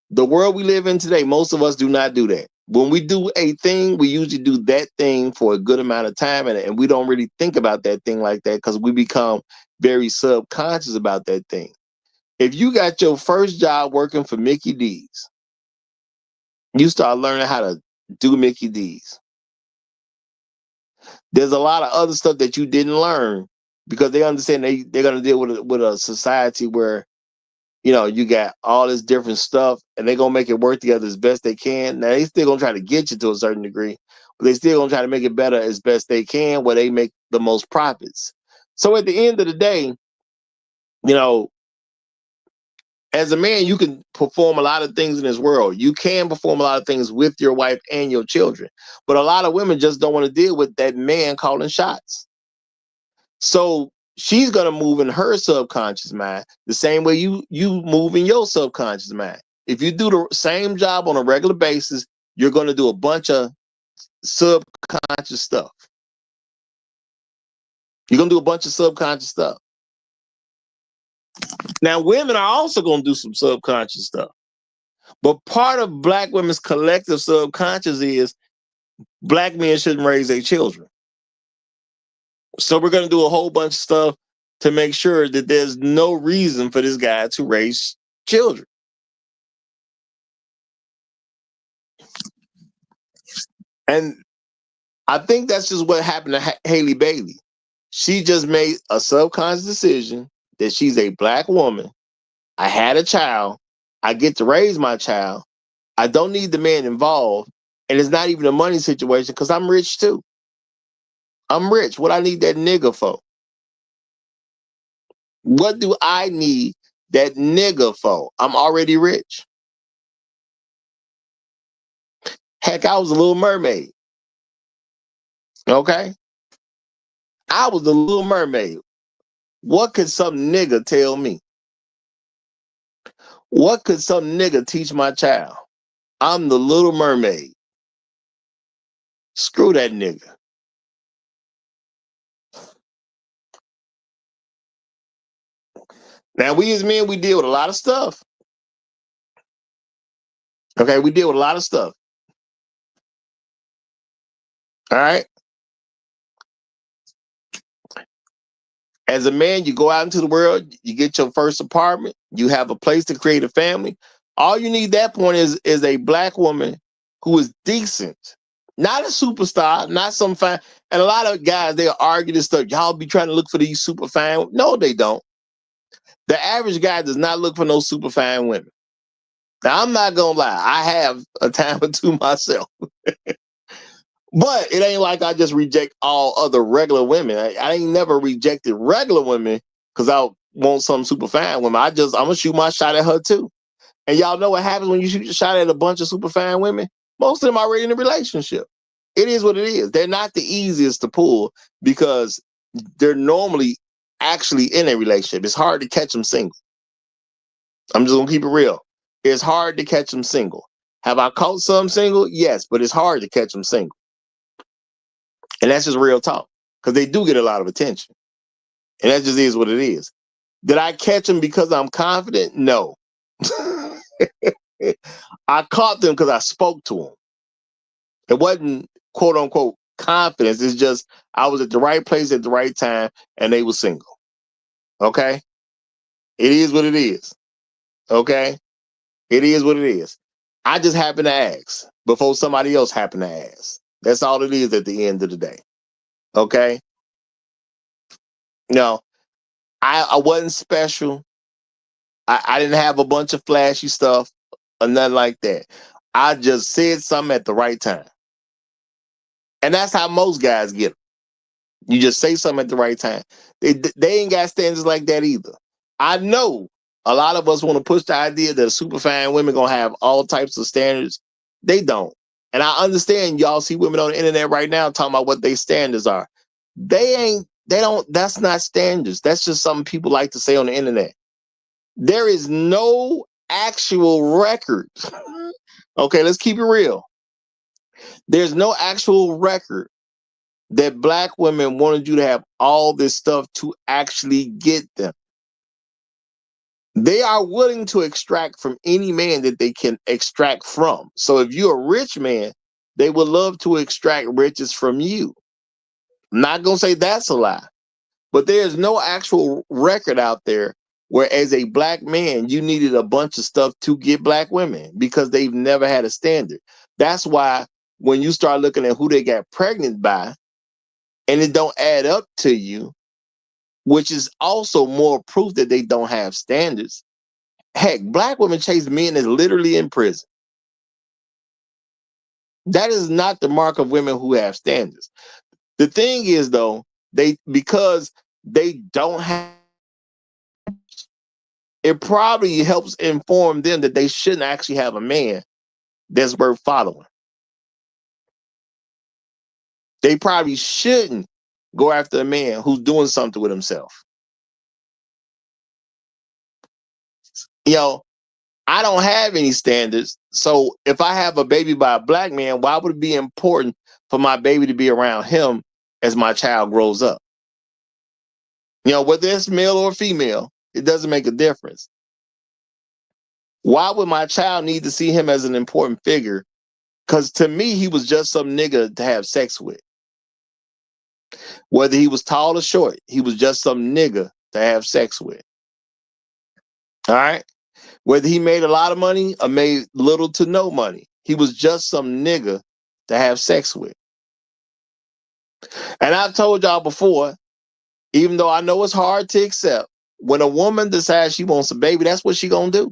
The world we live in today, most of us do not do that. When we do a thing, we usually do that thing for a good amount of time, and we don't really think about that thing like that because we become very subconscious about that thing. If you got your first job working for Mickey D's, you start learning how to do Mickey D's. There's a lot of other stuff that you didn't learn because they understand they're going to deal with a society where you got all this different stuff and they're going to make it work together as best they can. Now, they still going to try to get you to a certain degree, but they still gonna try to make it better as best they can, where they make the most profits. So at the end of the day, as a man, you can perform a lot of things in this world. You can perform a lot of things with your wife and your children, but a lot of women just don't want to deal with that man calling shots. So she's gonna move in her subconscious mind the same way you move in your subconscious mind. If you do the same job on a regular basis, you're gonna do a bunch of subconscious stuff. You're gonna do a bunch of subconscious stuff. Now, women are also gonna do some subconscious stuff. But part of Black women's collective subconscious is Black men shouldn't raise their children. So we're going to do a whole bunch of stuff to make sure that there's no reason for this guy to raise children. And I think that's just what happened to Haley Bailey. She just made a subconscious decision that she's a Black woman. I had a child. I get to raise my child. I don't need the man involved. And it's not even a money situation because I'm rich too. I'm rich. What I need that nigga for? What do I need that nigga for? I'm already rich. Heck, I was a little mermaid. Okay? I was the little mermaid. What could some nigga tell me? What could some nigga teach my child? I'm the little mermaid. Screw that nigga. Now, we as men, we deal with a lot of stuff. Okay? We deal with a lot of stuff. All right? As a man, you go out into the world, you get your first apartment, you have a place to create a family. All you need at that point is a Black woman who is decent, not a superstar, not some fine. And a lot of guys, they'll argue this stuff. Y'all be trying to look for these super fine. No, they don't. The average guy does not look for no super fine women. Now, I'm not going to lie. I have a time or two myself. But it ain't like I just reject all other regular women. I ain't never rejected regular women because I want some super fine women. I'm gonna shoot my shot at her too. And y'all know what happens when you shoot your shot at a bunch of super fine women? Most of them are already in a relationship. It is what it is. They're not the easiest to pull because they're normally actually in a relationship. It's hard to catch them single. I'm just gonna keep it real. It's hard to catch them single. Have I caught some single? Yes, but it's hard to catch them single. And that's just real talk because they do get a lot of attention. And that just is what it is. Did I catch them because I'm confident? No. I caught them because I spoke to them. It wasn't quote unquote confidence. It's just I was at the right place at the right time and they were single. Okay? It is what it is. Okay? It is what it is. I just happened to ask before somebody else happened to ask. That's all it is at the end of the day. Okay? No, I wasn't special. I didn't have a bunch of flashy stuff or nothing like that. I just said something at the right time. And that's how most guys get them. You just say something at the right time. They ain't got standards like that either. I know a lot of us want to push the idea that super fine women going to have all types of standards. They don't. And I understand y'all see women on the internet right now talking about what their standards are. They don't, that's not standards. That's just something people like to say on the internet. There is no actual record. Okay, let's keep it real. There's no actual record that Black women wanted you to have all this stuff to actually get them. They are willing to extract from any man that they can extract from. So if you're a rich man, they would love to extract riches from you. I'm not going to say that's a lie, but there's no actual record out there where as a Black man, you needed a bunch of stuff to get Black women because they've never had a standard. That's why when you start looking at who they got pregnant by and it don't add up to you, which is also more proof that they don't have standards. Heck, Black women chase men that's literally in prison. That is not the mark of women who have standards. The thing is, though, because they don't have, it probably helps inform them that they shouldn't actually have a man that's worth following. They probably shouldn't go after a man who's doing something with himself. You know, I don't have any standards. So if I have a baby by a black man, why would it be important for my baby to be around him as my child grows up? You know, whether it's male or female, it doesn't make a difference. Why would my child need to see him as an important figure? Because to me, he was just some nigga to have sex with. Whether he was tall or short, he was just some nigga to have sex with. All right? Whether he made a lot of money or made little to no money, he was just some nigga to have sex with. And I've told y'all before, even though I know it's hard to accept, when a woman decides she wants a baby, that's what she gonna do.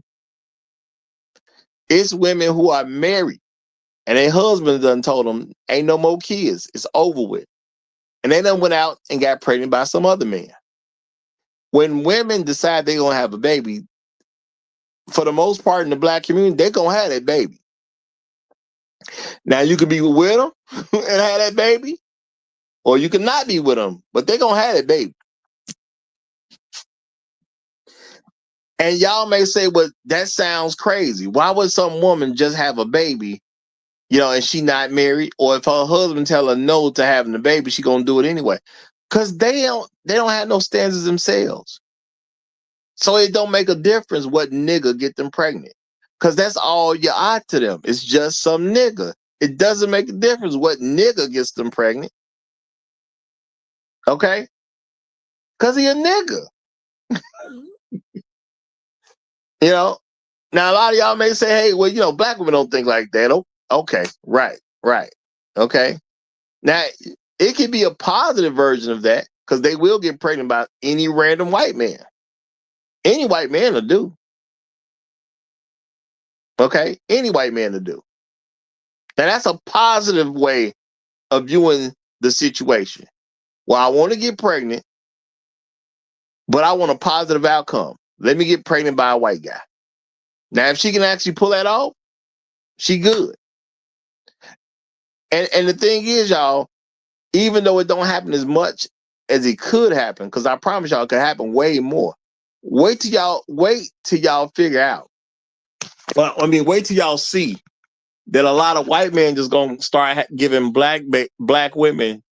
It's women who are married and their husband done told them, ain't no more kids, it's over with. And they done went out and got pregnant by some other man. When women decide they're gonna have a baby, for the most part in the black community, they're gonna have that baby. Now you could be with them and have that baby, or you could not be with them, but they're gonna have that baby. And y'all may say, well, that sounds crazy. Why would some woman just have a baby, you know, and she not married? Or if her husband tell her no to having the baby, she gonna do it anyway. Because they don't have no standards themselves. So it don't make a difference what nigga get them pregnant. Because that's all you are to them. It's just some nigga. It doesn't make a difference what nigga gets them pregnant. Okay? Because he a nigga. You know? Now, a lot of y'all may say, hey, well, you know, black women don't think like that. Okay, right. Okay. Now, it could be a positive version of that because they will get pregnant by any random white man. Any white man will do. Okay? Any white man will do. Now, that's a positive way of viewing the situation. Well, I want to get pregnant, but I want a positive outcome. Let me get pregnant by a white guy. Now, if she can actually pull that off, she good. And the thing is, y'all, even though it don't happen as much as it could happen, because I promise y'all it could happen way more. Wait till y'all figure out. Well, I mean, wait till y'all see that a lot of white men just gonna start giving black women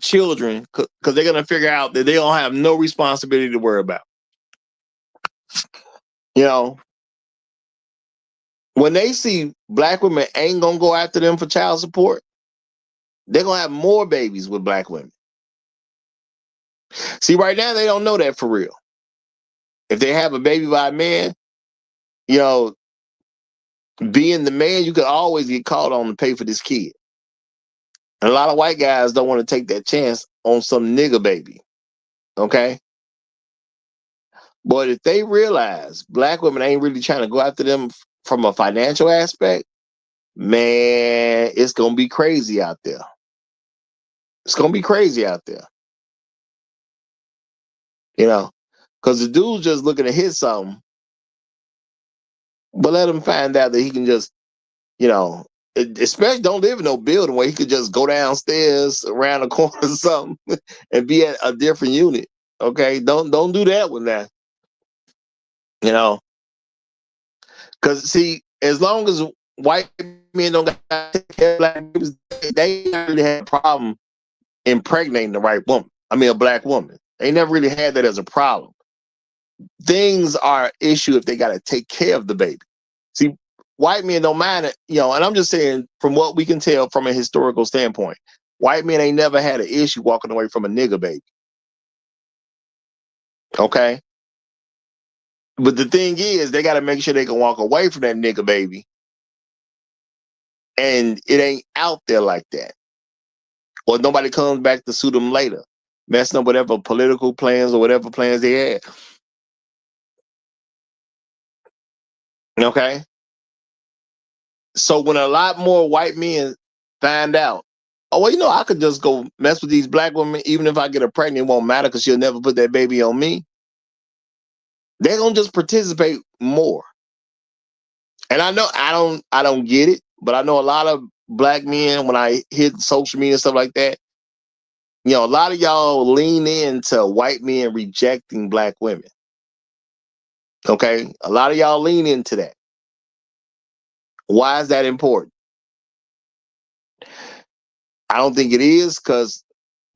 children because they're gonna figure out that they don't have no responsibility to worry about. You know, when they see black women ain't gonna go after them for child support, they're gonna have more babies with black women. See, right now they don't know that for real. If they have a baby by a man, you know, being the man, you could always get called on to pay for this kid. And a lot of white guys don't want to take that chance on some nigga baby. Okay? But if they realize black women ain't really trying to go after them from a financial aspect, man, it's going to be crazy out there. It's going to be crazy out there. You know? Because the dude's just looking to hit something. But let him find out that he can just, you know, especially don't live in no building where he could just go downstairs around the corner or something and be at a different unit. Okay, don't do that with that. You know, because see, as long as white men don't got to take care of black people, they never really had a problem impregnating the right woman. I mean, a black woman. They never really had that as a problem. Things are an issue if they got to take care of the baby. See, white men don't mind it, you know, and I'm just saying from what we can tell from a historical standpoint, white men ain't never had an issue walking away from a nigga baby. Okay? But the thing is, they got to make sure they can walk away from that nigga baby. And it ain't out there like that. Or nobody comes back to sue them later, messing up whatever political plans or whatever plans they had. Okay? So when a lot more white men find out, oh, well, you know, I could just go mess with these black women, even if I get her pregnant, it won't matter because she'll never put that baby on me. They're gonna just participate more. And I know I don't get it, but I know a lot of black men, when I hit social media and stuff like that, you know, a lot of y'all lean into white men rejecting black women. Okay? A lot of y'all lean into that. Why is that important? I don't think it is, because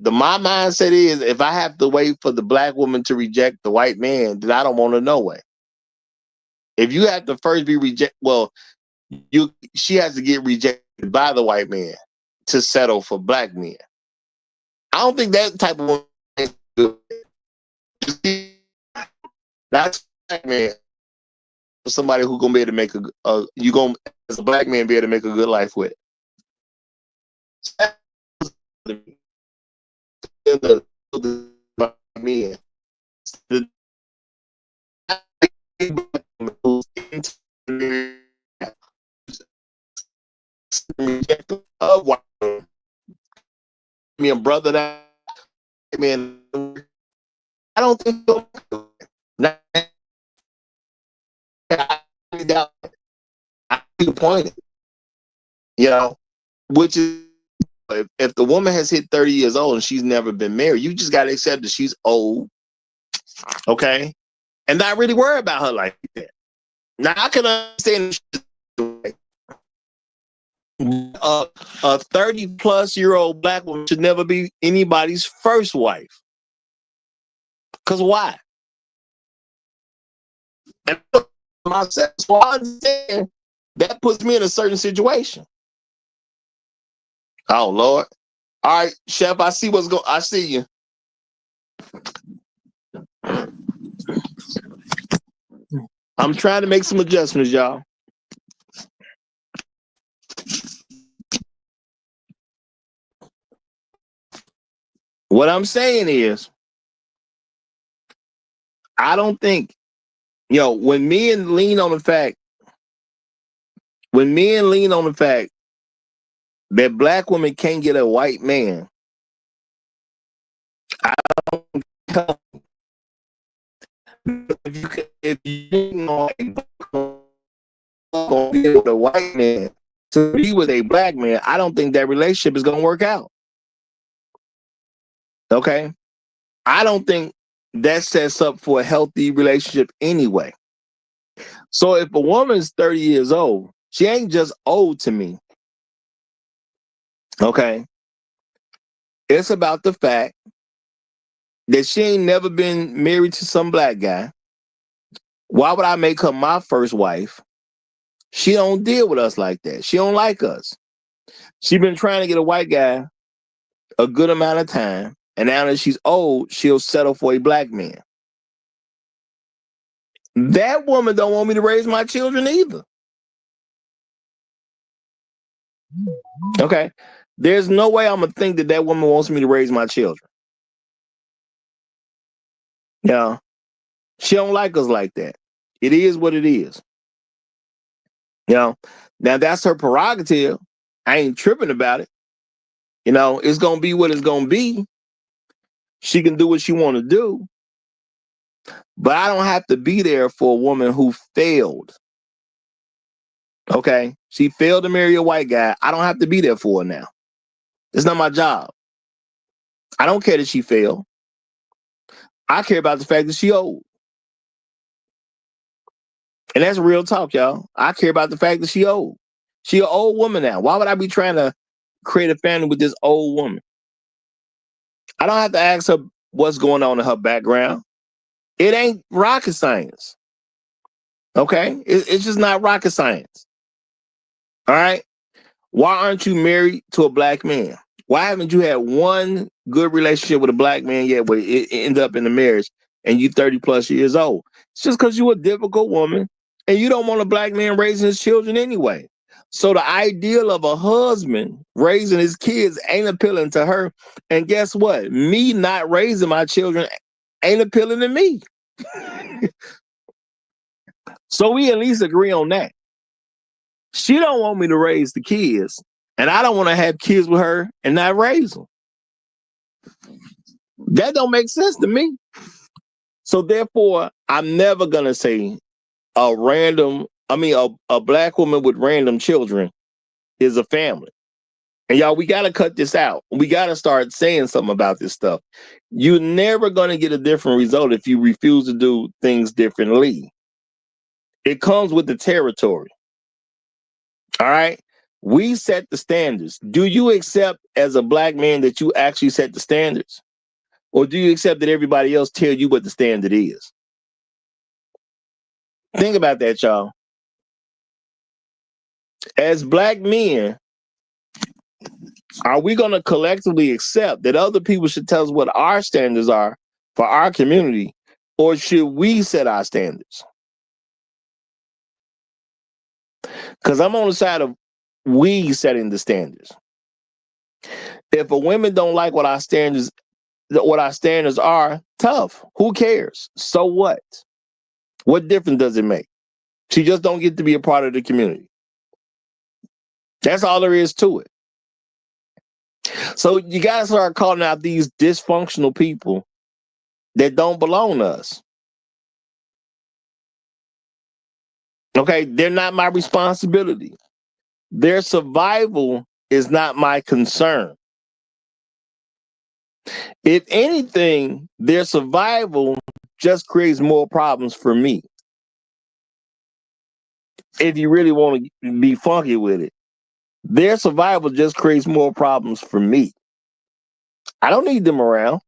my mindset is, if I have to wait for the black woman to reject the white man, then I don't want her no way. If you have to first be rejected, well, she has to get rejected by the white man to settle for black men. I don't think that type of woman is good. That's black man. Somebody who gonna be able to make you gonna, as a black man, be able to make a good life with. Men. Of white me a brother that man, I don't think so. I disappointed, you know, which is, if the woman has hit 30 years old and she's never been married, you just got to accept that she's old, okay, and not really worry about her like that. Now I can understand a 30-plus-year-old black woman should never be anybody's first wife. Because why? And myself, so I understand that puts me in a certain situation. Oh Lord! All right, Chef, I see what's going. I see you. I'm trying to make some adjustments, y'all. What I'm saying is, I don't think, you know, when men lean on the fact that black women can't get a white man, I don't know if you know with a white man to be with a black man, I don't think that relationship is going to work out. Okay? I don't think that sets up for a healthy relationship anyway. So if a woman's 30 years old, she ain't just old to me. Okay? It's about the fact that she ain't never been married to some black guy. Why would I make her my first wife? She don't deal with us like that. She don't like us. She been trying to get a white guy a good amount of time, and now that she's old, she'll settle for a black man. That woman don't want me to raise my children either. Okay? There's no way I'm going to think that that woman wants me to raise my children. Yeah. She don't like us like that. It is what it is. You know, now that's her prerogative. I ain't tripping about it. You know, it's going to be what it's going to be. She can do what she want to do. But I don't have to be there for a woman who failed. Okay? She failed to marry a white guy. I don't have to be there for her now. It's not my job. I don't care that she failed. I care about the fact that she old. And that's real talk, y'all. I care about the fact that she old. She an old woman now. Why would I be trying to create a family with this old woman? I don't have to ask her what's going on in her background. It ain't rocket science. Okay? It's just not rocket science. All right? Why aren't you married to a black man? Why haven't you had one good relationship with a black man yet where it ended up in a marriage and you 30 plus years old? It's just because you're a difficult woman and you don't want a black man raising his children anyway. So the ideal of a husband raising his kids ain't appealing to her. And guess what? Me not raising my children ain't appealing to me. So we at least agree on that. She don't want me to raise the kids, and I don't want to have kids with her and not raise them. That don't make sense to me. So therefore, I'm never gonna say a black woman with random children is a family. And y'all, we gotta cut this out. We gotta start saying something about this stuff. You're never gonna get a different result if you refuse to do things differently. It comes with the territory. All right. We set the standards. Do you accept as a black man that you actually set the standards? Or do you accept that everybody else tell you what the standard is? Think about that, y'all. As black men, are we going to collectively accept that other people should tell us what our standards are for our community? Or should we set our standards? Because I'm on the side of we setting the standards. If a women don't like what our standards are, tough. Who cares? So what? What difference does it make? She just don't get to be a part of the community. That's all there is to it. So you got to start calling out these dysfunctional people that don't belong to us. Okay, they're not my responsibility. Their survival is not my concern. If anything, their survival just creates more problems for me. If you really want to be funky with it, their survival just creates more problems for me. I don't need them around.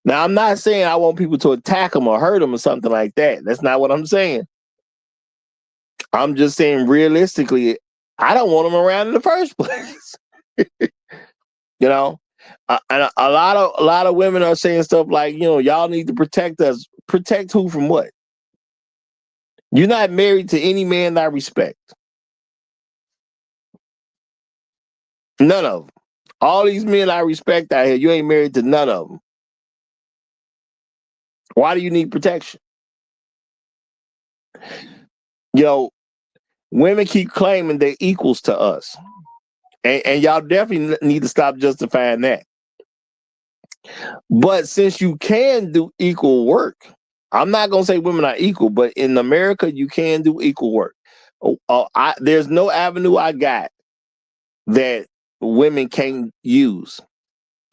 Now, I'm not saying I want people to attack them or hurt them or something like that. That's not what I'm saying. I'm just saying realistically, I don't want them around in the first place. You know, and a lot of women are saying stuff like, y'all need to protect us. Protect who from what? You're not married to any man I respect. None of them. All these men I respect out here, you ain't married to none of them. Why do you need protection? Women keep claiming they're equals to us. And y'all definitely need to stop justifying that. But since you can do equal work, I'm not going to say women are equal, but in America, you can do equal work. There's no avenue I got that women can't use.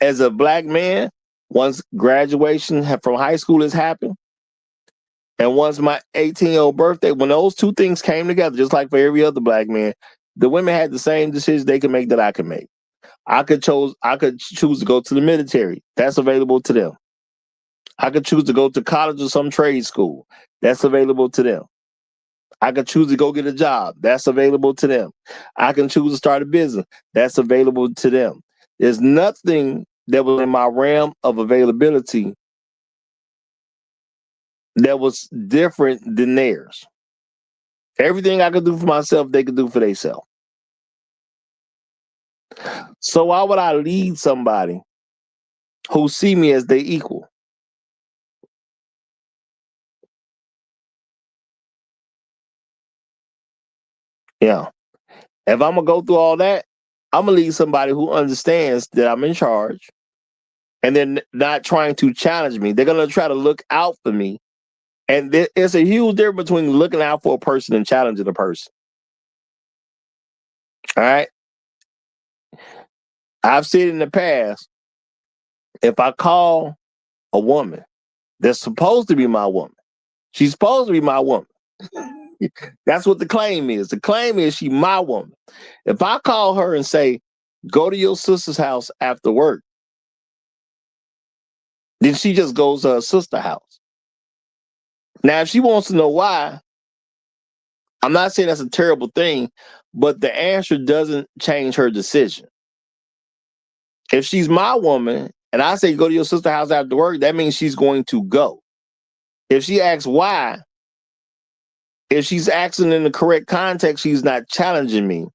As a black man, once graduation from high school has happened, and once my 18-year-old birthday, when those two things came together, just like for every other black man, the women had the same decisions they could make that I could make. I could choose to go to the military. That's available to them. I could choose to go to college or some trade school. That's available to them. I could choose to go get a job. That's available to them. I can choose to start a business. That's available to them. There's nothing that was in my realm of availability that was different than theirs. Everything I could do for myself, they could do for themselves. So why would I lead somebody who see me as they equal? Yeah. If I'm going to go through all that, I'm going to lead somebody who understands that I'm in charge and they're not trying to challenge me. They're going to try to look out for me. And there's a huge difference between looking out for a person and challenging a person. All right. I've said in the past, if I call a woman that's supposed to be my woman, she's supposed to be my woman. That's what the claim is. The claim is she my woman. If I call her and say, go to your sister's house after work, then she just goes to her sister's house. Now, if she wants to know why, I'm not saying that's a terrible thing, but the answer doesn't change her decision. If she's my woman and I say go to your sister's house after work, that means she's going to go. If she asks why, if she's asking in the correct context, she's not challenging me.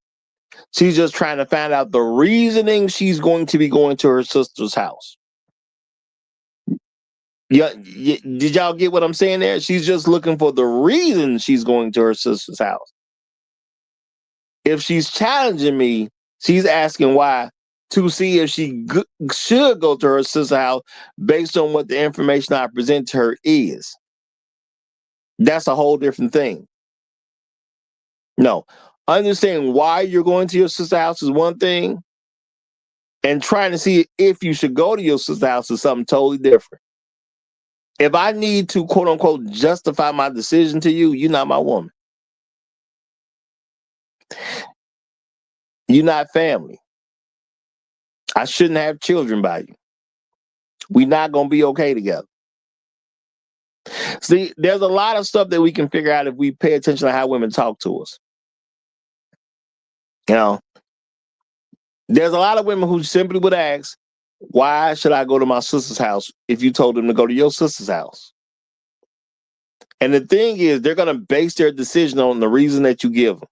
She's just trying to find out the reasoning she's going to be going to her sister's house. Yeah, did y'all get what I'm saying there? She's just looking for the reason she's going to her sister's house. If she's challenging me, she's asking why, to see if she should go to her sister's house based on what the information I present to her is. That's a whole different thing. No, understanding why you're going to your sister's house is one thing, and trying to see if you should go to your sister's house is something totally different. If I need to, quote unquote, justify my decision to you, you're not my woman. You're not family. I shouldn't have children by you. We're not going to be okay together. See, there's a lot of stuff that we can figure out if we pay attention to how women talk to us. You know, there's a lot of women who simply would ask, why should I go to my sister's house if you told them to go to your sister's house? And the thing is, they're going to base their decision on the reason that you give them.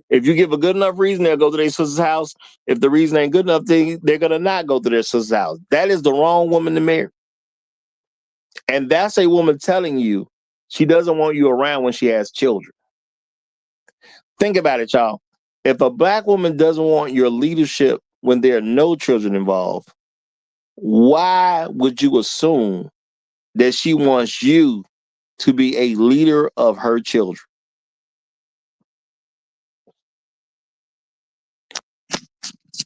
If you give a good enough reason, they'll go to their sister's house. If the reason ain't good enough, they're going to not go to their sister's house. That is the wrong woman to marry. And that's a woman telling you she doesn't want you around when she has children. Think about it, y'all. If a black woman doesn't want your leadership when there are no children involved, why would you assume that she wants you to be a leader of her children?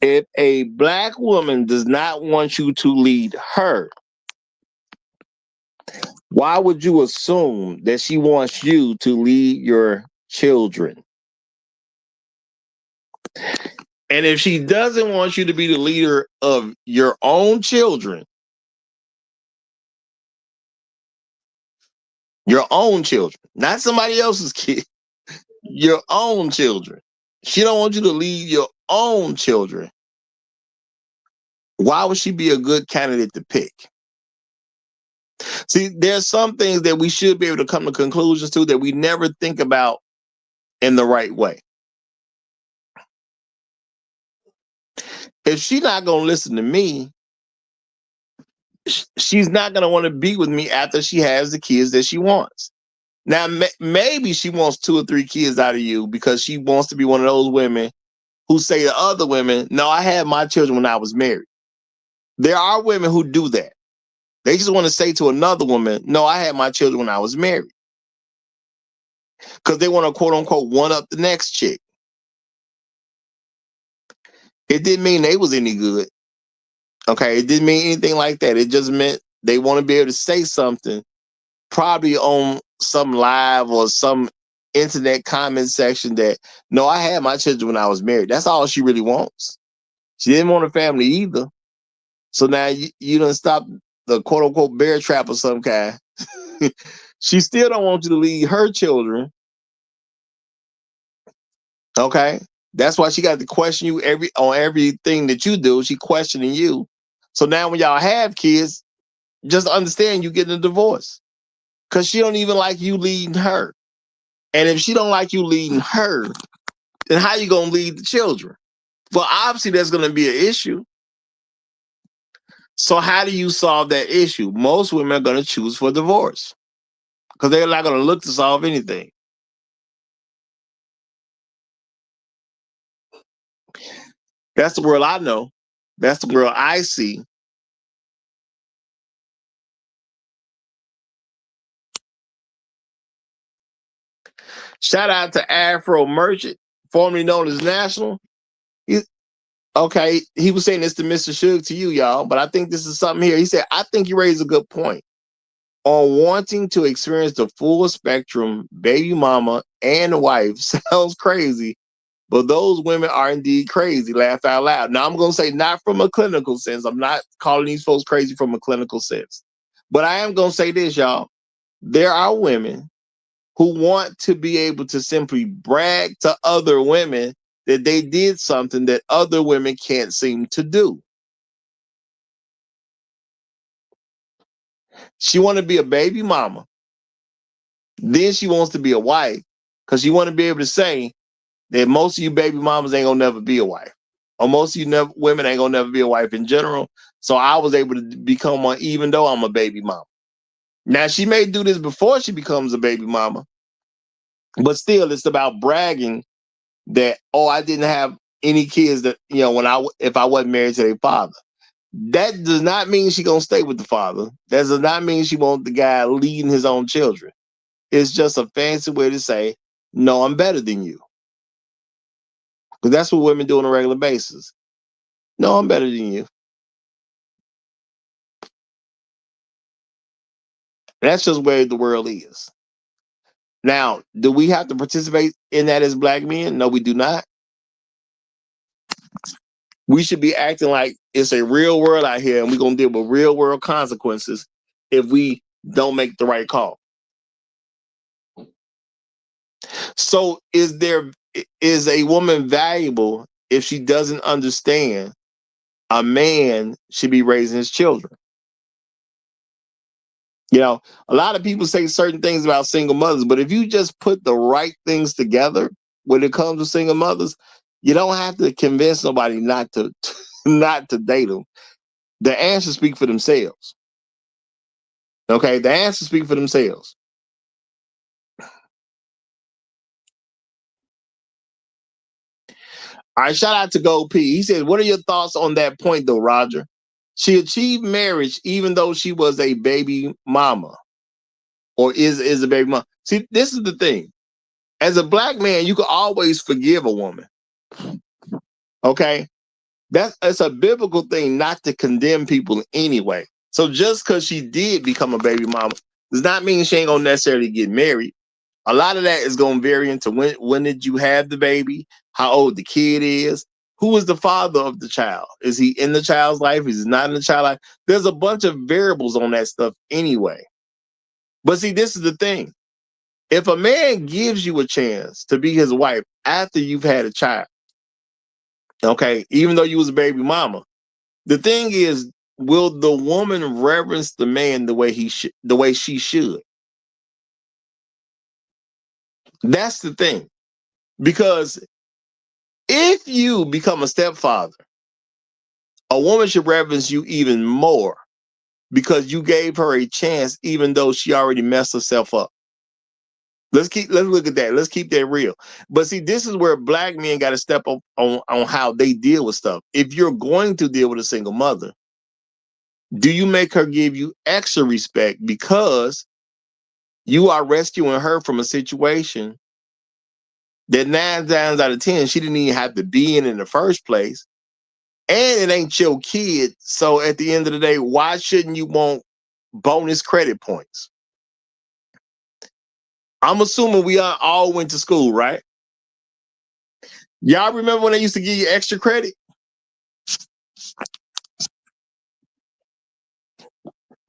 If a black woman does not want you to lead her, why would you assume that she wants you to lead your children? And if she doesn't want you to be the leader of your own children, not somebody else's kid, your own children. She don't want you to lead your own children. Why would she be a good candidate to pick? See, there's some things that we should be able to come to conclusions to that we never think about in the right way. If she's not going to listen to me, she's not going to want to be with me after she has the kids that she wants. Now, maybe she wants 2 or 3 kids out of you because she wants to be one of those women who say to other women, no, I had my children when I was married. There are women who do that. They just want to say to another woman, no, I had my children when I was married. Because they want to, quote unquote, one up the next chick. It didn't mean they was any good. Okay, it didn't mean anything like that. It just meant they want to be able to say something, probably on some live or some internet comment section that, no, I had my children when I was married. That's all she really wants. She didn't want a family either. So now you done stop the quote unquote bear trap of some kind. She still don't want you to lead her children. Okay. That's why she got to question you on everything that you do. She questioning you. So now when y'all have kids, just understand you getting a divorce. Because she don't even like you leading her. And if she don't like you leading her, then how you gonna lead the children? Well, obviously there's gonna be an issue. So how do you solve that issue? Most women are gonna choose for divorce because they're not gonna look to solve anything. That's the world I know. That's the world I see. Shout out to Afro Merchant, formerly known as National. He was saying this to Mr. Suge to you, y'all, but I think this is something here. He said, I think you raised a good point on wanting to experience the full spectrum baby mama and wife. Sounds crazy, but those women are indeed crazy. Laugh out loud. Now, I'm going to say not from a clinical sense. I'm not calling these folks crazy from a clinical sense. But I am going to say this, y'all. There are women who want to be able to simply brag to other women that they did something that other women can't seem to do. She want to be a baby mama. Then she wants to be a wife because she want to be able to say that most of you baby mamas ain't gonna never be a wife, or most of you women ain't gonna never be a wife in general. So I was able to become one, even though I'm a baby mama. Now, she may do this before she becomes a baby mama, but still, it's about bragging that, oh, I didn't have any kids that, if I wasn't married to their father. That does not mean she's going to stay with the father. That does not mean she wants the guy leading his own children. It's just a fancy way to say, no, I'm better than you. Because that's what women do on a regular basis. No, I'm better than you. That's just where the world is. Now, do we have to participate in that as black men? No, we do not. We should be acting like it's a real world out here and we're going to deal with real world consequences if we don't make the right call. So is a woman valuable if she doesn't understand a man should be raising his children? A lot of people say certain things about single mothers, but if you just put the right things together when it comes to single mothers, you don't have to convince nobody not to date them. The answers speak for themselves. Okay, the answers speak for themselves. All right, shout out to Gold P. He says, what are your thoughts on that point, though, Roger? She achieved marriage even though she was a baby mama, or is a baby mama. See, this is the thing. As a black man, you can always forgive a woman. Okay? It's a biblical thing not to condemn people anyway. So just because she did become a baby mama does not mean she ain't gonna necessarily get married. A lot of that is gonna vary into when did you have the baby, how old the kid is, who is the father of the child? Is he in the child's life? Is he not in the child's life? There's a bunch of variables on that stuff anyway. But see, this is the thing. If a man gives you a chance to be his wife after you've had a child, okay, even though you was a baby mama, the thing is, will the woman reverence the man the way she should? That's the thing. Because if you become a stepfather, a woman should reverence you even more because you gave her a chance, even though she already messed herself up. Let's look at that. Let's keep that real. But see, this is where black men got to step up on how they deal with stuff. If you're going to deal with a single mother, do you make her give you extra respect because you are rescuing her from a situation that 9 times out of 10 she didn't even have to be in the first place, and it ain't your kid. So at the end of the day, why shouldn't you want bonus credit points? I'm assuming we all went to school, right? Y'all remember when they used to give you extra credit?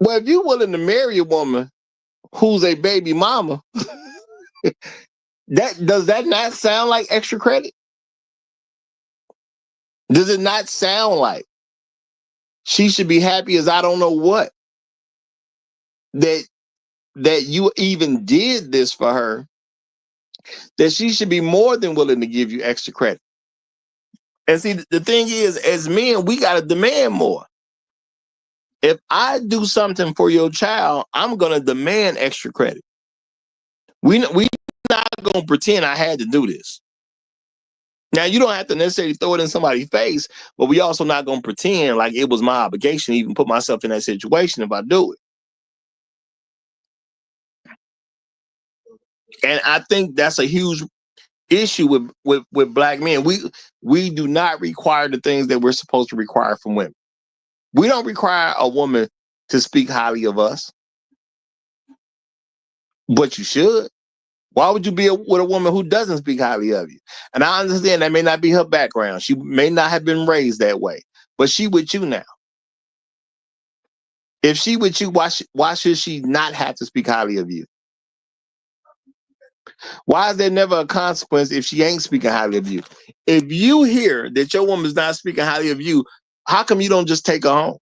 Well, if you're willing to marry a woman who's a baby mama, does that not sound like extra credit? Does it not sound like she should be happy as I don't know what that you even did this for her? That she should be more than willing to give you extra credit. And see, the thing is, as men, we got to demand more. If I do something for your child, I'm going to demand extra credit. We not going to pretend I had to do this. Now, you don't have to necessarily throw it in somebody's face, but we also not going to pretend like it was my obligation to even put myself in that situation if I do it. And I think that's a huge issue with black men. We do not require the things that we're supposed to require from women. We don't require a woman to speak highly of us, but you should. Why would you be with a woman who doesn't speak highly of you? And I understand that may not be her background. She may not have been raised that way, but she with you now. If she with you, why should she not have to speak highly of you? Why is there never a consequence if she ain't speaking highly of you? If you hear that your woman's not speaking highly of you, how come you don't just take her home?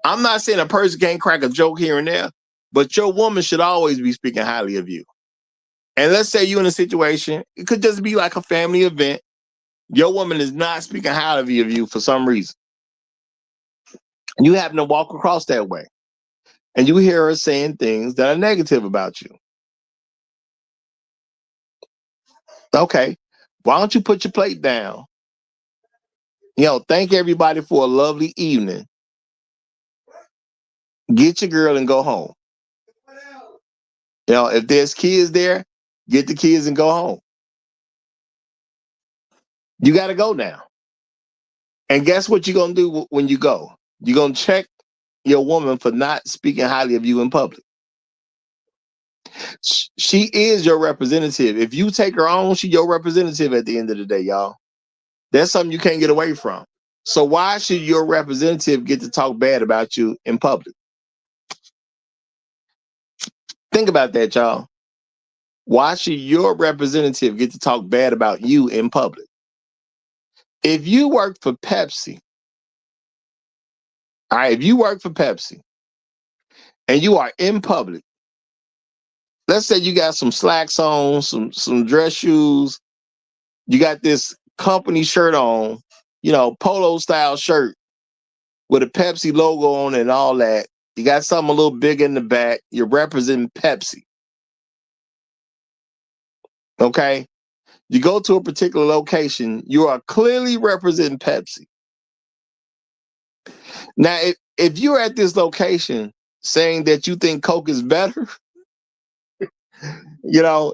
I'm not saying a person can't crack a joke here and there, but your woman should always be speaking highly of you. And let's say you're in a situation, it could just be like a family event. Your woman is not speaking highly of you for some reason. You happen to walk across that way and you hear her saying things that are negative about you. Okay, why don't you put your plate down? Thank everybody for a lovely evening. Get your girl and go home. If there's kids there, get the kids and go home. You got to go now. And guess what you're going to do when you go? You're going to check your woman for not speaking highly of you in public. She is your representative. If you take her on, she's your representative at the end of the day, y'all. That's something you can't get away from. So why should your representative get to talk bad about you in public? Think about that, y'all. Why should your representative get to talk bad about you in public? If you work for Pepsi, all right, if you work for Pepsi and you are in public, let's say you got some slacks on, some dress shoes, you got this company shirt on, polo style shirt with a Pepsi logo on it and all that. You got something a little big in the back. You're representing Pepsi. Okay? You go to a particular location, you are clearly representing Pepsi. Now, if you're at this location saying that you think Coke is better,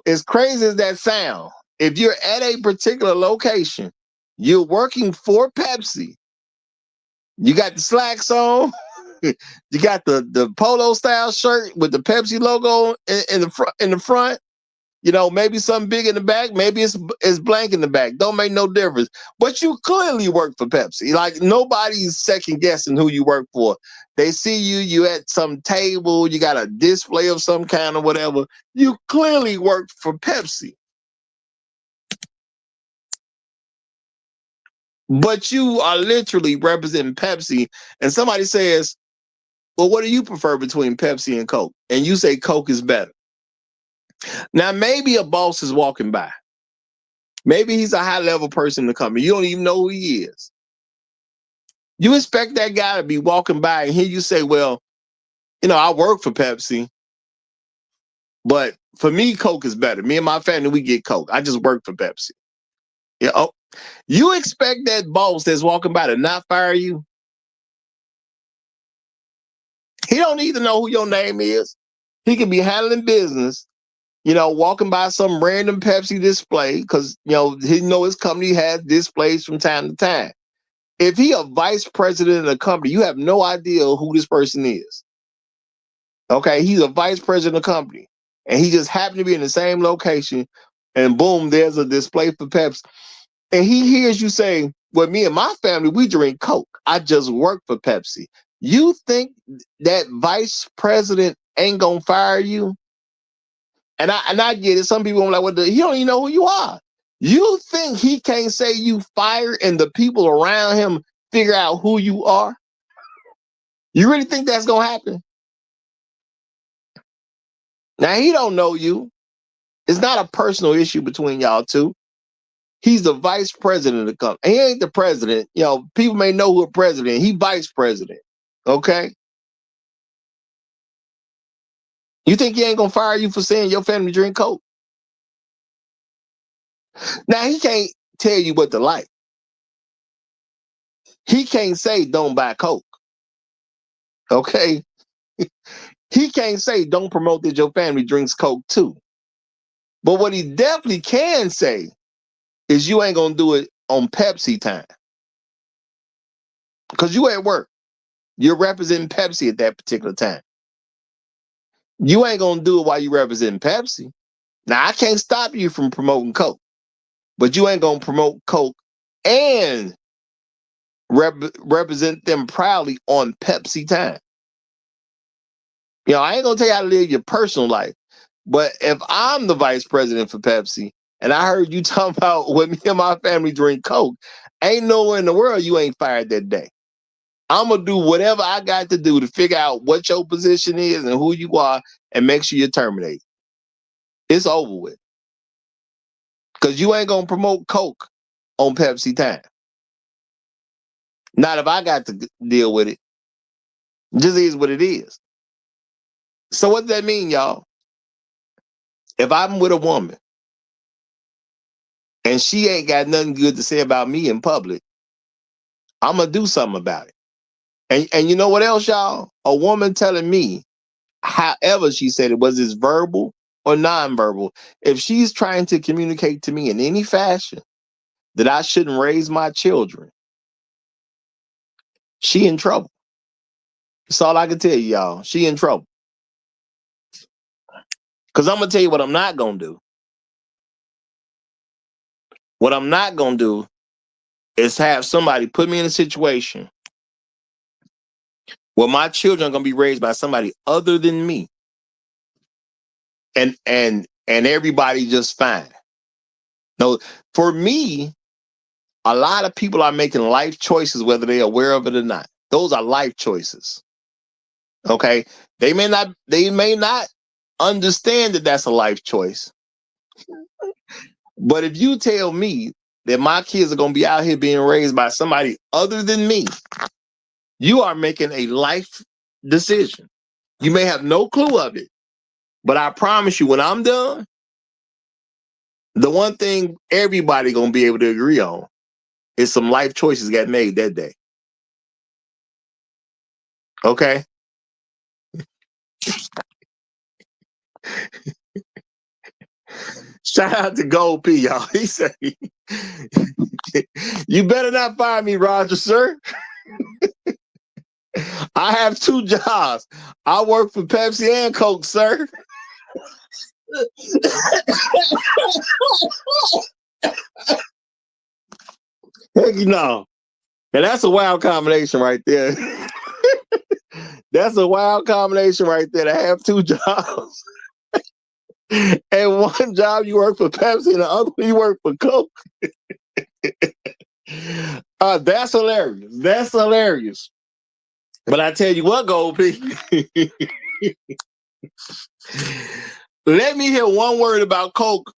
as crazy as that sound, if you're at a particular location, you're working for Pepsi, you got the slacks on, you got the polo style shirt with the Pepsi logo in the front, maybe something big in the back, maybe it's blank in the back. Don't make no difference. But you clearly work for Pepsi. Like nobody's second guessing who you work for. They see you at some table, you got a display of some kind or whatever. You clearly work for Pepsi. But you are literally representing Pepsi, and somebody says, well, what do you prefer between Pepsi and Coke? And you say Coke is better. Now, maybe a boss is walking by. Maybe he's a high-level person in the company. You don't even know who he is. You expect that guy to be walking by and hear you say, well, I work for Pepsi, but for me, Coke is better. Me and my family, we get Coke. I just work for Pepsi. You expect that boss that's walking by to not fire you? He don't need to know who your name is. He could be handling business, walking by some random Pepsi display because, his company has displays from time to time. If he a vice president of the company, you have no idea who this person is. Okay, he's a vice president of the company, and he just happened to be in the same location, and boom, there's a display for Pepsi. And he hears you say, well, me and my family, we drink Coke. I just work for Pepsi. You think that vice president ain't gonna fire you? And I get it. Some people are like, he don't even know who you are. You think he can't say you fired and the people around him figure out who you are? You really think that's gonna happen? Now he don't know you. It's not a personal issue between y'all two. He's the vice president of the company. He ain't the president. People may know who a president. He vice president. Okay. You think he ain't gonna fire you for saying your family drink Coke? Now he can't tell you what to like. He can't say don't buy Coke. Okay. He can't say don't promote that your family drinks Coke too. But what he definitely can say is you ain't gonna do it on Pepsi time. Because you at work. You're representing Pepsi at that particular time. You ain't gonna do it while you representing Pepsi. Now I can't stop you from promoting Coke, but you ain't gonna promote Coke and represent them proudly on Pepsi time. I ain't gonna tell you how to live your personal life, but if I'm the vice president for Pepsi and I heard you talking about when me and my family drink Coke, ain't nowhere in the world you ain't fired that day. I'm gonna do whatever I got to do to figure out what your position is and who you are and make sure you're terminated. It's over with. Because you ain't gonna promote Coke on Pepsi time. Not if I got to deal with it. It just is what it is. So what does that mean, y'all? If I'm with a woman and she ain't got nothing good to say about me in public, I'm gonna do something about it. And you know what else, y'all? A woman telling me, however she said it, was this verbal or nonverbal, if she's trying to communicate to me in any fashion that I shouldn't raise my children, she in trouble. That's all I can tell you, y'all. She in trouble. Because I'm gonna tell you what I'm not gonna do. What I'm not gonna do is have somebody put me in a situation where my children are gonna be raised by somebody other than me, and everybody just fine. No, for me, a lot of people are making life choices, whether they're aware of it or not. Those are life choices. Okay, they may not understand that that's a life choice. But if you tell me that my kids are gonna be out here being raised by somebody other than me, you are making a life decision. You may have no clue of it, but I promise you, when I'm done, the one thing everybody gonna be able to agree on is some life choices got made that day. Okay. Shout out to Gold P, y'all. He said, "You better not fire me, Roger, sir. I have 2 jobs. I work for Pepsi and Coke, sir." Heck, you know. And that's a wild combination right there. That's a wild combination right there to have 2 jobs. And one job you work for Pepsi and the other one you work for Coke. That's hilarious. That's hilarious. But I tell you what, Gold P. Let me hear one word about Coke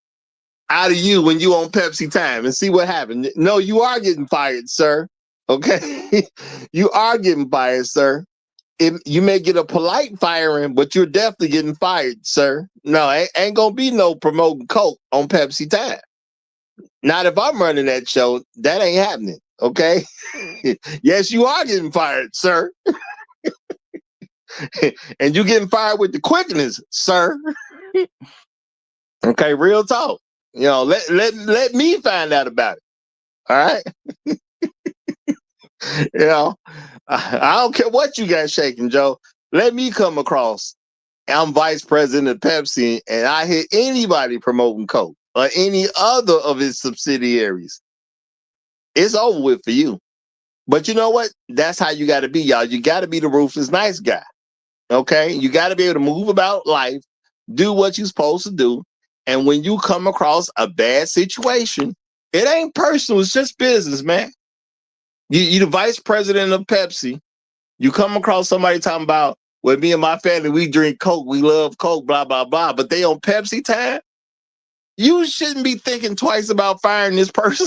out of you when you on Pepsi time and see what happened. No, you are getting fired, sir. Okay? You are getting fired, sir. You may get a polite firing, but you're definitely getting fired, sir. No, ain't gonna be no promoting Coke on Pepsi time. Not if I'm running that show. That ain't happening. Okay. Yes, you are getting fired, sir. And you getting fired with the quickness, sir. Okay, real talk. You know, let me find out about it. All right. You know, I don't care what you got shaking, Joe. Let me come across. I'm vice president of Pepsi, and I hear anybody promoting Coke or any other of its subsidiaries. It's over with for you. But you know what? That's how you got to be, y'all. You got to be the ruthless nice guy. Okay? You got to be able to move about life, do what you're supposed to do. And when you come across a bad situation, it ain't personal. It's just business, man. You the vice president of Pepsi. You come across somebody talking about, well, me and my family, we drink Coke. We love Coke, blah, blah, blah. But they on Pepsi time. You shouldn't be thinking twice about firing this person.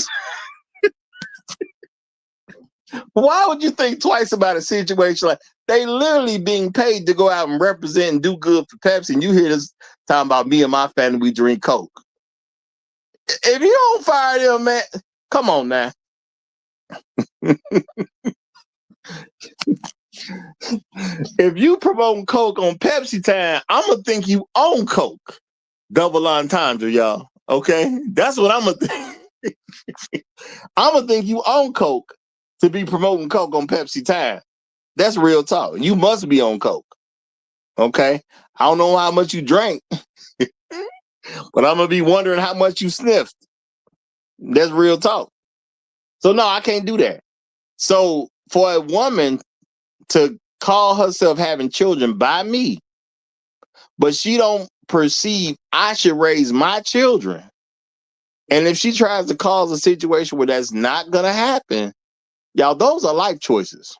Why would you think twice about a situation like they literally being paid to go out and represent and do good for Pepsi? And you hear this talking about me and my family, we drink Coke. If you don't fire them, man, come on now. If you promoting Coke on Pepsi time, I'm gonna think you own Coke. Double entendre, y'all. Okay, that's what I'm gonna think. I'm gonna think you own Coke to be promoting Coke on Pepsi time. That's real talk. You must be on Coke. Okay, I don't know how much you drank, but I'm gonna be wondering how much you sniffed. That's real talk. So no, I can't do that. So for a woman to call herself having children by me, but she don't perceive I should raise my children. And if she tries to cause a situation where that's not gonna happen, y'all, those are life choices.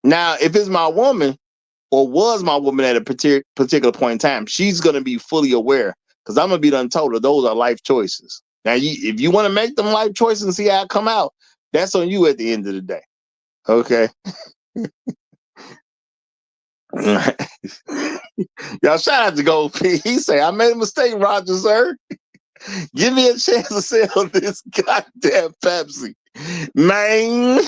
Now, if it's my woman or was my woman at a particular point in time, she's gonna be fully aware because I'm gonna be done told her those are life choices. Now, if you want to make them life choices and see how it come out, that's on you at the end of the day. Okay. Y'all, shout out to Gold P. He say, I made a mistake, Roger, sir. Give me a chance to sell this goddamn Pepsi. Man.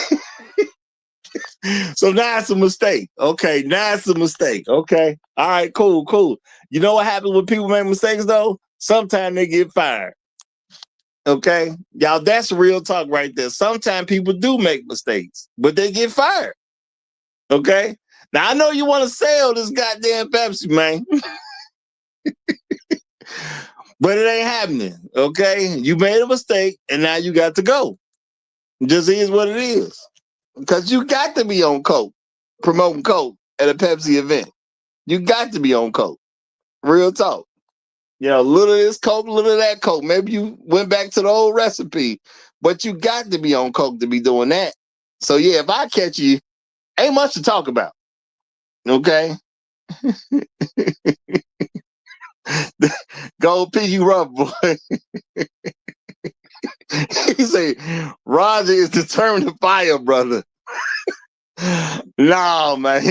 So now it's a mistake. Okay, now it's a mistake. Okay. All right, cool. You know what happens when people make mistakes, though? Sometimes they get fired. Okay? Y'all, that's real talk right there. Sometimes people do make mistakes, but they get fired. Okay? Now, I know you want to sell this goddamn Pepsi, man. But it ain't happening. Okay? You made a mistake, and now you got to go. Just is what it is. Because you got to be on Coke, promoting Coke at a Pepsi event. You got to be on Coke. Real talk. You know, little of this Coke, little of that Coke. Maybe you went back to the old recipe, but you got to be on Coke to be doing that. So yeah, if I catch you, ain't much to talk about. Okay? Gold P, you rough, boy. He say, Roger is determined to fire, brother. No, man.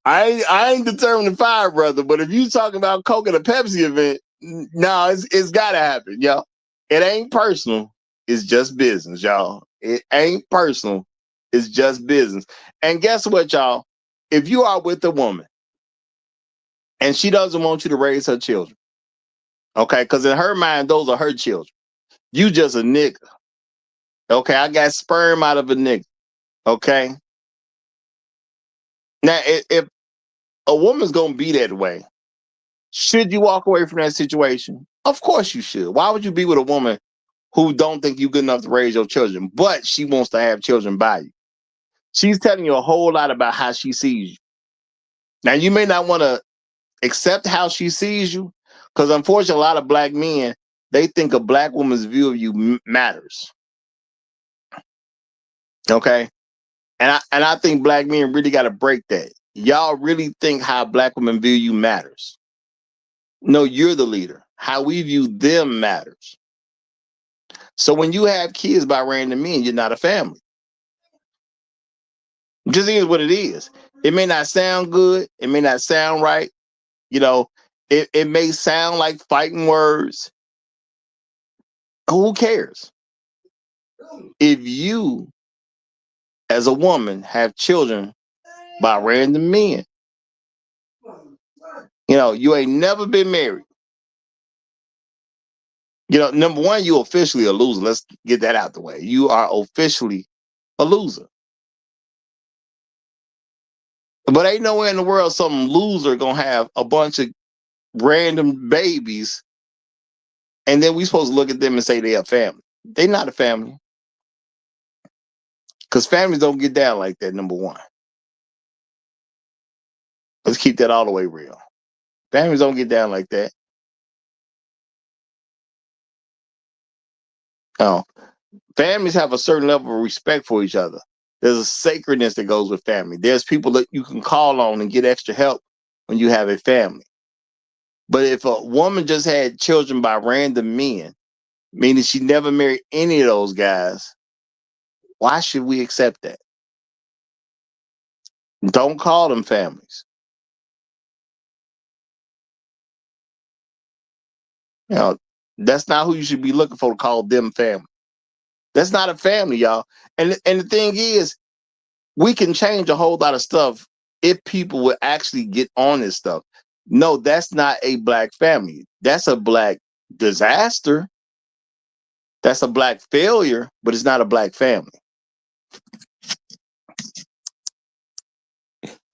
I ain't determined to fire, brother. But if you talking about Coke at a Pepsi event, no, it's gotta happen, y'all. It ain't personal. It's just business, y'all. It ain't personal. It's just business. And guess what, y'all? If you are with a woman and she doesn't want you to raise her children, okay, because in her mind, those are her children. You just a nigga. Okay, I got sperm out of a nigga. Okay. Now, if a woman's gonna be that way, should you walk away from that situation? Of course you should. Why would you be with a woman who don't think you're good enough to raise your children, but she wants to have children by you? She's telling you a whole lot about how she sees you. Now, you may not want to accept how she sees you, because unfortunately, a lot of black men, they think a black woman's view of you matters. Okay? And I think black men really got to break that. Y'all really think how black women view you matters. No, you're the leader. How we view them matters. So when you have kids by random men, you're not a family. It just is what it is. It may not sound good. It may not sound right. You know, it may sound like fighting words. Who cares? If you, as a woman, have children by random men, you know, you ain't never been married. You know, number one, you're officially a loser. Let's get that out the way. You are officially a loser. But ain't nowhere in the world some loser gonna have a bunch of random babies, and then we supposed to look at them and say they're a family. They're not a family. Because families don't get down like that, number one. Let's keep that all the way real. Families don't get down like that. No. Families have a certain level of respect for each other. There's a sacredness that goes with family. There's people that you can call on and get extra help when you have a family. But if a woman just had children by random men, meaning she never married any of those guys, why should we accept that? Don't call them families. You know, that's not who you should be looking for to call them family. That's not a family, y'all. And the thing is, we can change a whole lot of stuff if people would actually get on this stuff. No, that's not a black family. That's a black disaster. That's a black failure, but it's not a black family.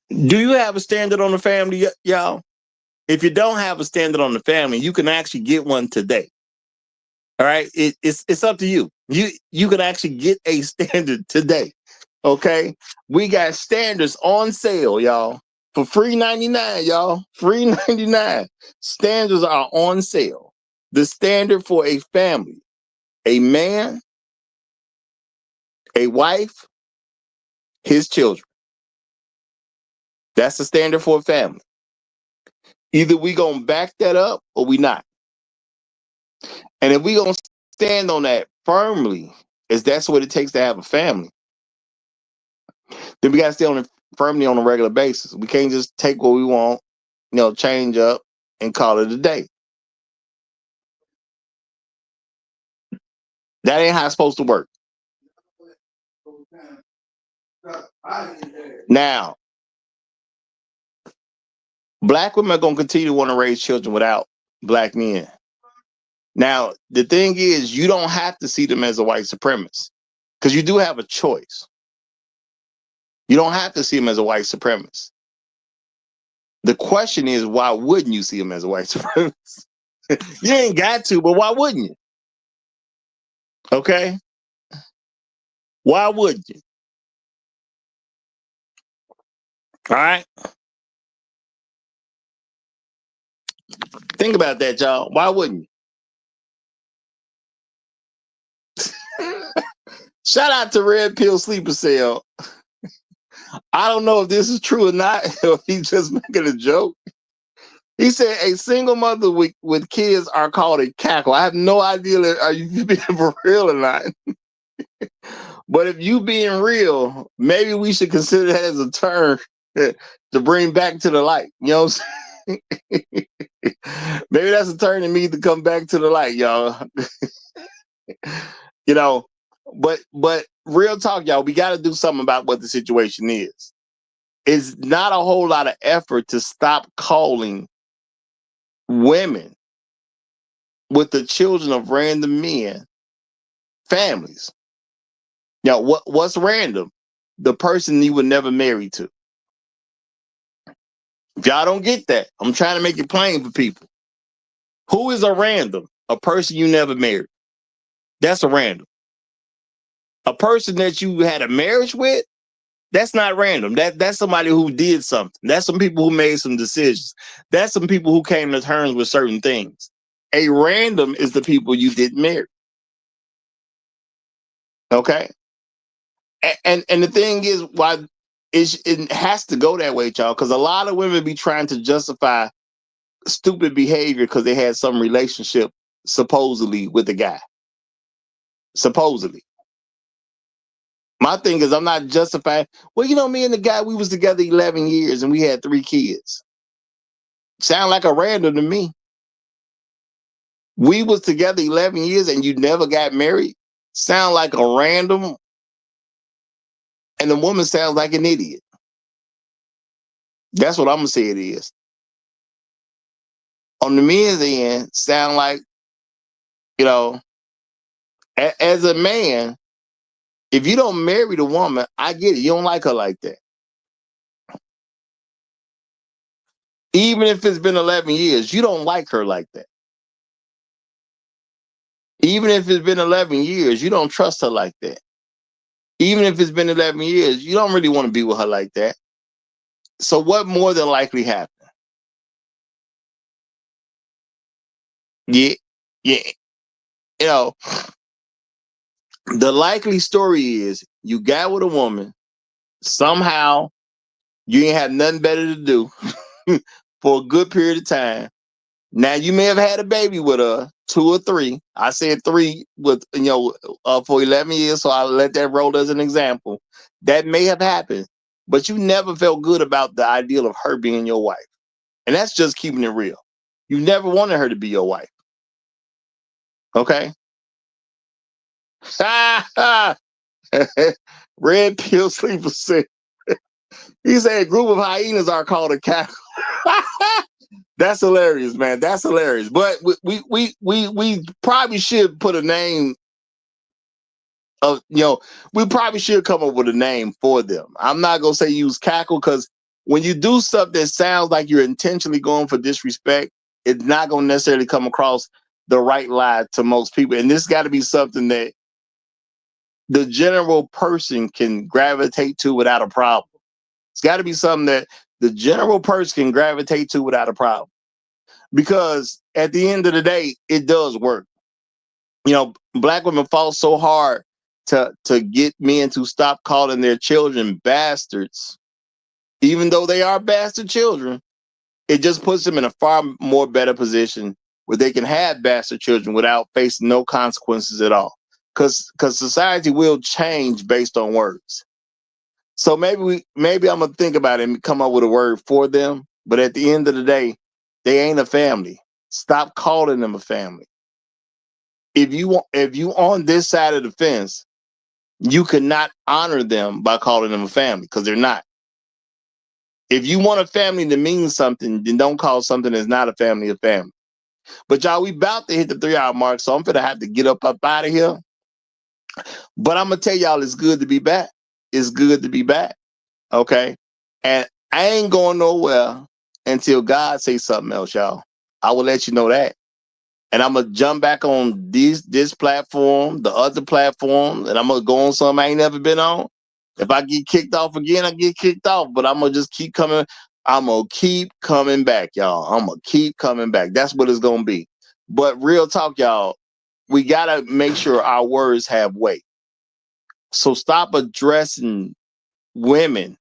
Do you have a standard on the family, y'all? If you don't have a standard on the family, you can actually get one today. All right, it's up to you. You can actually get a standard today. Okay, we got standards on sale, y'all, for free 99, y'all. Free 99. Standards are on sale. The standard for a family, a man, a wife, his children. That's the standard for a family. Either we gonna back that up or we not. And if we gonna stand on that firmly, as that's what it takes to have a family, then we gotta stay on it firmly on a regular basis. We can't just take what we want, change up and call it a day. That ain't how it's supposed to work. Now, black women are going to continue to want to raise children without black men. Now, the thing is, you don't have to see them as a white supremacist because you do have a choice. You don't have to see them as a white supremacist. The question is, why wouldn't you see them as a white supremacist? You ain't got to, but why wouldn't you? Okay? Why wouldn't you? All right? Think about that, y'all. Why wouldn't you? Shout out to Red Pill Sleeper Cell. I don't know if this is true or not, or if he's just making a joke. He said a single mother with kids are called a cackle. I have no idea are you being for real or not. But if you being real, maybe we should consider that as a term to bring back to the light. You know what I'm saying? Maybe that's a turn that needs to come back to the light, y'all. But real talk, y'all, we got to do something about what the situation is. It's not a whole lot of effort to stop calling women with the children of random men families. What's random? The person you would never marry to. If y'all don't get that, I'm trying to make it plain for people. Who is a random? A person you never married. That's a random. A person that you had a marriage with, that's not random. That's somebody who did something. That's some people who made some decisions. That's some people who came to terms with certain things. A random is the people you didn't marry. Okay? And the thing is, why it has to go that way, y'all, because a lot of women be trying to justify stupid behavior because they had some relationship supposedly with the guy. Supposedly. My thing is, I'm not justifying. Well, me and the guy, we was together 11 years and we had 3 kids. Sound like a random to me. We was together 11 years and you never got married. Sound like a random. And the woman sounds like an idiot. That's what I'm going to say it is. On the men's end, sound like, as a man, if you don't marry the woman, I get it. You don't like her like that. Even if it's been 11 years, you don't like her like that. Even if it's been 11 years, you don't trust her like that. Even if it's been 11 years, you don't really want to be with her like that. So what more than likely happened? Yeah. The likely story is you got with a woman, somehow you ain't have nothing better to do for a good period of time. Now you may have had a baby with her, 2 or 3. I said 3 with for 11 years, so I'll let that roll as an example. That may have happened, but you never felt good about the ideal of her being your wife, and that's just keeping it real. You never wanted her to be your wife. Okay. Red Pill Sleeper said. He said a group of hyenas are called a cackle. That's hilarious, man. That's hilarious. But we probably should put a name of, we probably should come up with a name for them. I'm not gonna say use cackle, because when you do stuff that sounds like you're intentionally going for disrespect, it's not gonna necessarily come across the right line to most people. And this got to be something that the general person can gravitate to without a problem. It's got to be something that the general person can gravitate to without a problem. Because at the end of the day, it does work. Black women fought so hard to get men to stop calling their children bastards, even though they are bastard children. It just puts them in a far more better position where they can have bastard children without facing no consequences at all. Because society will change based on words. So maybe I'm gonna think about it and come up with a word for them. But at the end of the day, they ain't a family. Stop calling them a family. If you on this side of the fence, you cannot honor them by calling them a family because they're not. If you want a family to mean something, then don't call something that's not a family a family. But y'all, we about to hit the 3-hour mark, so I'm gonna have to get up out of here. But I'm gonna tell y'all, it's good to be back. It's good to be back. Okay. And I ain't going nowhere until God say something else, y'all. I will let you know that. And I'm gonna jump back on this platform, the other platform, and I'm gonna go on something I ain't never been on. If I get kicked off again, I get kicked off. But I'm gonna just keep coming. I'm gonna keep coming back, y'all. I'm gonna keep coming back. That's what it's gonna be. But real talk, y'all, we gotta make sure our words have weight. So stop addressing women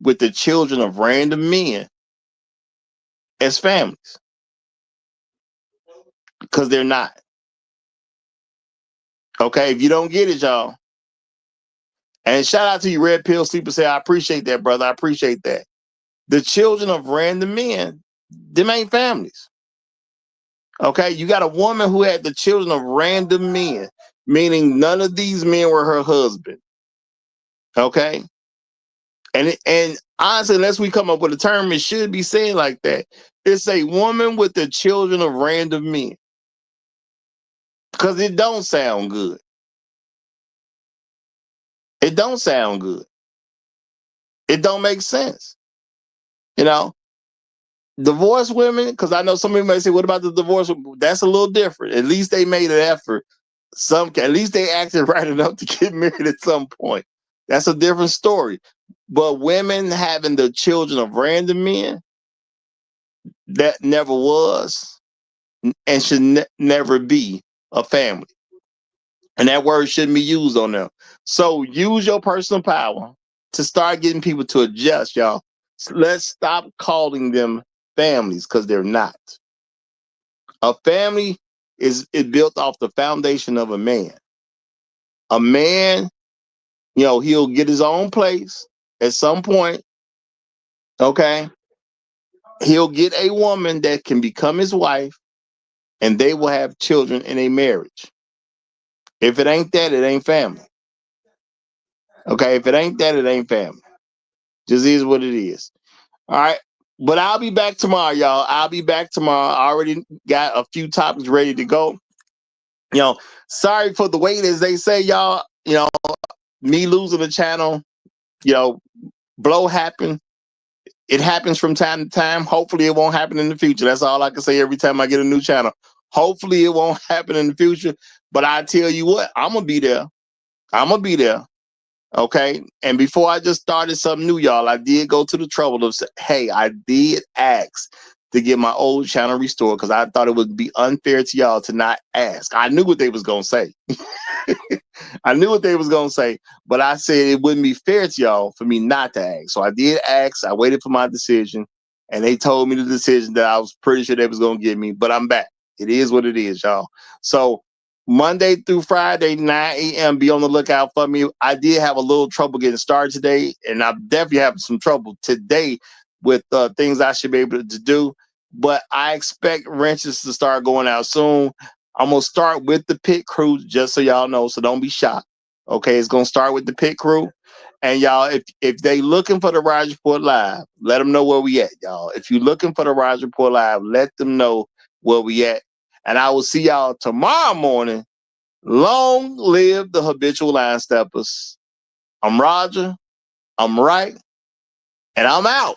with the children of random men as families, because they're not. Okay, if you don't get it, y'all. And shout out to you, Red Pill Sleeper. Say, I appreciate that, brother. I appreciate that. The children of random men, them ain't families. Okay, you got a woman who had the children of random men, meaning none of these men were her husband. Okay, and honestly, unless we come up with a term, it should be said like that. It's a woman with the children of random men, because it don't sound good. It don't sound good. It don't make sense. You know, divorced women, because I know some people may say, what about the divorce? That's a little different. At least they made an effort. At least they acted right enough to get married at some point. That's a different story. But women having the children of random men, that never was and should never be a family. And that word shouldn't be used on them. So use your personal power to start getting people to adjust, y'all. So let's stop calling them families, because they're not. A family is built off the foundation of a man. A man, he'll get his own place at some point. Okay. He'll get a woman that can become his wife, and they will have children in a marriage. If it ain't that, it ain't family. Okay. If it ain't that, it ain't family. Just is what it is. All right. But I'll be back tomorrow, y'all. I'll be back tomorrow. I already got a few topics ready to go. Sorry for the wait, as they say, y'all. Me losing the channel, blow happened. It happens from time to time. Hopefully it won't happen in the future. That's all I can say every time I get a new channel. Hopefully it won't happen in the future. But I tell you what, I'm going to be there. I'm going to be there. Okay. And before I just started something new, y'all, I did go to the trouble of saying, hey, I did ask to get my old channel restored, because I thought it would be unfair to y'all to not ask. I knew what they was going to say. I knew what they was going to say, but I said it wouldn't be fair to y'all for me not to ask. So I did ask. I waited for my decision, and they told me the decision that I was pretty sure they was going to give me, but I'm back. It is what it is, y'all. So Monday through Friday, 9 a.m., be on the lookout for me. I did have a little trouble getting started today, and I'm definitely having some trouble today with things I should be able to do. But I expect wrenches to start going out soon. I'm going to start with the pit crew, just so y'all know, so don't be shocked. Okay, it's going to start with the pit crew. And y'all, if they looking for the Roger Report Live, let them know where we at, y'all. If you're looking for the Roger Report Live, let them know where we at. And I will see y'all tomorrow morning. Long live the habitual line steppers. I'm Roger. I'm right. And I'm out.